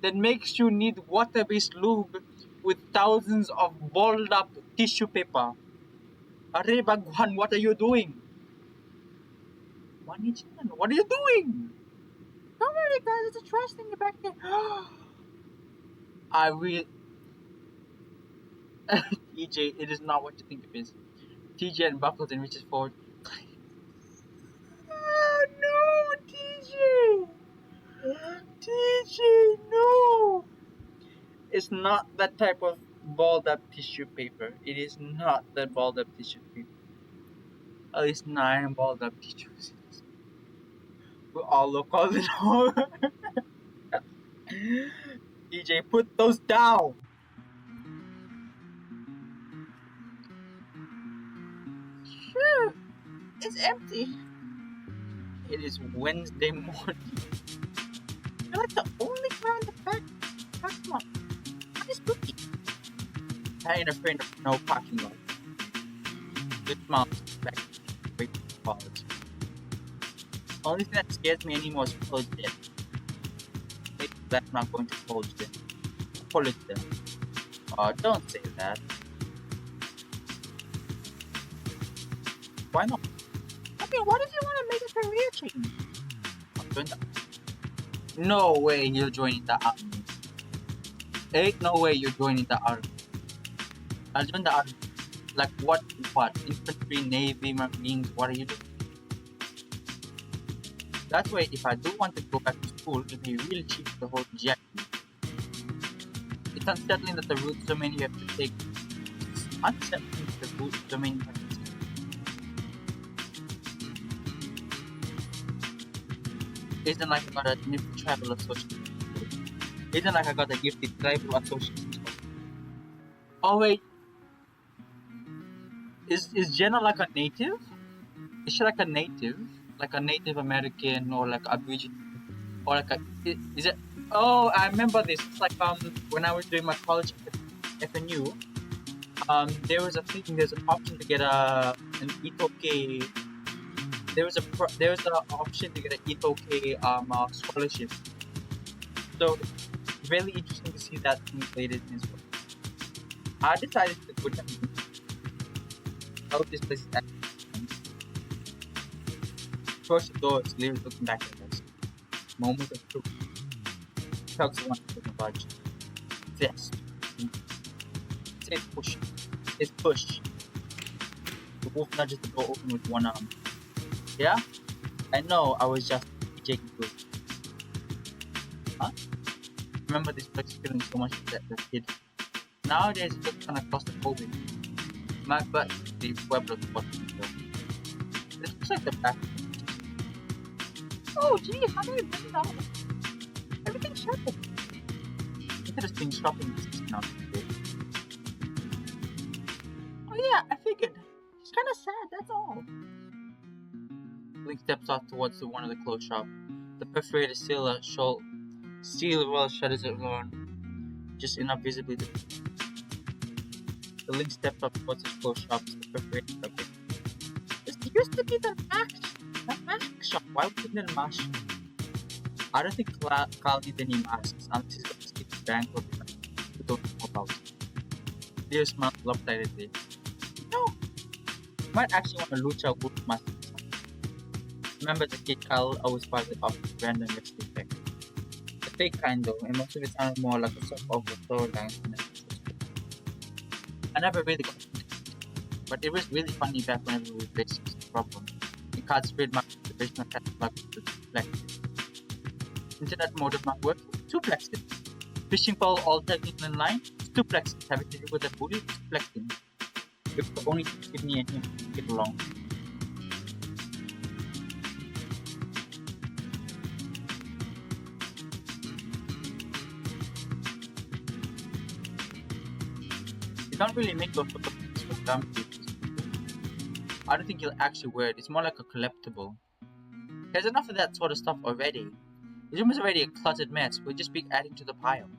that makes you need water-based lube with thousands of balled up tissue paper? Arebagwan, what are you doing? What are you doing? Don't worry, guys. It's a trash thing back there. I will. TJ, it is not what you think it is. TJ unbuckles and reaches forward. Oh no, TJ! TJ, no! It's not that type of balled up tissue paper. It is not that balled up tissue paper. At least 9 balled up tissues. We all look all the TJ, put those down! Sure, it's empty. It is Wednesday morning. You're like the only car in the back. Parking lot. What is spooky? I ain't afraid of no parking lot. Good mom, back. Wait for college. Only thing that scares me anymore is college debt. Maybe that's not going to college debt. College debt. Oh, don't say that. Why not? I mean, what if you want to make a career change? I'll join the... No way you're joining the army. Ain't no way you're joining the army. I'll join the army. Like what? What? Infantry, Navy, Marines, what are you doing? That way, if I do want to go back to school, it'll be really cheap to hold jet. It's unsettling that the route so many have to take. It's unsettling that the route so many have to take. Isn't like I got a new travel association. Isn't like I got a gifted travel association. Oh wait, Is Jenna like a native? Is she like a native? Like a Native American or like Aboriginal or like a is it? Oh, I remember this. It's like when I was doing my college FNU, there was a thing. There's an option to get an Itoke. There was an option to get an Itoke scholarship. So it's really interesting to see that translated as well. I decided to put out this place is actually first of all, it's clearly looking back at us. Moment of truth. Chugs one talking about vest. Say push. It's push. The wolf nudges the door open with one arm. Yeah? I know I was just taking good. Huh? Remember this place feeling so much that the kid. Nowadays it looks kinda claustrophobic. My butt the web looks watching the This looks like the back. Oh gee, how do you bring it out? Everything's shattered. Interesting shopping is now. Oh yeah, I figured. It's kinda sad, that's all. Link steps out towards one of the clothes shop. The perforated steel wall shutters it around, just enough visibly to. The Link steps up towards his clothes shop. The perforated subject. This used to be the mask shop. Why would it be a mask shop? I don't think Carl needs any masks unless he's going to stick to bank or we don't know about it. Clear smiled lopsidedly. No! Might actually want a lucha wolf mask. Remember the kid Carl always bought it off the random wrestling pack. The fake kind though, and most of it sounded more like a soap opera storyline than a I never really got into it, but it was really funny back whenever we faced this problem. The card spread my observational catalog to reflect. Internet modem not work, suplex it. Fishing pole all technical in line, suplex it. Having to do with the booty, suplex it. If only give me and him get along. You don't really make those sort of things for dumb people. I don't think you'll actually wear it. It's more like a collectible. There's enough of that sort of stuff already. The room is already a cluttered mess. We'll just be adding to the pile.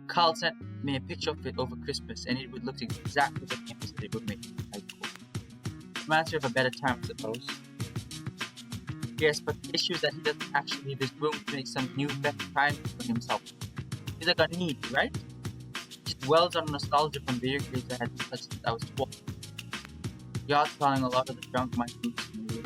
Carl sent me a picture of it over Christmas, and it would look exactly the same as it would make it cool. Matter of a better time, I suppose. Yes, but the issue is that he doesn't actually need this room to make some new better time for himself. He's like a need, right? Just wells on nostalgia from video games I had touched since I was 12. You're telling a lot of the junk my roots in the room.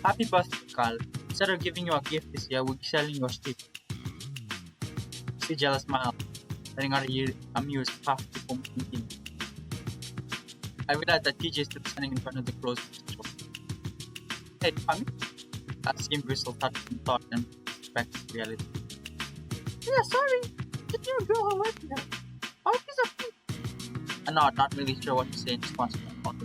Happy birthday, Carl. Instead of giving you a gift this year, we're selling your stick. See jealous smile, letting out a amused puff before moving in. I realized that TJ is still standing in front of the closed shop. Hey, Tommy? That same bristle touched from thought and back to reality. Yeah, sorry. Did you go away from there? Oh, piece of food. I'm not really sure what to say in response to that thought.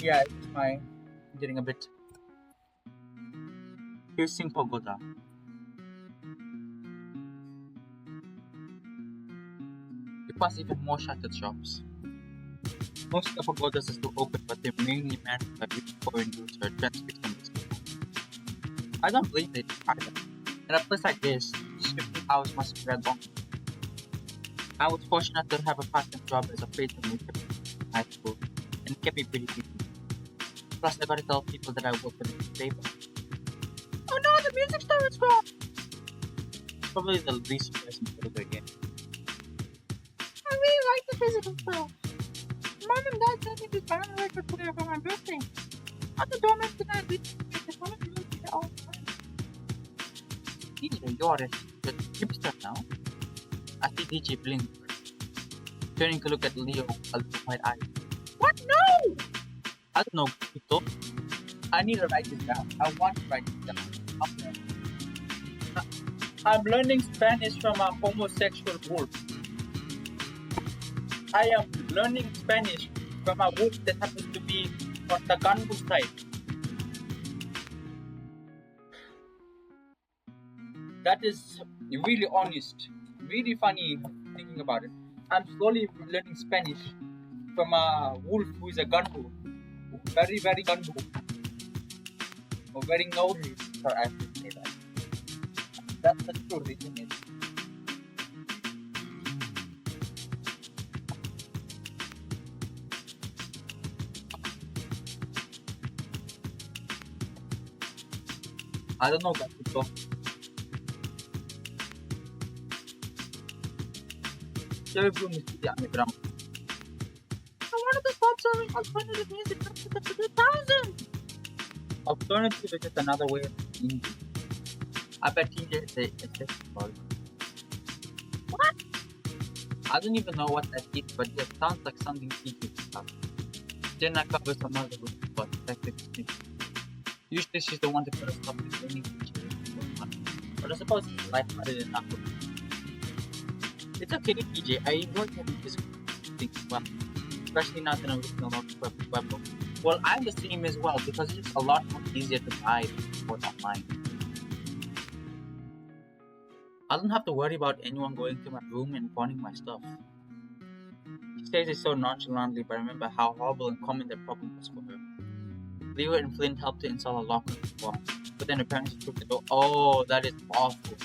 Yeah, I'm getting a bit piercing pagoda. We pass even more shuttered shops. Most of the pagodas are still open, but they're mainly managed by rich foreign goods or transfixed on this. I don't believe it either. In a place like this, 15 hours must drag on. I was fortunate to have a part-time job as a patron in high school, and it kept me pretty busy. Plus, I gotta tell people that I work for the newspaper. Oh no, the music store is gone! Probably the least pleasant photo again. I really like the physical store. Mom and Dad sent me this vinyl record player for my birthday. On the doorman tonight, we just wanted to listen to it all the time. DJ, you're a hipster now. I see DJ blink, turning to look at Leo a little wide-eyed. What? No! I don't know, Pito. I need to write this down. I want to write this down. Okay. I'm learning Spanish from a homosexual wolf. I am learning Spanish from a wolf that happens to be on the Ganbu side. That is really honest, really funny thinking about it. I'm slowly learning Spanish from a wolf who is a Ganbu. Very, very Ganbu. Or very nosy. Sorry, I have to say that. That's the truth, isn't it? I don't know, guys. So, Cherry Bloom is the underground. I wanted to stop serving alternative music back to the 2000s. Alternative is just another way of indie. I bet TJ is a festival. What? I don't even know what that is, but it sounds like something TJ stuff. Jenna covers some other group, but effectively. Usually she's the one to put a stop to any TJ. But I suppose it's lighthearted enough. It's okay, TJ. I enjoy having this thing as well. Especially now that I'm looking a lot for web. Well, I'm the same as well because it's a lot more easier to buy for online. I don't have to worry about anyone going to my room and pawning my stuff. She says it so nonchalantly, but I remember how horrible and common that problem was for her. Leo and Flynn helped to install a lock on the wall, but then her parents took the door. Oh, that is awful.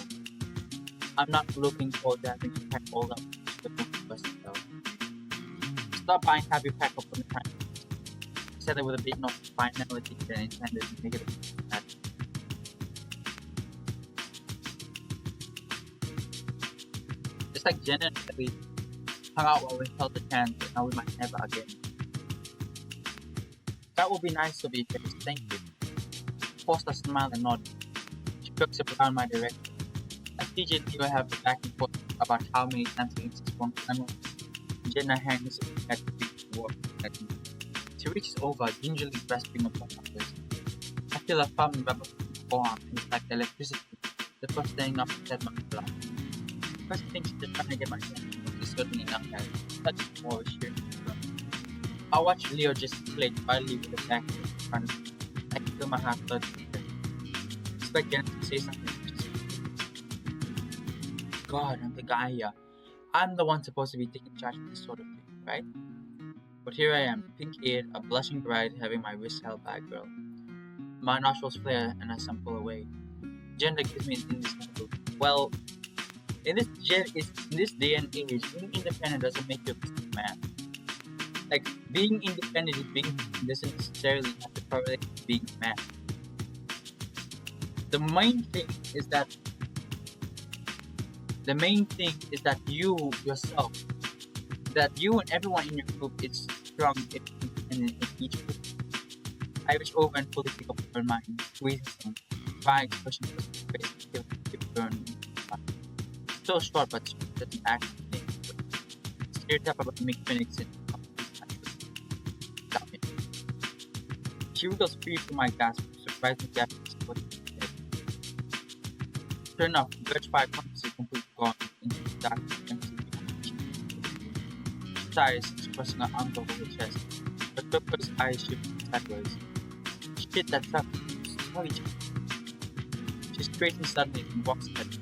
I'm not looking forward to having to pack all that the book first though. Stop buying happy pack up on the time. I said it with a bit of finality than intended to make it bad. Just like Jenna and we hung out while we held the chance, but now we might never again. That would be nice to be fair, thank you. Forced a smile and nod. She looks around my direction. As TJ and Leo have a back and forth about how many times he needs to one final, Jenna hangs at the big work at me. She reaches over, gingerly grasping upon my wrist. I feel a firm rubber forearm and it's like electricity. The first standing up inside my blood. First thing she's just trying to get my attention, which is certainly not that. Such more sheer. I watch Leo gesticulate wildly with the back in front of me. I can feel my heart thudding. Expect Jenna to say something. God, I'm the guy here. I'm the one supposed to be taking charge of this sort of thing, right? But here I am, pink-eared, a blushing bride, having my wrist held by a girl. My nostrils flare and I stumble away. Gender gives me an indistinct look. Well, in this day and age, being independent doesn't make you a man. Like, being independent is doesn't necessarily have to correlate with being a man. The main thing is that you yourself, that you and everyone in your group is strong in each group. I reach over and fully pick up her mind, squeezing some dry expression for his face until it burned. So short, but she doesn't actually stereotype about make Phoenix and stop it. She wriggles free from my grasp, surprising Japanese foot. Sure enough, the birch fire compass is completely gone into the dark empty. She sighs, expressing her arms over her chest, but Pepper's eyes shift sideways. Shit, that's up. Sorry, she straightens suddenly and walks ahead.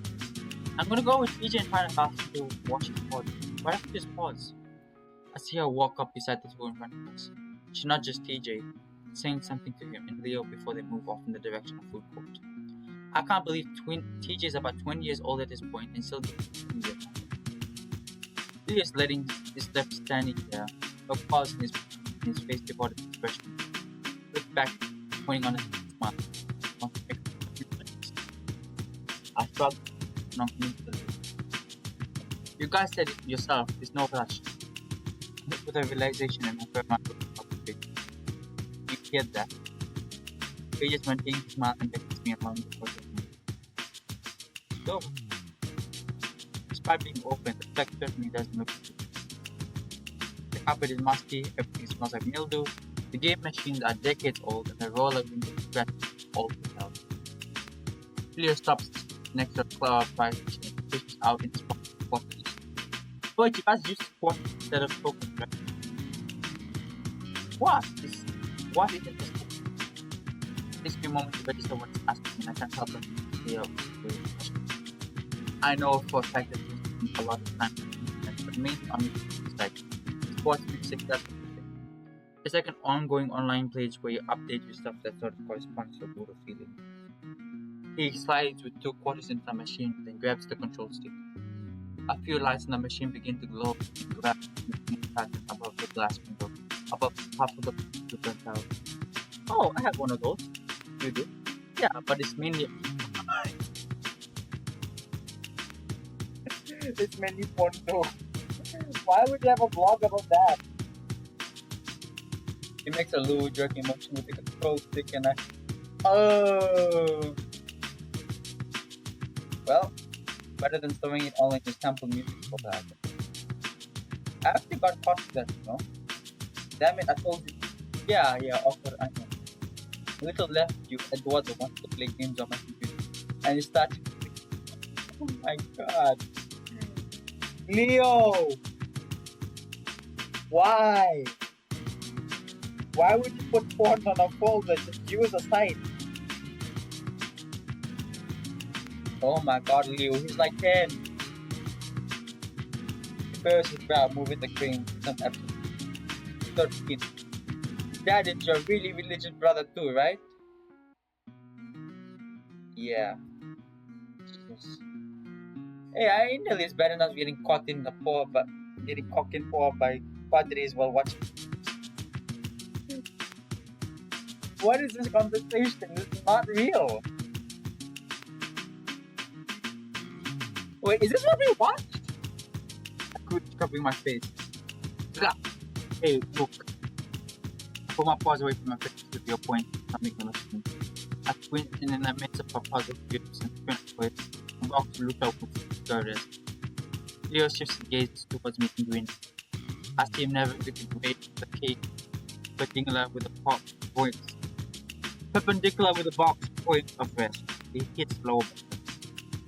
I'm gonna go with TJ and find a bathroom to wash his body. Why don't you just pause? I see her walk up beside the door in front of us. She nudges TJ, saying something to him and Leo before they move off in the direction of food court. I can't believe TJ is about 20 years old at this point and still doing it. Leo is letting his left standing there, a pause in his face devoted expression. Look back, pointing on his smile. I shrugged. You guys said it yourself, there's no rush. With a realization and a my you get that. He just maintains his smile and takes me along the process. So, despite being open, the flex certainly doesn't look good. The carpet is musty, everything smells like mildew, the game machines are decades old, and the roller window is scratched all the hell. Leo stops next to a cloud of fire machine and pushes out in his pocket. But you guys use squat instead of focus, right? What is what is it? Takes me a moment to register what's asking and I can't help but feel I know for a fact that this takes a lot of time, but mainly on it's like sports music that it's like an ongoing online page where you update your stuff that sort of corresponds to a mood or feeling. He slides with 2 quarters into the machine, then grabs the control stick. A few lights in the machine begin to glow and grabs the pattern above the glass window, above half of the burnt out. Oh, I have one of those. You do? Yeah, but it's mainly it's mainly porn too. Why would you have a blog about that? He makes a loo jerking motion with the control stick and I oh well, better than throwing it all in his sample music for that. I actually got caught with that, you know? Damn it, I told you. Yeah, offer, I know. Little left you, Eduardo wants to play games on my computer. And he started oh my god. Leo! Why? Why would you put porn on a folder? Just use a site. Oh my god, Leo, he's like 10. He bears his brow, moving the crane some episode 13. Dad is your really religious brother too, right? Yeah. Jesus. Hey, I know it's better not getting caught in the paw, but getting cocked in paw by padres while watching. What is this conversation? This is not real. Wait, is this what we watched? I quit covering my face. Blah. Hey, look. I put my paws away from my face with your point. Something the machine. I squint in the midst of a puzzle cubes and sprint away. The box looked up with girders. Leo shifts his gaze towards me and grins. I see him navigating away the cake, perpendicular with the box points. Perpendicular with the box point of rest. He hits low.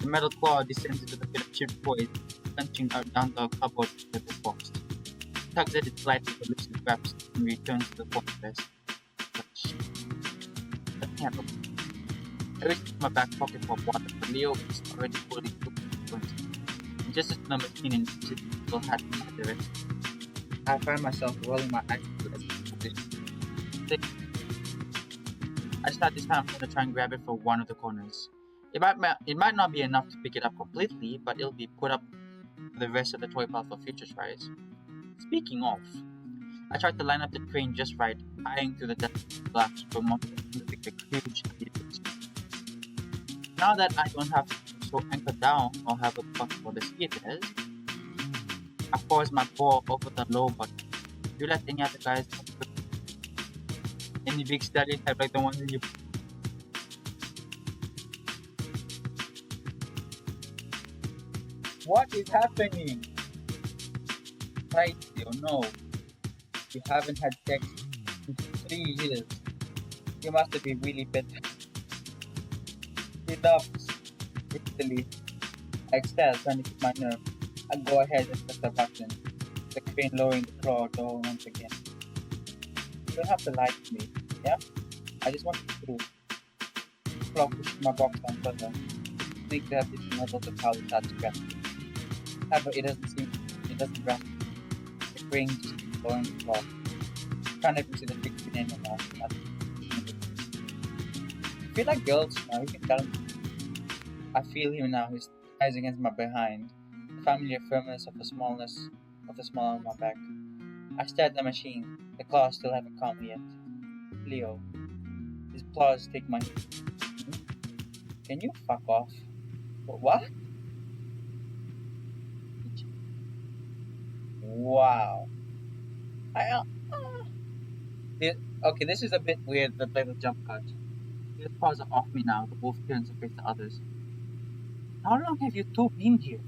The metal claw descends into the bit of chipped wood, punching down the cupboard with the box. Tugs at it slightly but lifts and grabs and returns to the point rest. I reach into my back pocket for water, but Leo is already fully cooked and just as the machine and still had in my direction. I find myself rolling my eyes to the position. I start this time I'm gonna try and grab it for one of the corners. It might not be enough to pick it up completely, but it'll be put up for the rest of the toy pile for future tries. Speaking of, I tried to line up the crane just right, eyeing through the depth glass for a to pick a huge edifice. Now that I don't have to so anchor down or have a bucket for the skaters, I pause my ball over the low button. Do you let any other guys any big studies have like the ones in you? What is happening? Right, you no. You haven't had sex in 3 years. You must have been really bitter. Enough. Italy. I excel, trying to keep my nerve. I go ahead and press the button. The crane lowering the claw door once again. You don't have to lie to me, yeah? I just want to prove. The claw pushes my box down further. Make that this muzzle to how it starts grasping. However, it doesn't grasp. The crane just keeps lowering the claw. Can't even see the big fin anymore. I feel like girls now, you can tell me. I feel him now, his eyes against my behind, the familiar firmness of the small on my back. I stare at the machine, the claws still haven't calmed yet. Leo, his claws take my Can you fuck off? What? Wow. I this, okay, this is a bit weird, the little jump cut. His paws are off me now, the wolf turns to face the others. How long have you two been here?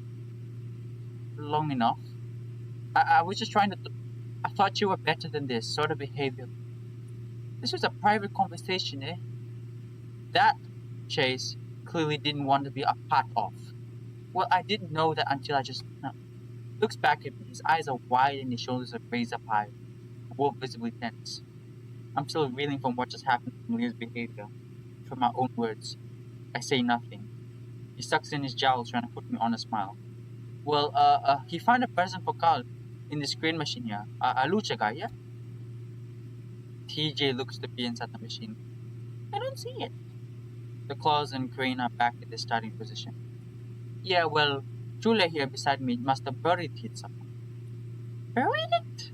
Long enough. I was just trying to. I thought you were better than this sort of behavior. This was a private conversation, eh? That, Chase, clearly didn't want to be a part of. Well, I didn't know that until I just. No. Looks back at me. His eyes are wide and his shoulders are raised up high, both visibly tense. I'm still reeling from what just happened from Leo's behavior, from my own words. I say nothing. He sucks in his jowls trying to put me on a smile. Well, he found a present for Carl in this crane machine here. A lucha guy, yeah? TJ looks to be inside the machine. I don't see it. The claws and crane are back in the starting position. Yeah, well, Julia here beside me must have buried it somewhere. Buried it?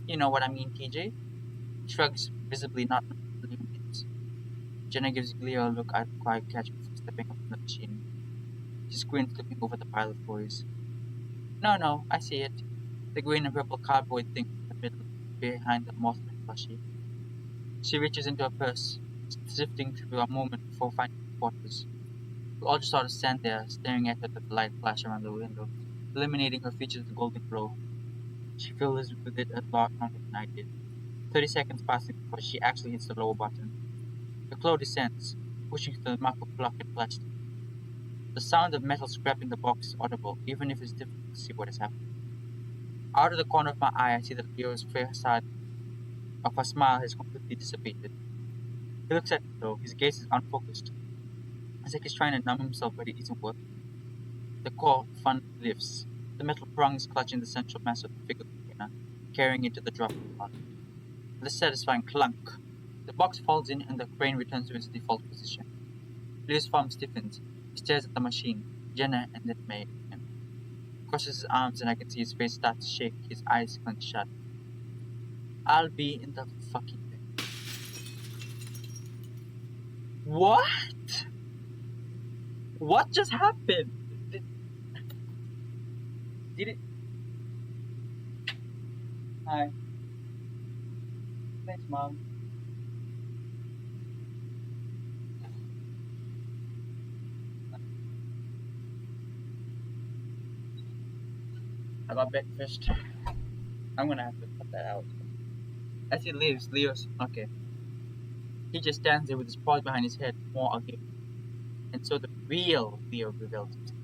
You know what I mean, TJ? Shrugs, visibly not believing it. Jenna gives Leo a look I'd quite catch before stepping up from the machine. She squints, looking over the pile of toys. No, no, I see it. The green and purple cardboard thing in the middle, behind the Mothman plushie. She reaches into her purse, sifting through a moment before finding the quarters. We all just sort of stand there, staring at her with the light flash around the window, illuminating her features with a golden glow. She fills with it a lot longer than I did. 30 seconds passing before she actually hits the lower button. The claw descends, pushing through the muffled block and plastic. The sound of metal scraping the box is audible, even if it's difficult to see what is happening. Out of the corner of my eye, I see that Leo's facade of a smile has completely dissipated. He looks at me though, his gaze is unfocused, as if he's trying to numb himself, but it isn't working. The core fun lifts, the metal prongs clutching the central mass of the figure container, carrying it to the dropping pod. With a satisfying clunk, the box falls in and the crane returns to its default position. Leo's palm stiffens. He stares at the machine, Jenna, and then me. Crosses his arms and I can see his face start to shake, his eyes clench shut. I'll be in the fucking thing. What? What just happened? Did, did it? Hi. Thanks, Mom. I got breakfast. I'm gonna have to cut that out. As he leaves, Leo's okay. He just stands there with his paws behind his head, more agape. And so the real Leo reveals himself.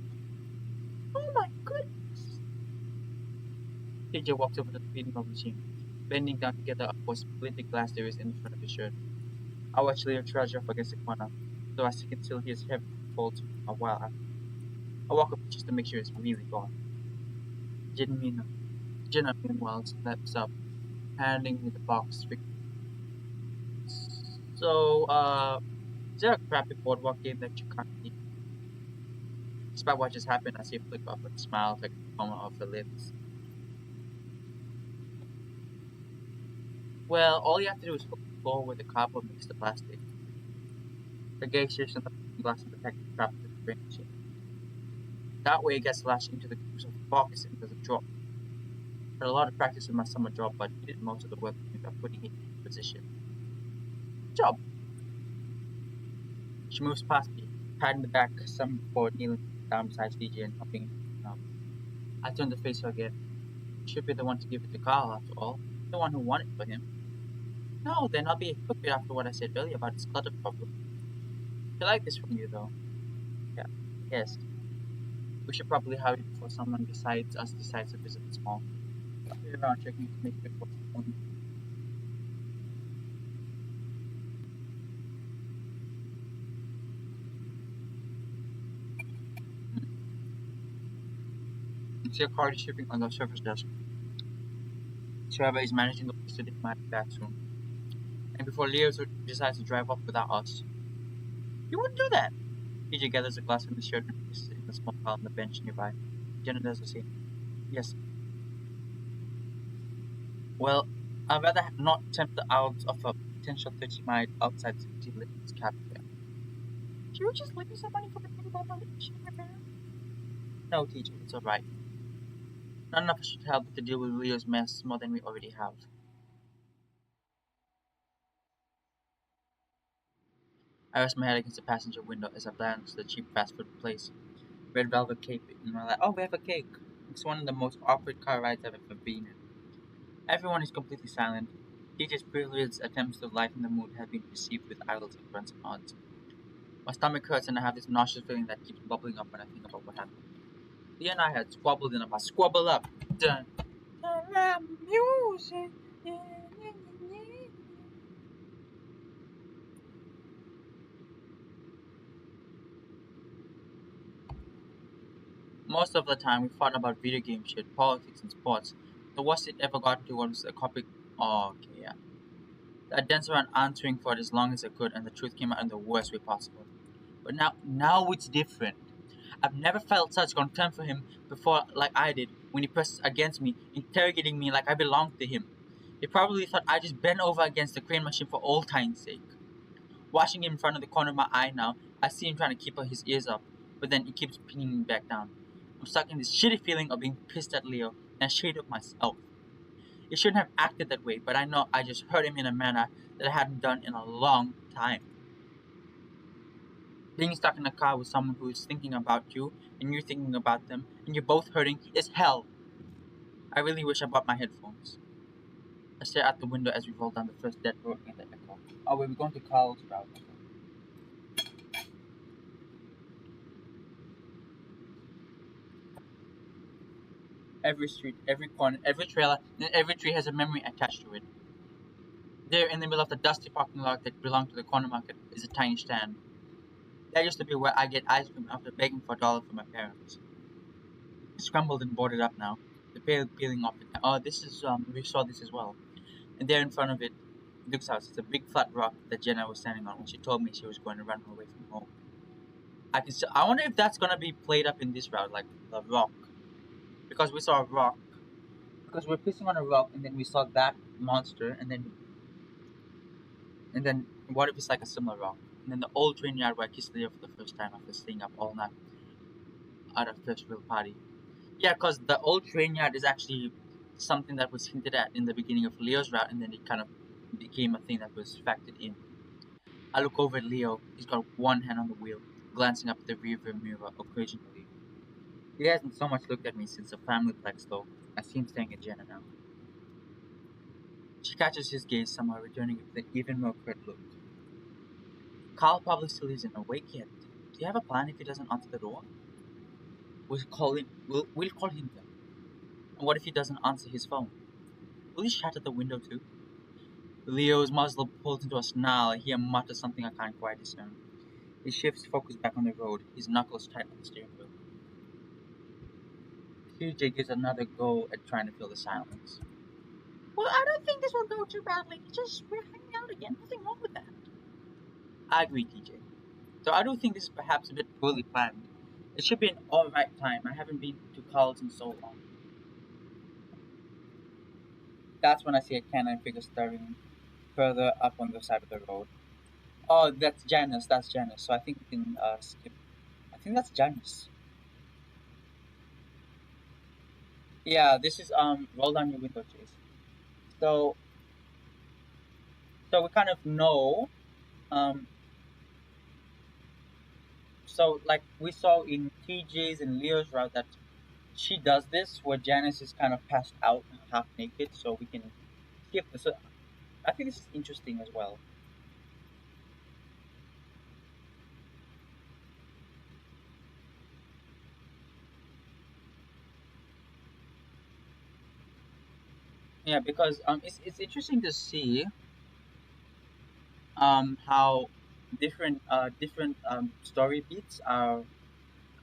Oh my goodness! TJ walks over to the feeding machine, bending down to gather up what splitting glass there is in front of his shirt. I watch Leo trudge off against the corner, though I can still hear his heavy folds a while after. I walk up just to make sure it's really gone. Jenna, Jenna meanwhile steps up, handing me the box. So, is there a crappy boardwalk game that you can't beat? Despite what just happened, I see a flick up and smile like the corner of her lips. Well, all you have to do is hook the floor where the cardboard meets the plastic. The gauge shifts on the glass and protect the trap with the brain machine. That way it gets lashed into the grooves of the box and doesn't drop. Had a lot of practice with my summer job, but he did most of the work by putting it in position. Job! She moves past me, patting the back some before kneeling down beside Fiji and helping him up. I turn to face her again. Should be the one to give it to Carl, after all. The one who won it for him. No, then I'll be a hypocrite after what I said earlier about his clutter problem. I like this from you, though. Yeah, yes. We should probably hurry before someone besides us decides to visit the mall. I'll be around checking to make sure what's on. See a card is shipping on the surface desk. Trevor is managing the place to take my back soon. And before Leo decides to drive off without us. You wouldn't do that! PJ gathers a glass from his shirt and places it in a small pile on the bench nearby. Jenna does the same. Yes. Well, I'd rather not tempt the odds of a potential 30 mile outside city limits cab fare. Should you just leave me some money for the thing about the machine repair? No, TJ, it's alright. None of us should help to deal with Leo's mess more than we already have. I rest my head against the passenger window as I glance at the cheap fast food place. Red velvet cake in my lap. Oh, we have a cake! It's one of the most awkward car rides I've ever been in. Everyone is completely silent. TJ's previous attempts to lighten the mood have been received with idols and grunts and odds. My stomach hurts and I have this nauseous feeling that keeps bubbling up when I think about what happened. Leah and I had squabbled in a bus. Squabble up. Dun. Music. Most of the time, we fought about video game shit, politics, and sports. The worst it ever got to was a copy. Oh, okay, yeah. I danced around answering for it as long as I could, and the truth came out in the worst way possible. But now it's different. I've never felt such contempt for him before like I did when he pressed against me, interrogating me like I belonged to him. He probably thought I just bent over against the crane machine for old time's sake. Watching him in front of the corner of my eye now, I see him trying to keep his ears up, but then he keeps pinning me back down. I'm stuck in this shitty feeling of being pissed at Leo and ashamed of myself. He shouldn't have acted that way, but I know I just hurt him in a manner that I hadn't done in a long time. Being stuck in a car with someone who is thinking about you and you're thinking about them and you're both hurting is hell. I really wish I bought my headphones. I stare out the window as we roll down the first dead road in the echo. Oh, wait, we're going to Carl's route. Every street, every corner, every trailer, and every tree has a memory attached to it. There, in the middle of the dusty parking lot that belonged to the corner market, is a tiny stand. That used to be where I get ice cream after begging for a dollar from my parents. It's crumbled and boarded up now. The pale peeling off it. Oh, this is we saw this as well. And there in front of it, Duke's house, it's a big flat rock that Jenna was standing on when she told me she was going to run away from home. I wonder if that's gonna be played up in this route, like the rock, because we saw a rock. Because we're pissing on a rock, and then we saw that monster, and then what if it's like a similar rock? And then the old train yard where I kissed Leo for the first time after staying up all night at our first real party. Yeah, because the old train yard is actually something that was hinted at in the beginning of Leo's route, and then it kind of became a thing that was factored in. I look over at Leo. He's got one hand on the wheel, glancing up at the rearview mirror occasionally. He hasn't so much looked at me since the family plex, though. I see him staring at Jenna now. She catches his gaze somehow, returning it with an even more curt look. Carl probably still isn't awake yet. Do you have a plan if he doesn't answer the door? We'll call him. We'll call him then. And what if he doesn't answer his phone? Will he shout at the window too? Leo's muzzle pulls into a snarl. I hear him mutter something I can't quite discern. He shifts focus back on the road, his knuckles tight on the steering wheel. TJ gives another go at trying to fill the silence. Well, I don't think this will go too badly. Just we're hanging out again. Nothing wrong with that. I agree, TJ. So I do think this is perhaps a bit poorly planned. It should be an alright time. I haven't been to college in so long. That's when I see a canine figure staring further up on the side of the road. Oh, that's Janice. That's Janice. So I think we can skip. I think that's Janice. Yeah, this is roll down your window, Chase. So we kind of know um so like we saw in TJ's and Leo's route that she does this where Janice is kind of passed out half naked, so we can skip this. So I think this is interesting as well. Yeah, because it's interesting to see how different story beats are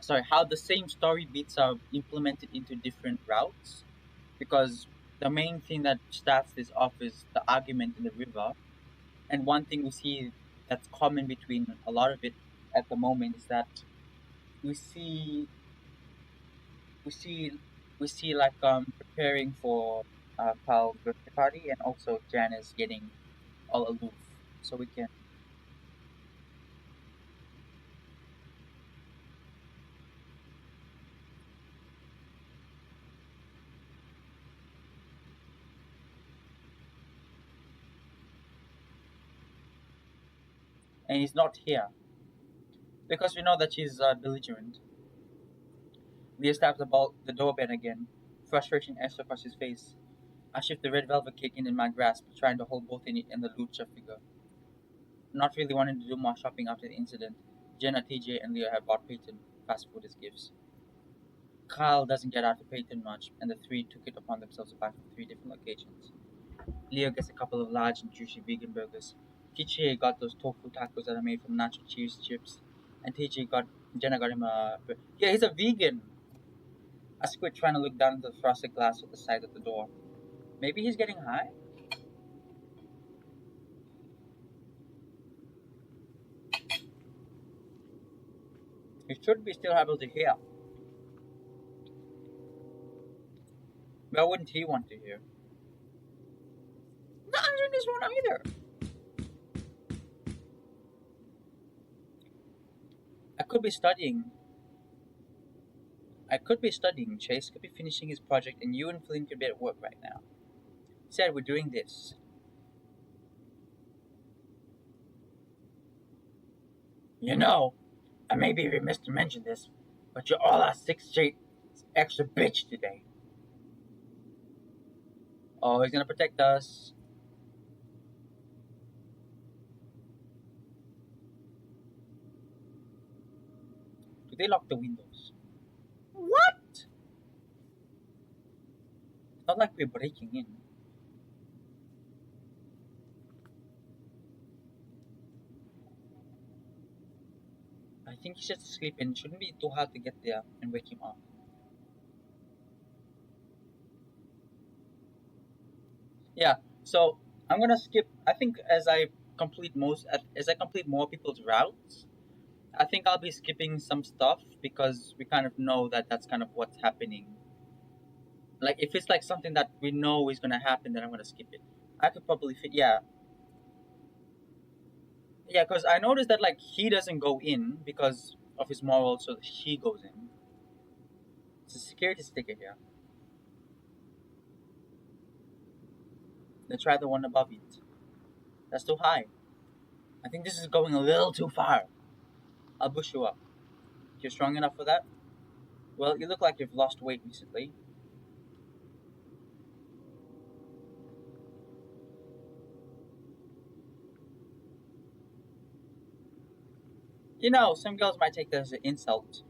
sorry how the same story beats are implemented into different routes, because the main thing that starts this off is the argument in the river, and one thing we see that's common between a lot of it at the moment is that we see we see we see like preparing for Carl's birthday party, and also Janice getting all aloof, so we can. And he's not here because we know that she's belligerent. Leo stabs the doorbell again. Frustration etched across his face. I shift the red velvet cake in my grasp, trying to hold both in it and the lucha figure. Not really wanting to do more shopping after the incident, Jenna, TJ, and Leo have bought Peyton fast food as gifts. Carl doesn't get out to Peyton much, and the three took it upon themselves to buy from three different locations. Leo gets a couple of large and juicy vegan burgers. Chichi got those tofu tacos that are made from nacho cheese chips, and Jenna got him a. Yeah, he's a vegan. I squid trying to look down into the frosted glass at the side of the door. Maybe he's getting high? He should be still able to hear. Why wouldn't he want to hear? Not answering this one either. I could be studying. I could be studying. Chase could be finishing his project, and you and Flynn could be at work right now. Said we're doing this. You know, I may be remiss to mention this, but you're all our 6th straight extra bitch today. Oh, he's gonna protect us. Do they lock the windows? What? It's not like we're breaking in. I think he's just asleep and it shouldn't be too hard to get there and wake him up. Yeah, so I'm gonna skip. I think as I complete more people's routes, I think I'll be skipping some stuff because we kind of know that that's kind of what's happening. Like if it's like something that we know is gonna happen, then I'm gonna skip it. I could probably fit. Yeah, yeah, because I noticed that like he doesn't go in because of his morals, so she goes in. It's a security sticker here. Let's try the one above it. That's too high. I think this is going a little too far. I'll push you up. You're strong enough for that? Well, you look like you've lost weight recently. You know, some girls might take this as an insult.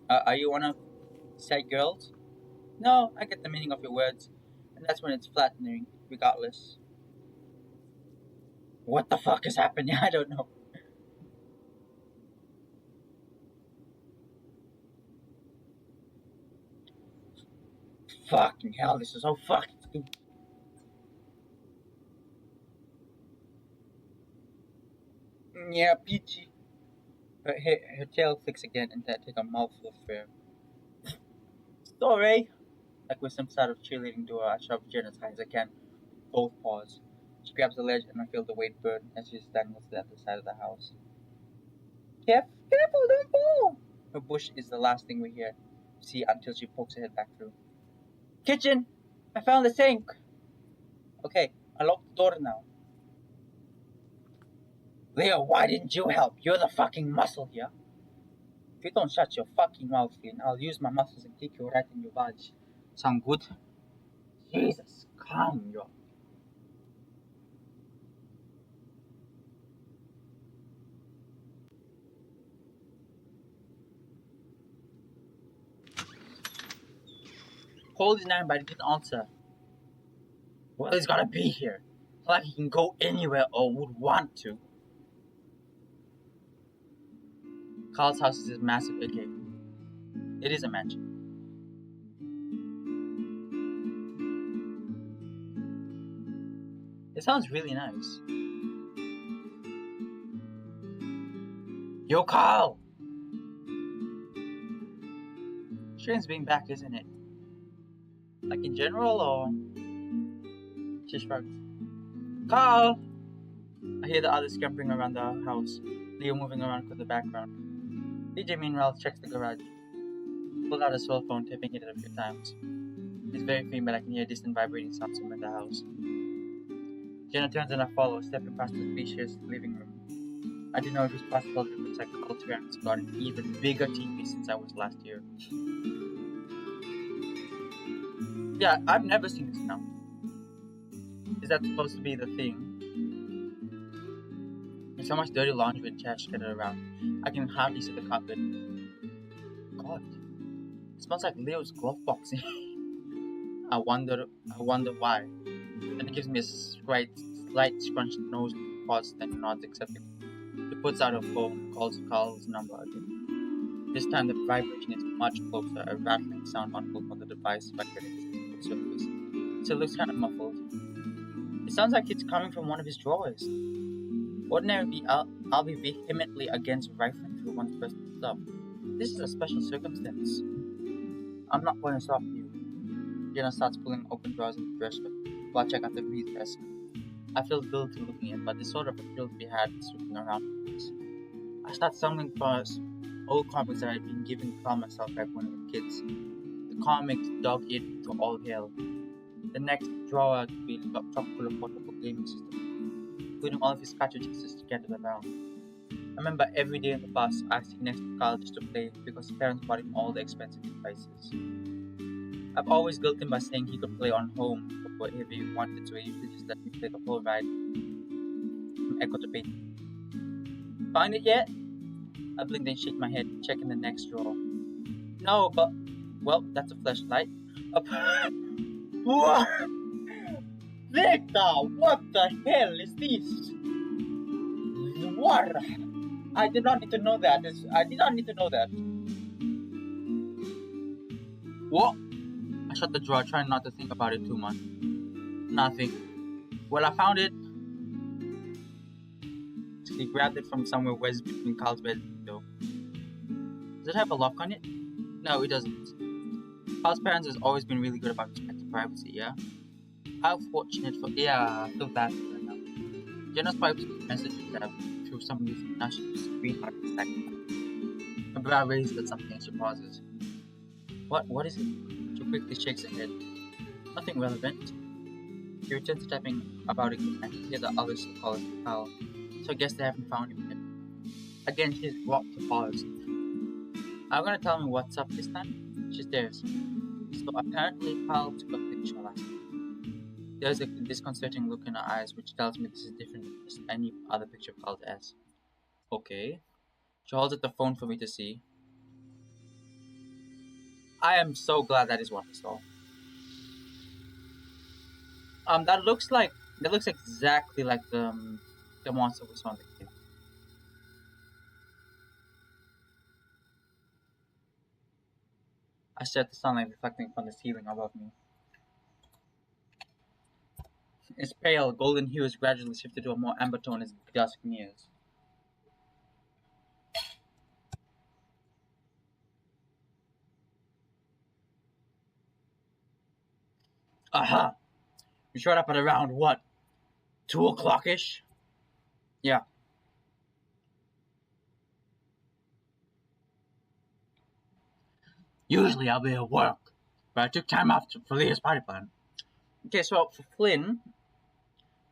Are you one of said girls? No, I get the meaning of your words, and that's when it's flattering, regardless. What the fuck is happening? I don't know. Fucking hell, this is so fucking stupid. Yeah, Peachy. Her tail clicks again and then take a mouthful of fur. Sorry! Like with some sort of cheerleading duo, I shove Jen as high as I can. Both paws. She grabs the ledge and I feel the weight burn as she dangles at the side of the house. Careful, don't fall! Her bush is the last thing we hear. See until she pokes her head back through. Kitchen! I found the sink! Okay, unlock the door now. Leo, why didn't you help? You're the fucking muscle here. If you don't shut your fucking mouth, Flynn, I'll use my muscles and kick you right in your vag. Sound good? Jesus, calm you. Called his name, but he didn't answer. Well, he's gotta be here. It's not like he can go anywhere or would want to. Carl's house is massive. Okay, it is a mansion. It sounds really nice. Yo, Carl! Strange being back, isn't it? Like in general, or just shrugs. Carl! I hear the others scampering around the house. Leo moving around in the background. DJ meanwhile checks the garage. Pulled out a cell phone, tapping it a few times. It's very faint, but I can hear distant vibrating sounds from in the house. Jenna turns and I follow, stepping past the spacious living room. I didn't know it was possible to protect culture and it's got an even bigger TV since I was last year. Yeah, I've never seen this now. Is that supposed to be the thing? There's so much dirty laundry and trash scattered around. I can hardly see the carpet. God, It smells like Leo's glove boxing. I wonder I wonder why. Then he gives me a slight scrunched nose pause, then nods accepting. He puts out a phone, calls Carl's number again. This time the vibration is much closer, a rattling sound muffled from the device vibrating its surface. So it looks kind of muffled. It sounds like it's coming from one of his drawers. Ordinarily, I'll be vehemently against rifling through one's personal stuff. This is a special circumstance. I'm not going to stop you. Jenna starts pulling open drawers in the dresser while I check out the Reed's desk. I feel guilty looking in, but there's sort of a thrill to be had snooping around the place. I start stumbling past old comics that I'd been given Carl myself back when we were kids. The comics dog eat to all hell. The next drawer to be chock full of portable gaming systems, including all of his cartridges scattered around. I remember every day in the bus I sit next to Carl just to play because his parents bought him all the expensive devices. I've always guilted him by saying he could play on home whatever he wanted, so he usually just let me play the whole ride from Echo to Bay. Find it yet? I blink then shake my head, checking the next drawer. No, but well, that's a flashlight. What? Victor, what the hell is this? What? I did not need to know that. I did not need to know that. What? I shut the drawer, trying not to think about it too much. Nothing. Well, I found it. He grabbed it from somewhere wedged between Carl's bed and window. Does it have a lock on it? No, it doesn't. Carl's parents has always been really good about respecting privacy, yeah? How fortunate for... Yeah, I feel bad for her now. Jenna swipes messages tab through some reason. Now she's screen hard for a second. Her brow raised at something and she pauses. What is it? She quickly shakes her head. Nothing relevant. She returns to typing about it and hear the others call it Carl. So I guess they haven't found him yet. Again, she's dropped to pause. Are you gonna tell me what's up this time? She stares. So apparently Carl took a picture last night. There's a disconcerting look in her eyes which tells me this is different than just any other picture of Carl's ass. Okay. She holds up the phone for me to see. I am so glad that is what I saw. That looks exactly like the monster we saw in the cave. I stare at the sunlight reflecting from the ceiling above me. Its pale golden hue is gradually shifted to a more amber tone as dusk nears. Aha! You showed up at around what? 2 o'clock-ish? Yeah. Usually I'll be at work, but I took time off for Leah's party plan. Okay, so for Flynn,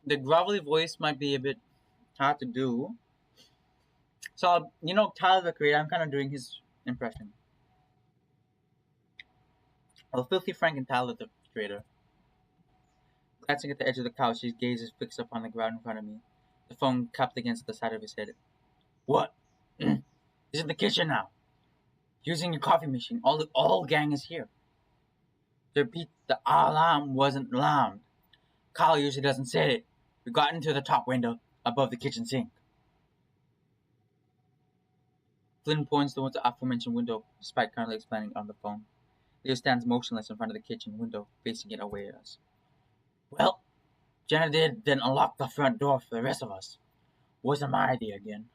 the grovelly voice might be a bit hard to do. So, Tyler the Creator, I'm kind of doing his impression. Well, Filthy Frank and Tyler the Creator. Glancing at the edge of the couch, his gaze is fixed upon the ground in front of me, the phone cupped against the side of his head. What? He's in the kitchen now. Using your coffee machine. All gang is here. To repeat, the alarm wasn't alarmed. Carl usually doesn't say it. We got into the top window above the kitchen sink. Flynn points towards the aforementioned window, despite currently explaining on the phone. Leo stands motionless in front of the kitchen window, facing it away at us. Well, Jenna did then unlock the front door for the rest of us. Wasn't my idea again.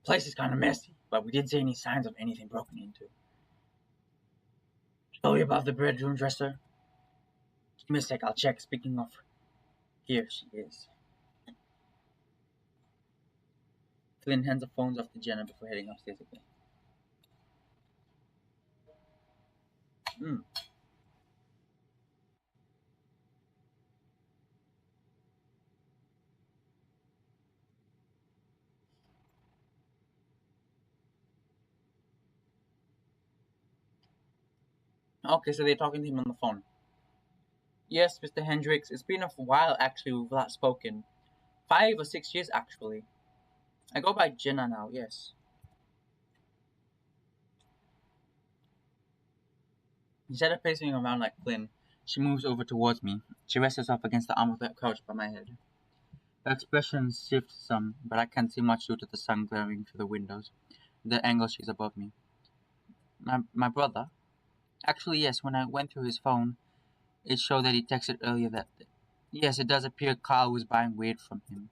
Place is kind of messy, but we didn't see any signs of anything broken into. Show you above the bedroom dresser. Give me a sec, I'll check. Speaking of, here she is. Flynn hands the phones off to Jenna before heading upstairs again. Okay, so they're talking to him on the phone. Yes, Mr. Hendricks, it's been a while actually we've not spoken. 5 or 6 years actually. I go by Jenna now, yes. Instead of pacing around like Flynn, she moves over towards me. She rests herself against the arm of the couch by my head. Her expression shifts some, but I can't see much due to the sun glaring through the windows. The angle she's above me. My brother? Actually, yes, when I went through his phone, it showed that he texted earlier that. Yes, it does appear Carl was buying weed from him.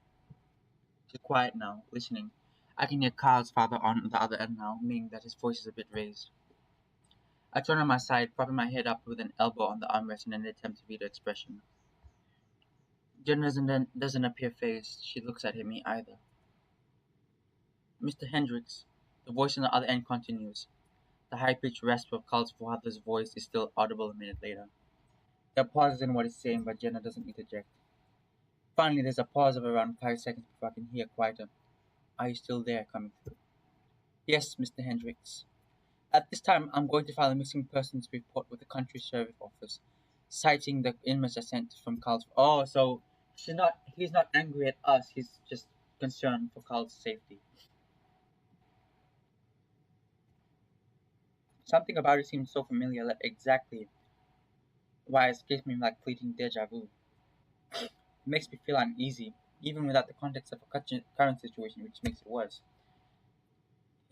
She's quiet now, listening. I can hear Carl's father on the other end now, meaning that his voice is a bit raised. I turn on my side, propping my head up with an elbow on the armrest in an attempt to read her expression. Jen doesn't appear phased. She looks at me either. Mr. Hendricks. The voice on the other end continues. The high-pitched rasp of Carl's father's voice is still audible a minute later. There are pauses in what he's saying, but Jenna doesn't interject. Finally, there's a pause of around 5 seconds before I can hear quieter. Are you still there coming through? Yes, Mr. Hendricks. At this time, I'm going to file a missing persons report with the country sheriff office, citing the inmates I sent from Carl's. Oh, so he's not angry at us. He's just concerned for Carl's safety. Something about it seems so familiar, like exactly why it escaped me like fleeting deja vu. It makes me feel uneasy, even without the context of a current situation, which makes it worse.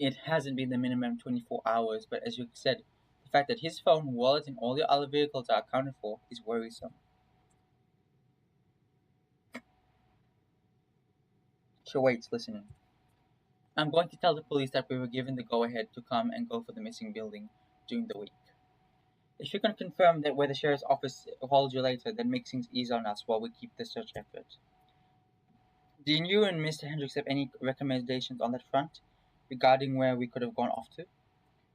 It hasn't been the minimum 24 hours, but as you said, the fact that his phone, wallet, and all your other vehicles are accounted for is worrisome. She waits, listening. I'm going to tell the police that we were given the go-ahead to come and go for the missing building during the week. If you can confirm that where the sheriff's office holds you later, then make things easy on us while we keep the search effort. Do you and Mr. Hendricks have any recommendations on that front regarding where we could have gone off to?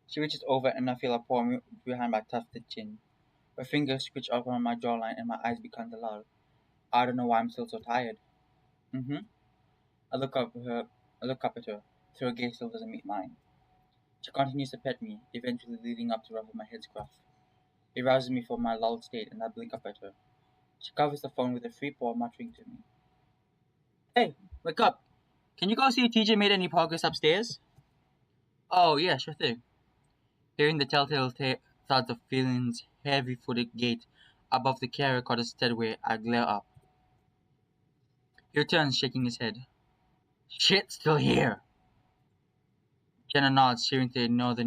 She reaches over and I feel her paw behind my tufted chin. Her fingers scritch up on my jawline and my eyes become dull. I don't know why I'm still so tired. Mm-hmm. I look up at her. I look up at her. So her gaze still doesn't meet mine. She continues to pet me, eventually leading up to ruffle my head scruff. It rouses me from my lulled state, and I blink up at her. She covers the phone with a free paw, muttering to me. Hey, wake up! Can you go see if TJ made any progress upstairs? Oh, yeah, sure thing. Hearing the telltale thuds of Phelan's heavy-footed gait above the carrier cottage stairway, I glare up. He returns, shaking his head. Shit, still here! Jenna nods, seeming to ignore the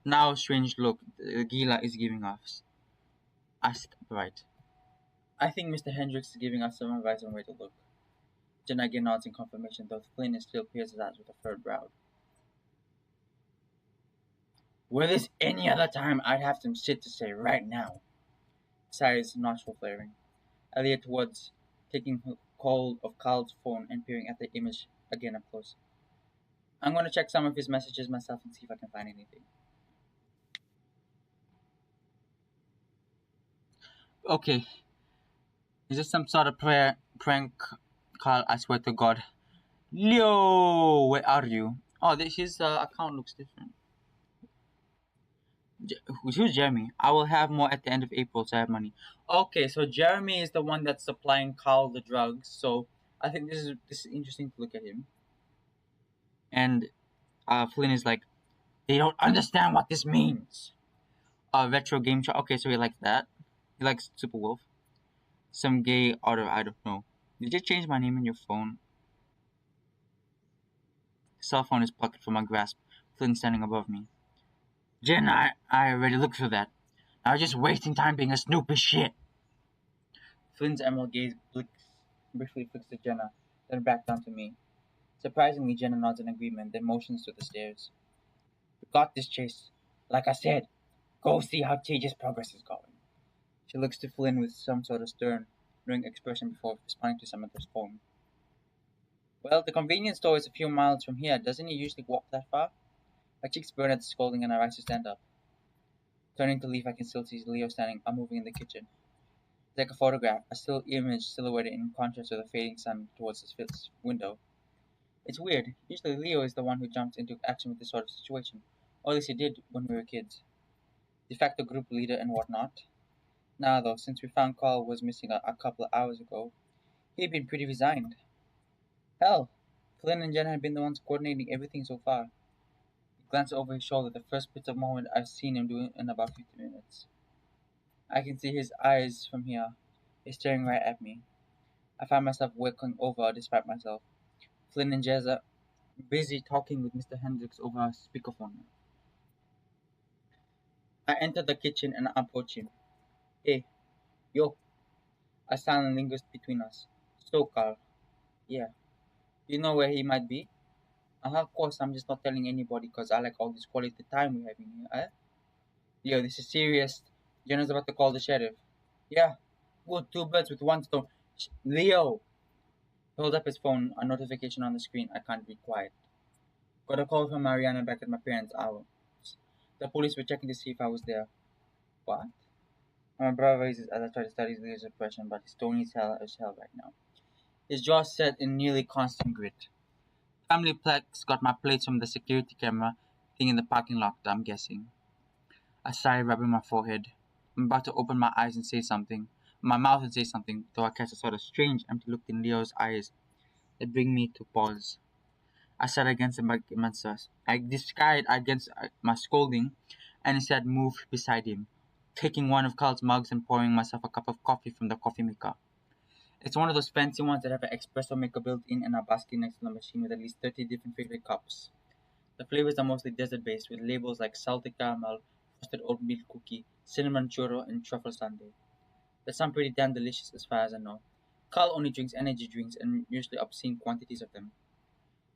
now strange look Gila is giving us. I sit upright. I think Mr. Hendricks is giving us some advice on where to look. Jenna again nods in confirmation, though Flynn still pierces us with a furrowed brow. Were this any other time, I'd have some shit to say right now. Sighs, nostril flaring. I leer towards, taking hold of Carl's phone and peering at the image again up close. I'm gonna check some of his messages myself and see if I can find anything. Okay, is this some sort of prank, Carl? I swear to God. Leo, where are you? Oh, his account looks different. Who's Jeremy? I will have more at the end of April, so I have money. Okay, so Jeremy is the one that's supplying Carl the drugs. So I think this is interesting to look at him. And Flynn is like, they don't understand what this means. Retro game show. Okay, so he likes that. He likes Super Wolf. Some gay author, I don't know. Did you change my name in your phone? Cell phone is plucked from my grasp. Flynn standing above me. Jen, I already looked through that. I was just wasting time being a snoopy shit. Flynn's emerald gaze briefly flicks to Jenna, then back down to me. Surprisingly, Jenna nods in agreement, then motions to the stairs. We got this, Chase. Like I said, go see how Tage's progress is going. She looks to Flynn with some sort of stern, knowing expression before responding to Samantha's phone. Well, the convenience store is a few miles from here. Doesn't he usually walk that far? My cheeks burn at the scolding and I rise to stand up. Turning to leave, I can still see Leo standing unmoving in the kitchen. It's like a photograph, a still image silhouetted in contrast to the fading sun towards his window. It's weird. Usually Leo is the one who jumps into action with this sort of situation. Or at least he did when we were kids. De facto group leader and whatnot. Now though, since we found Carl was missing a couple of hours ago, he'd been pretty resigned. Hell, Flynn and Jenna had been the ones coordinating everything so far. He glanced over his shoulder, the first bit of moment I've seen him do in about 50 minutes. I can see his eyes from here. He's staring right at me. I find myself waking over despite myself. Flynn and Jezza busy talking with Mr. Hendricks over a speakerphone. I enter the kitchen and approach him. Hey, yo. A silence lingers between us. So, Carl. Yeah. You know where he might be? Of course, I'm just not telling anybody because I like all this quality time we're having here. Eh? Yo, this is serious. Jenna's about to call the sheriff. Yeah. Good, two birds with one stone. Leo! He holds up his phone, a notification on the screen. I can't be quiet. Got a call from Mariana back at my parents' house. The police were checking to see if I was there. What? My brother raises as I try to study Leo's expression, but his tone is hell as hell right now. His jaw set in nearly constant grit. Family Plex got my plates from the security camera thing in the parking lot, I'm guessing. I sigh, rubbing my forehead. I'm about to open my eyes and say something. My mouth and say something, though I catch a sort of strange, empty look in Leo's eyes that bring me to pause. I sat against him against us. I disguised against my scolding, and instead moved beside him, taking one of Carl's mugs and pouring myself a cup of coffee from the coffee maker. It's one of those fancy ones that have an espresso maker built in and a basket next to the machine with at least 30 different favorite cups. The flavors are mostly dessert-based, with labels like salted caramel, frosted oatmeal cookie, cinnamon churro, and truffle sundae. They sound pretty damn delicious as far as I know. Carl only drinks energy drinks and usually obscene quantities of them.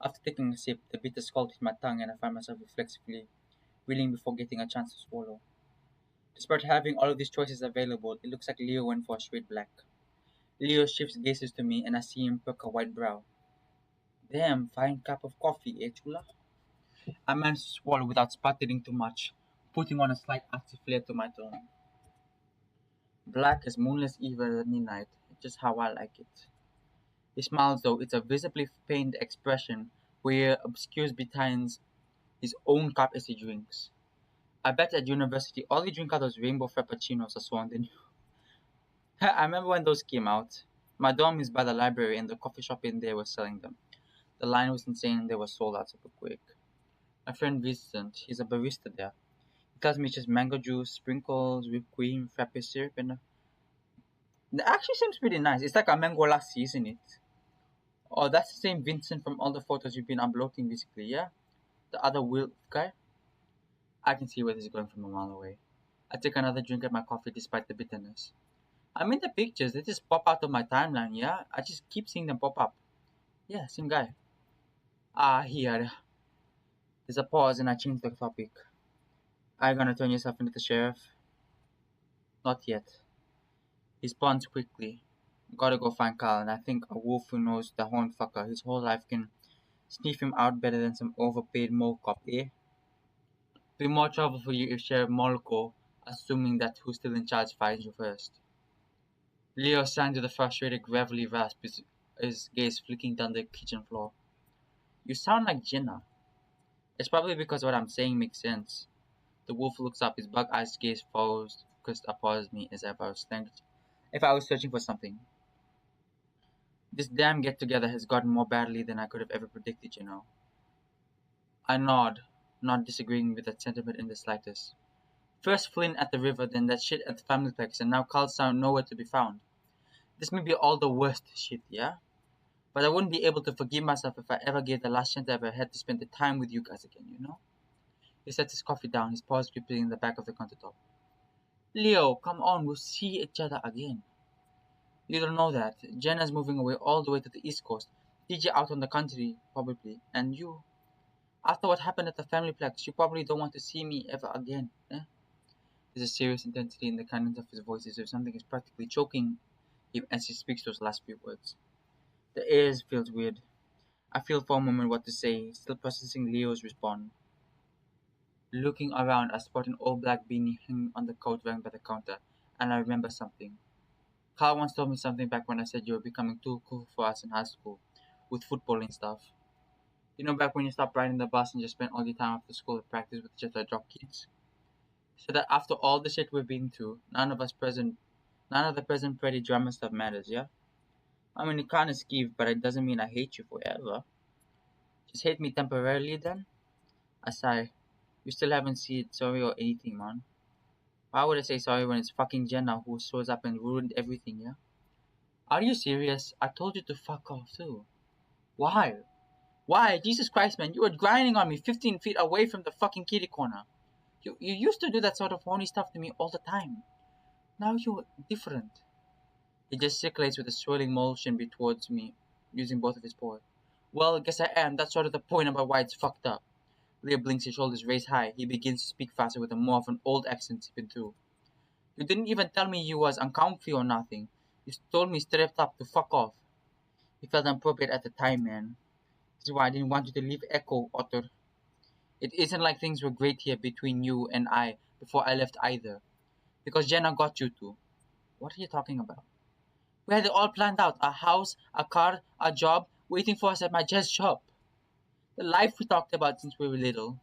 After taking a sip, the bitter scald hit my tongue and I find myself reflexively reeling before getting a chance to swallow. Despite having all of these choices available, it looks like Leo went for a straight black. Leo shifts gazes to me and I see him perk a white brow. Damn, fine cup of coffee, eh, chula? I managed to swallow without sputtering too much, putting on a slight active flair to my tone. Black as moonless eve at midnight, just how I like it. He smiles though, it's a visibly pained expression where obscures behind his own cup as he drinks. I bet at university all you drink are those rainbow frappuccinos or so on. Then I remember when those came out. My dorm is by the library and the coffee shop in there was selling them. The line was insane and they were sold out super quick. My friend Vincent, he's a barista there. He tells me it's just mango juice, sprinkles, whipped cream, frappe syrup, and it actually seems pretty nice. It's like a mango lassi, isn't it? Oh, that's the same Vincent from all the photos you've been uploading, basically, yeah? The other Will guy? I can see where this is going from a mile away. I take another drink at my coffee despite the bitterness. I mean the pictures, they just pop out of my timeline, yeah? I just keep seeing them pop up. Yeah, same guy. Here. There's a pause and I change the topic. Are you gonna turn yourself into the sheriff? Not yet. He responds quickly. Gotta go find Carl, and I think a wolf who knows the horn fucker his whole life can sniff him out better than some overpaid mole cop, eh? Be more trouble for you if Sheriff Molko, assuming that who's still in charge, finds you first. Leo sank to the frustrated, gravelly rasp, his gaze flicking down the kitchen floor. You sound like Jenna. It's probably because what I'm saying makes sense. The wolf looks up, his bug-eyed gaze focused upon me as if I was searching for something. This damn get-together has gotten more badly than I could have ever predicted, you know. I nod, not disagreeing with that sentiment in the slightest. First Flynn at the river, then that shit at the family plex, and now Carl's sound nowhere to be found. This may be all the worst shit, yeah? But I wouldn't be able to forgive myself if I ever gave the last chance I ever had to spend the time with you guys again, you know? He sets his coffee down, his paws gripping the back of the countertop. Leo, come on, we'll see each other again. You don't know that. Jenna's moving away all the way to the East Coast. TJ out on the country, probably. And you, after what happened at the family plex, you probably don't want to see me ever again, eh? There's a serious intensity in the cadence of his voice as if something is practically choking him as he speaks those last few words. The air feels weird. I feel for a moment what to say, still processing Leo's response. Looking around, I spot an old black beanie hanging on the coat rack by the counter, and I remember something. Carl once told me something back when I said you were becoming too cool for us in high school, with football and stuff. You know, back when you stopped riding the bus and just spent all your time after school at practice with just our jock kids? So that after all the shit we've been through, none of the present pretty drama stuff matters, yeah? I mean, it kinda skeeved, but it doesn't mean I hate you forever. Just hate me temporarily then? I sigh. You still haven't said sorry or anything, man. Why would I say sorry when it's fucking Jenna who shows up and ruined everything, yeah? Are you serious? I told you to fuck off too. Why? Why? Jesus Christ, man, you were grinding on me 15 feet away from the fucking kitty corner. You used to do that sort of horny stuff to me all the time. Now you're different. He gesticulates with a swirling motion towards me, using both of his paws. Well, guess I am. That's sort of the point about why it's fucked up. Leo blinks, his shoulders raised high. He begins to speak faster with a more of an old accent seeping through. You didn't even tell me you was uncomfy or nothing. You told me straight up to fuck off. It felt inappropriate at the time, man. This is why I didn't want you to leave Echo, Otter. It isn't like things were great here between you and I before I left either. Because Jenna got you to. What are you talking about? We had it all planned out. A house, a car, a job, waiting for us at my jazz shop. The life we talked about since we were little.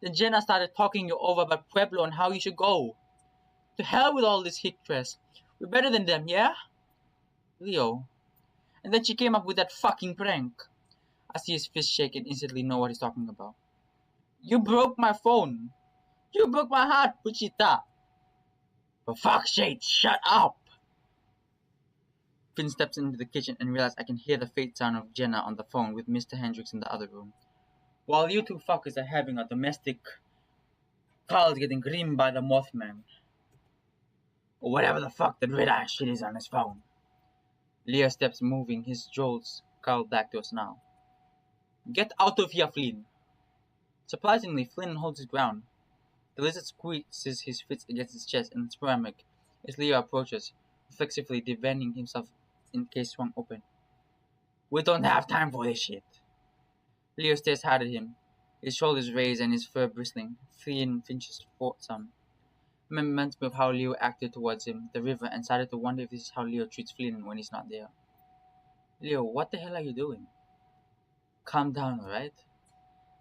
Then Jenna started talking you over about Pueblo and how you should go. To hell with all this hick dress. We're better than them, yeah? Leo. And then she came up with that fucking prank. I see his fist shake and instantly know what he's talking about. You broke my phone. You broke my heart, Puchita. For fuck's sake, shut up! Finn steps into the kitchen and realizes I can hear the faint sound of Jenna on the phone with Mr. Hendricks in the other room. While you two fuckers are having a domestic, Carl's getting green by the Mothman. Or whatever the fuck that red eye shit is on his phone. Leo steps moving his jolts Carl back to us now. Get out of here, Flynn! Surprisingly, Flynn holds his ground. The lizard squeezes his fists against his chest and stomach as Leo approaches, reflexively defending himself in case swung open. We don't have time for this shit. Leo stares hard at him, his shoulders raised and his fur bristling. Flynn finches for some. Reminds me of how Leo acted towards him, the river, and started to wonder if this is how Leo treats Flynn when he's not there. Leo, what the hell are you doing? Calm down, alright?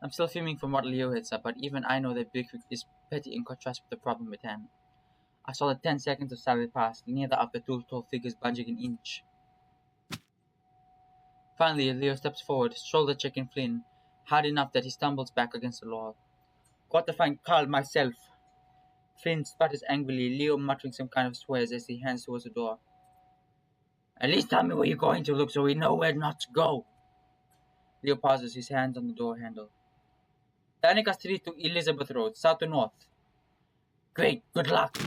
I'm still fuming from what Leo had said, but even I know that Big Rick is petty in contrast with the problem at hand. I saw the 10 seconds of silence pass, neither of the two tall figures budging an inch. Finally, Leo steps forward, shoulder checking Flynn, hard enough that he stumbles back against the wall. Got to find Carl myself. Flynn sputters angrily, Leo muttering some kind of swears as he hands towards the door. At least tell me where you're going to look so we know where not to go. Leo pauses, his hands on the door handle. Danica Street to Elizabeth Road, south to north. Great, good luck.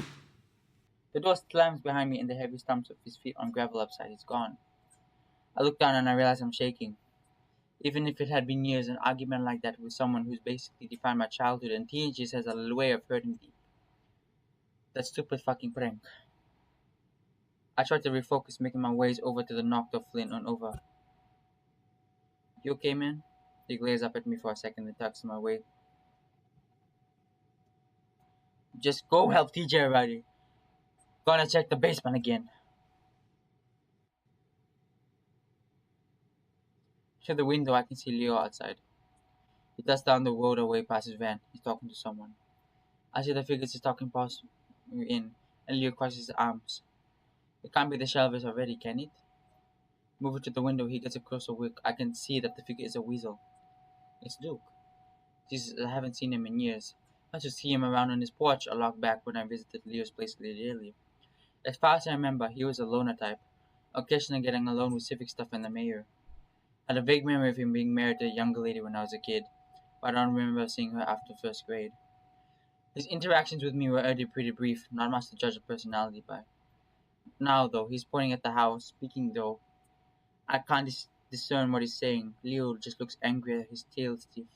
The door slams behind me and the heavy stumps of his feet on gravel upside is gone. I look down and I realize I'm shaking. Even if it had been years, an argument like that with someone who's basically defined my childhood and teenagers has a way of hurting deep. That stupid fucking prank. I try to refocus, making my ways over to the knocked off Flynn on over. You okay, man? He glares up at me for a second and tucks my way. Just go help TJ already. Gonna check the basement again. Through the window, I can see Leo outside. He dusts down the road away past his van. He's talking to someone. I see the figures he's talking past me in, and Leo crosses his arms. It can't be the shelvers already, can it? Moving to the window, he gets a closer look. I can see that the figure is a weasel. It's Duke. Jesus, I haven't seen him in years. I used to see him around on his porch a lot back when I visited Leo's place earlier. As far as I remember, he was a loner type, occasionally getting alone with civic stuff and the mayor. I had a vague memory of him being married to a younger lady when I was a kid, but I don't remember seeing her after first grade. His interactions with me were already pretty brief, not much to judge a personality by. Now, though, he's pointing at the house, speaking though. I can't discern what he's saying. Leo just looks angry, his tail stiff.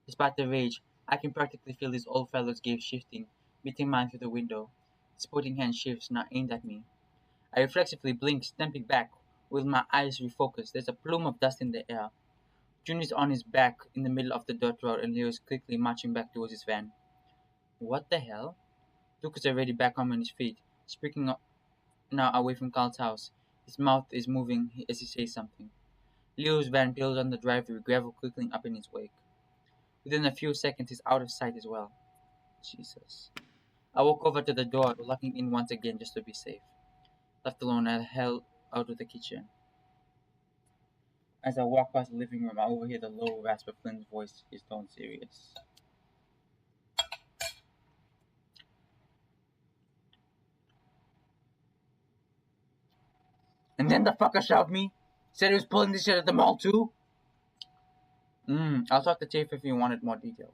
Despite the rage, I can practically feel this old fellow's gaze shifting, meeting mine through the window. His pointing hand shifts, now aimed at me. I reflexively blink, stepping back, with my eyes refocused. There's a plume of dust in the air. June is on his back in the middle of the dirt road, and Leo is quickly marching back towards his van. What the hell? Duke is already back on his feet, speaking up now away from Carl's house. His mouth is moving as he says something. Leo's van peels on the driveway, gravel quickly up in its wake. Within a few seconds, he's out of sight as well. Jesus. I walk over to the door, locking in once again just to be safe. Left alone, I held out of the kitchen. As I walk past the living room, I overhear the low rasp of Flynn's voice, his tone serious. And then the fucker shoved me. Said he was pulling this shit at the mall too. I'll talk to Chief if you wanted more details.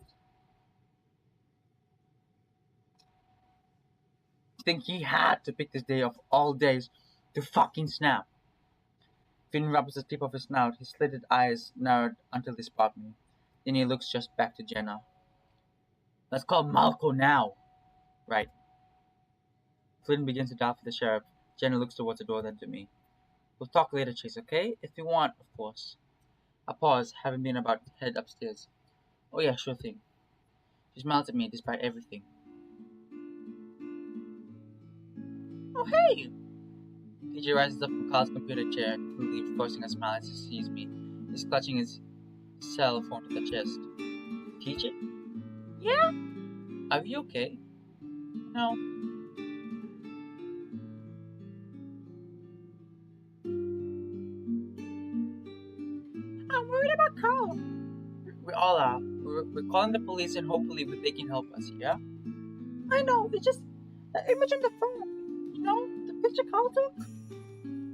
Think he had to pick this day of all days to fucking snap. Finn rubs the tip of his snout, his slitted eyes narrowed until they spot me. Then he looks just back to Jenna. Let's call Malco now. Right. Flynn begins to dial for the sheriff. Jenna looks towards the door, then to me. We'll talk later, Chase, okay? If you want, of course. I pause, having been about to head upstairs. Oh yeah, sure thing. She smiles at me despite everything. Oh hey! TJ rises up from Carl's computer chair, coolly forcing a smile as he sees me. He's clutching his cell phone to the chest. TJ? Yeah? Are you okay? No. I'm worried about Carl. We all are. We're calling the police and hopefully they can help us, yeah? I know, it's just the image on the phone. You know, the picture Carl took?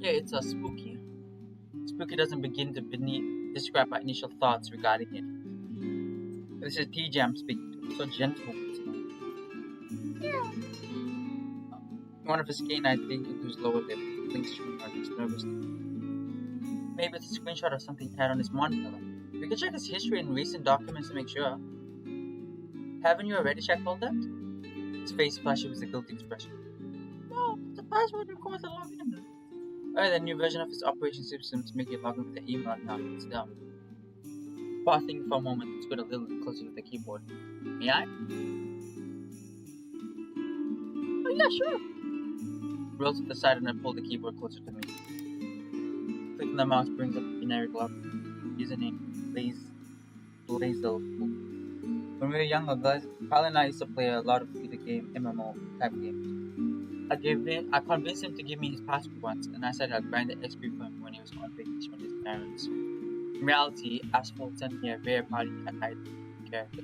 Yeah, it's spooky. Spooky doesn't begin to describe my initial thoughts regarding it. This is TJ I'm speaking to, so gentle. Yeah. One of his canines digged into his lower lip, blinks showing on his nervously. Maybe it's a screenshot of something he had on his monitor. We can check his history and recent documents to make sure. Haven't you already checked all that? His face flashes with a guilty expression. No, the password requires a login. The new version of his operation systems make you log in with the email account. It's dumb. Pausing for a moment, he stood a little closer to the keyboard. May I? Oh yeah, sure. Rolls to the side and I pull the keyboard closer to me. Clicking the mouse brings up the generic log. Username Blazel. When we were younger, guys, Carl and I used to play a lot of video game, MMO type games. I convinced him to give me his password once, and I said I'd grind the XP for him when he was on vacation with his parents. In reality, Asphalt sent me a rare party at character.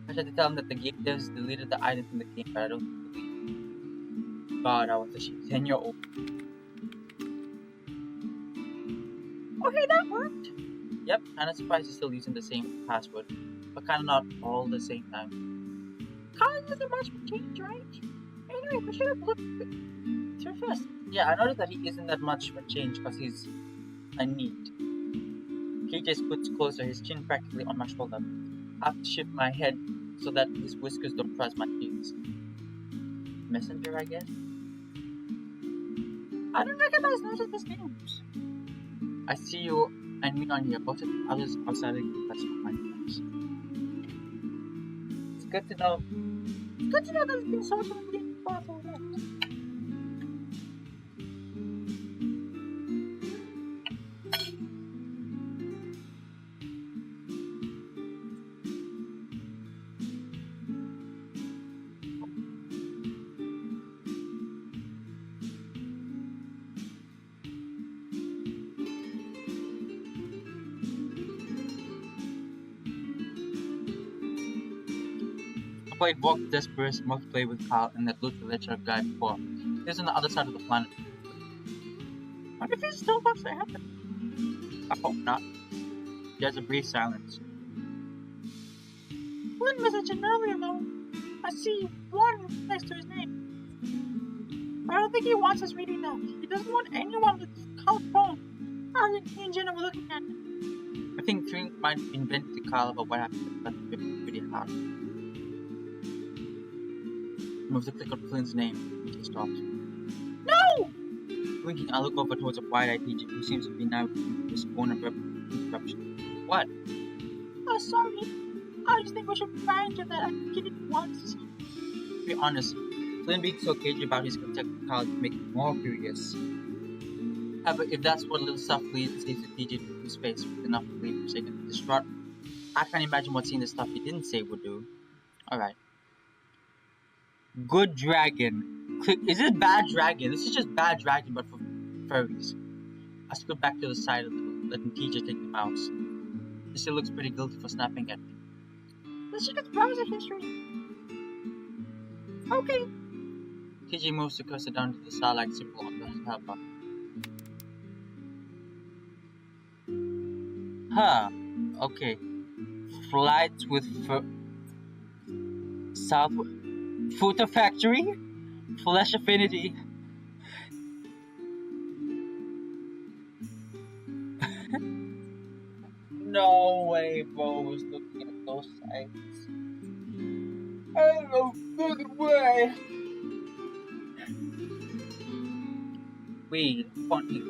I tried to tell him that the game devs deleted the item from the game, but I don't believe. God, I was a 10-year-old. Oh hey, that worked! Yep, kinda surprised he's still using the same password, but kinda not all the same time. Carl isn't much for change, right? Anyway, we should have looked through first. Yeah, I noticed that he isn't that much for change because he's a neat. He just puts closer, his chin practically on my shoulder. I have to shift my head so that his whiskers don't cross my cheeks. Messenger, I guess? I don't recognize most of these names. I see you and me on here, both of the others outside of the class of my names. It's good to know. It's good to know that it's been social media for so long. I played Walk Desperate multiplayer with Carl and that looked ledger guy before. He was on the other side of the planet. What if he still wants to happen? I hope not. There's a brief silence. One message earlier though. I see one next to his name. I don't think he wants us reading that. He doesn't want anyone with Carl's phone. I think he and Jenna were looking at it. I think Trink might have been venting to Carl about what happened, but it was pretty hard. Moves to click on Flynn's name. He stops. No! Winking, I look over towards a wide-eyed teacher who seems to be now his own interruption. What? Oh, sorry. I just think we should remind you that I did it once. To be honest, Flynn being so cagey about his contact with Carl makes me more curious. However, if that's what little stuff leads says to TJ to his face with enough to leave him shaken distraught, I can't imagine what seeing the stuff he didn't say would do. Alright. Good dragon. Click. Is it bad dragon? This is just bad dragon, but for furries. I scoot back to the side a little, letting TJ take the mouse. He still looks pretty guilty for snapping at me. Let's check its browser history. Okay. TJ moves the cursor down to the starlight symbol on the help button. Huh. Okay. Flights with South Futa Factory? Flash Affinity. No way, bro was looking at those sites. Ain't no fucking way. Weed, funny,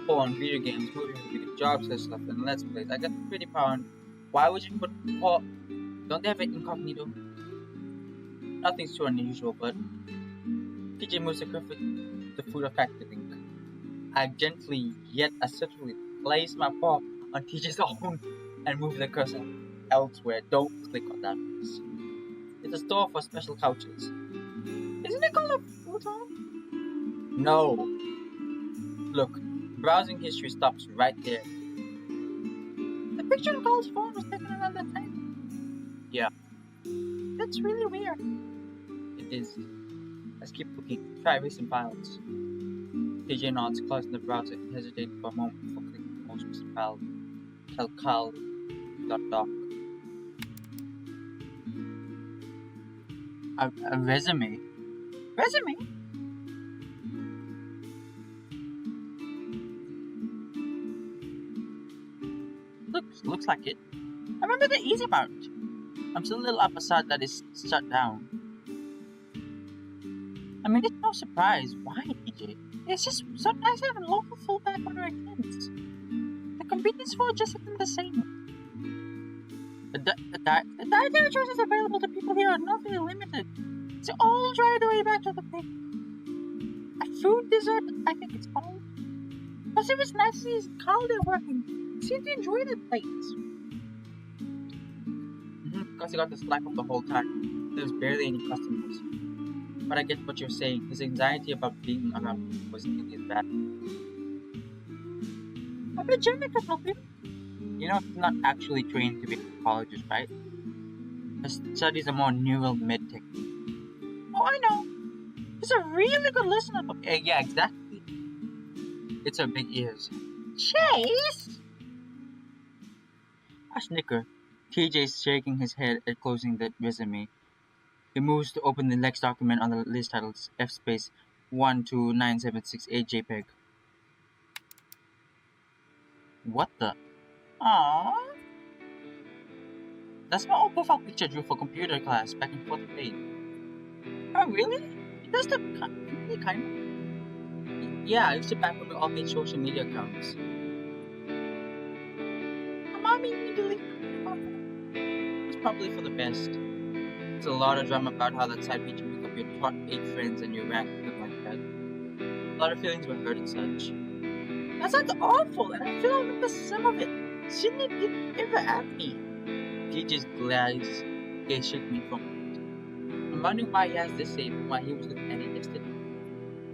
porn, video games, movies, video jobs and stuff, and let's plays. I got pretty pound. Why would you put don't they have it incognito? Nothing's too unusual, but TJ moves the food effective link. I gently yet assertively place my paw on TJ's arm and move the cursor elsewhere. Don't click on that, please. It's a store for special couches. Isn't it called a futon? No. Look, browsing history stops right there. The picture of Carl's phone was taken around that time. Yeah. That's really weird. It is. Let's keep looking. Try erasing files. TJ nods, closing the browser, and hesitated for a moment before clicking the most recent file. Tell Carl. Doc. A resume? Resume? Looks like it. I remember the easy part. I'm still a little upset that it's shut down. I mean, it's no surprise. Why, TJ? It's just so nice having local fallback on our kids. The convenience for just isn't the same. The dietary choices available to people here are not really limited. It's all try the way back to the pig. A food dessert, I think it's called. Plus, it was nice to see Carl there working. He seemed to enjoy the plates. Because he got the slack of the whole time. There was barely any customers. But I get what you're saying. His anxiety about being around wasn't nearly as bad. I bet Jenna could help him. You know, he's not actually trained to be a psychologist, right? His studies are more neural medtech. Oh, I know. He's a really good listener. Yeah, exactly. It's her big ears. Chase! I snicker. TJ's shaking his head at closing the resume. He moves to open the next document on the list titled F space 129768 JPEG. What the? Aww. That's my old profile picture I drew for computer class back in 4th grade. Oh, really? It does look really kind of. Yeah, I used it back when we all made social media accounts. Mommy, you delete it. It's probably for the best. There's a lot of drama about how that side page pick up your top 8 friends and your rank and like that. A lot of feelings were hurt and such. That sounds awful, and I feel I remember some of it. Shouldn't it get ever at me? TJ's gaze shook me from it. I'm wondering why he has this saved and why he was looking at it yesterday.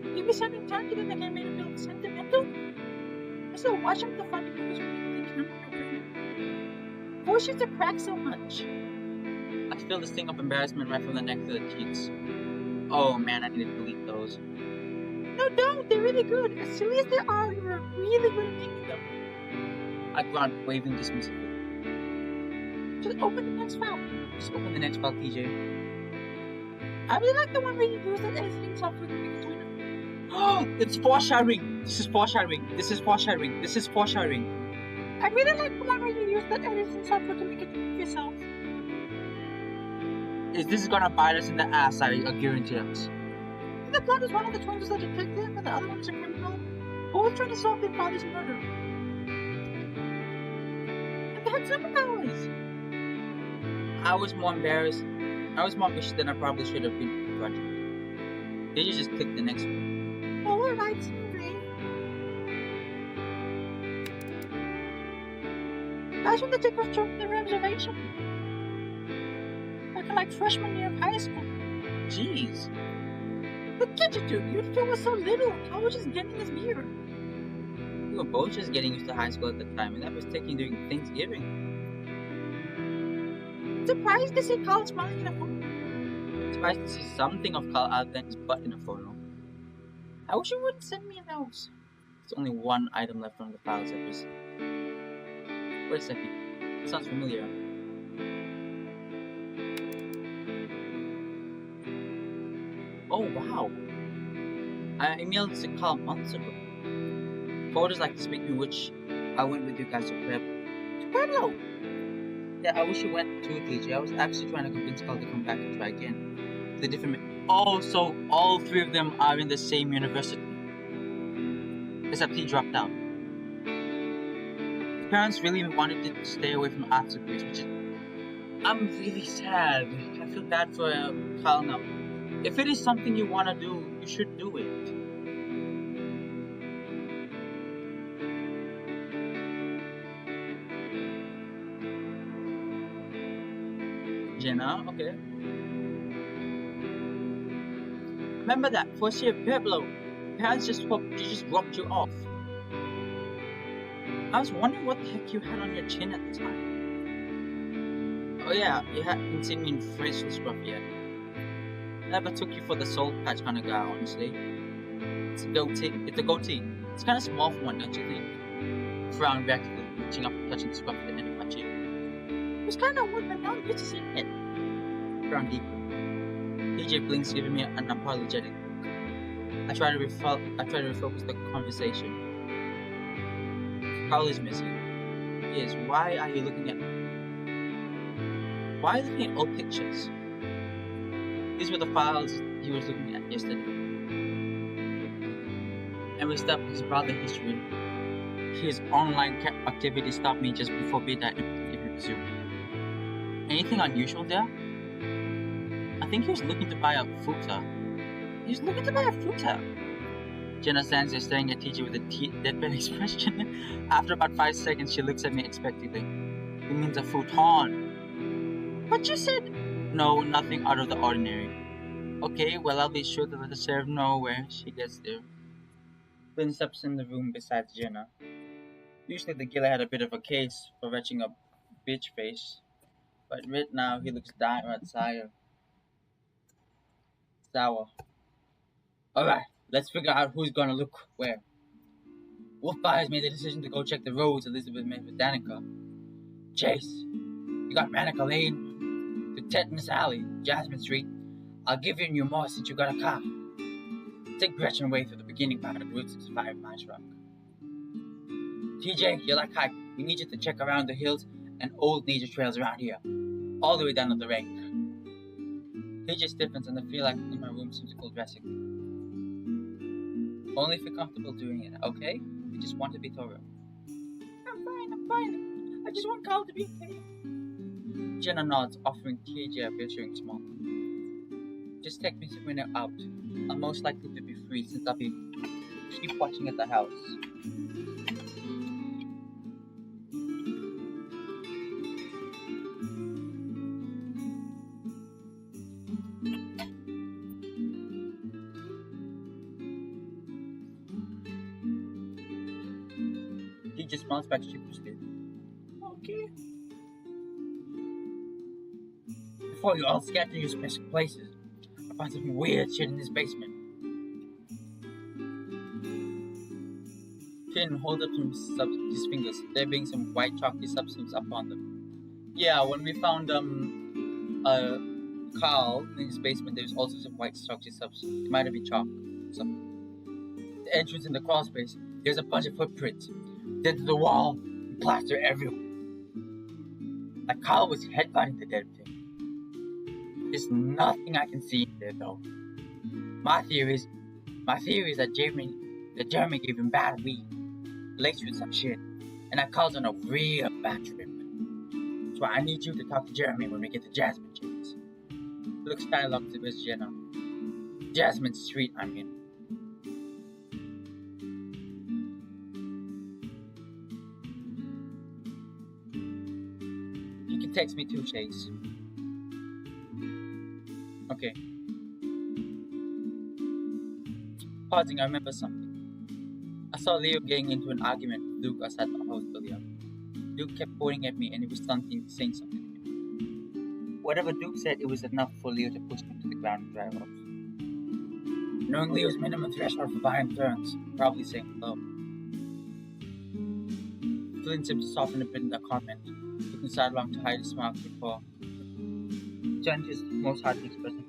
Maybe something tacky that I made him feel sentimental? I still watch him the funny movies with the camera. Why should it crack so much? I feel the sting of embarrassment right from the neck to the cheeks. Oh man, I need to delete those. No, don't! They're really good! As silly as they are, you were really good at making them. I grunt, waving dismissively. Just open the next file. Just open the next file, TJ. I really like the one where you use that editing software to make a winner. Oh, it's foreshadowing! This is foreshadowing! This is foreshadowing! This is foreshadowing! I really like the one where you use that editing software to make it yourself. This is gonna bite us in the ass, I guarantee us. The plot is one of the twins is a detective and the other one is a criminal. Both trying to solve their father's murder. And they had superpowers! I was more ambitious than I probably should have been project. Did you just click the next one? Alright, Snoopy. That's when the tickets took the reservation. Like freshman year of high school. Jeez. Look at you two. You two were so little. How was just getting his beer? We were both just getting used to high school at the time, and that was taking during Thanksgiving. Surprised to see Carl smiling in a photo. Surprised to see something of Carl other than his butt in a photo. I wish you would send me those. There's only one item left from the files that was. Wait a second. It sounds familiar. Oh wow. I emailed to Carl months ago. Photos like this make me wish I went with you guys to Pueblo! Yeah, I wish you went too, TJ. I was actually trying to convince Carl to come back and try again. The different. Oh, so all three of them are in the same university. Except he dropped out. His parents really wanted to stay away from arts degrees, which is. I'm really sad. I feel bad for Carl now. If it is something you want to do, you should do it. Jenna, okay. Remember that first year at Pueblo, parents just dropped you off. I was wondering what the heck you had on your chin at the time. Oh yeah, you hadn't seen me in facial scruff yet. Never took you for the soul patch kind of guy, honestly. It's a goatee. It's kind of small for one, don't you think? Frowned back, reaching up and touching the scruff at the end of my chin. It was kind of weird, but now I'm good to see it. Frowned deeper. TJ blinks, giving me an apologetic look. I try to refocus the conversation. Carl is missing. He is. Why are you looking at old pictures? These were the files he was looking at yesterday. And with stuff his brother history, his online activity stopped me just before bedtime if you resumed. Anything unusual there? I think he was looking to buy a futa. Jenna stands there staring at TJ with a deadpan expression. After about 5 seconds, she looks at me expectantly. It means a futon. But you said... No, nothing out of the ordinary. Okay, well, I'll be sure to let the sheriff know where she gets there. Flynn steps in the room beside Jenna. Usually the killer had a bit of a case for retching a bitch face. But right now, he looks downright sour. Alright, let's figure out who's gonna look where. Wolfbar has made the decision to go check the roads Elizabeth made with Danica. Chase, you got Manica Lane to Tetanus Alley, Jasmine Street. I'll give you more since you got a car. Take Gretchen away through the beginning part of Route 65 Marsh Rock. TJ, you're like hype. We need you to check around the hills and old nature trails around here. All the way down to the range. TJ stiffens and I feel like in my room seems to cool drastically. Only if you're comfortable doing it, okay? We just want to be thorough. I'm fine. I just want Carl to be okay. Jenna nods, offering TJ a reassuring smile. Just take me when you're out. I'm most likely to be free since I'll be keep watching at the house. He just smiles back sheepishly. Okay. Before you all scatter to your specific places, I find some weird shit in this basement. Finn holds up his fingers, there being some white chalky substance upon them. Yeah, when we found Carl in his basement, there's also some white chalky substance. It might have been chalk. The entrance in the crawl space, there's a bunch of footprints. Dead to the wall, plaster everywhere. Like Carl was headbutting the dead thing. There's nothing I can see in there though. My theory is that Jeremy gave him bad weed, laced with some shit, and that Carl's on a real bad trip. That's why I need you to talk to Jeremy when we get to Jasmine Street. Looks dialogue to Miss Jenna. Jasmine Street, I mean. You can text me too, Chase. Okay. Pausing, I remember something. I saw Leo getting into an argument with Luke outside the house earlier. Luke kept pointing at me and he was saying something to me. Whatever Duke said, it was enough for Leo to push him to the ground and drive off. Knowing Leo's minimum threshold for buying turns, probably saying hello. Flynn seemed to soften a bit in that comment, looking sidelong to hide a smile before Jenna's most hardly expressing.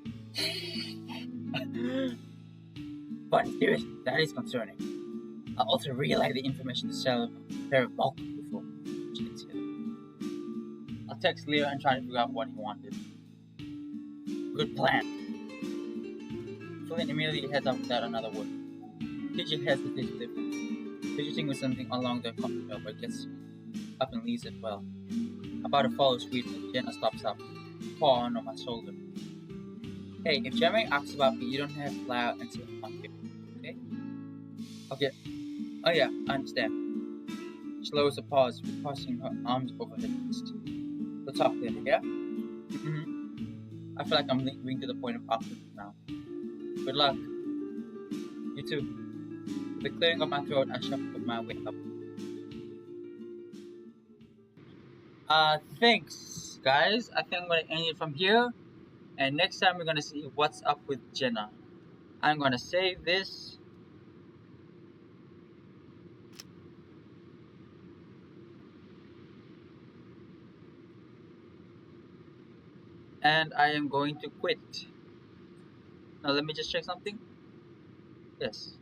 But seriously, that is concerning. I also realized the information to sell a pair of bulk before she gets here. I'll text Leo and try to figure out what he wanted. Good plan. Flynn immediately heads up without another word. TJ hesitates a little, fidgeting with something along the cocktail, but gets up and leaves as well. About to follow suit, but Jenna stops up, paw on my shoulder. Hey, if Jeremy asks about me, you don't have to lie out and say I'm here, okay? Okay. Oh yeah, I understand. She lowers a pause, crossing her arms over her chest. We'll talk later, yeah? I feel like I'm lingering to the point of awkwardness now. Good luck. You too. With the clearing of my throat, I shuffled my way up. Thanks, guys. I think I'm gonna end it from here. And next time we're gonna see what's up with Jenna. I'm gonna save this. And I am going to quit. Now let me just check something. Yes.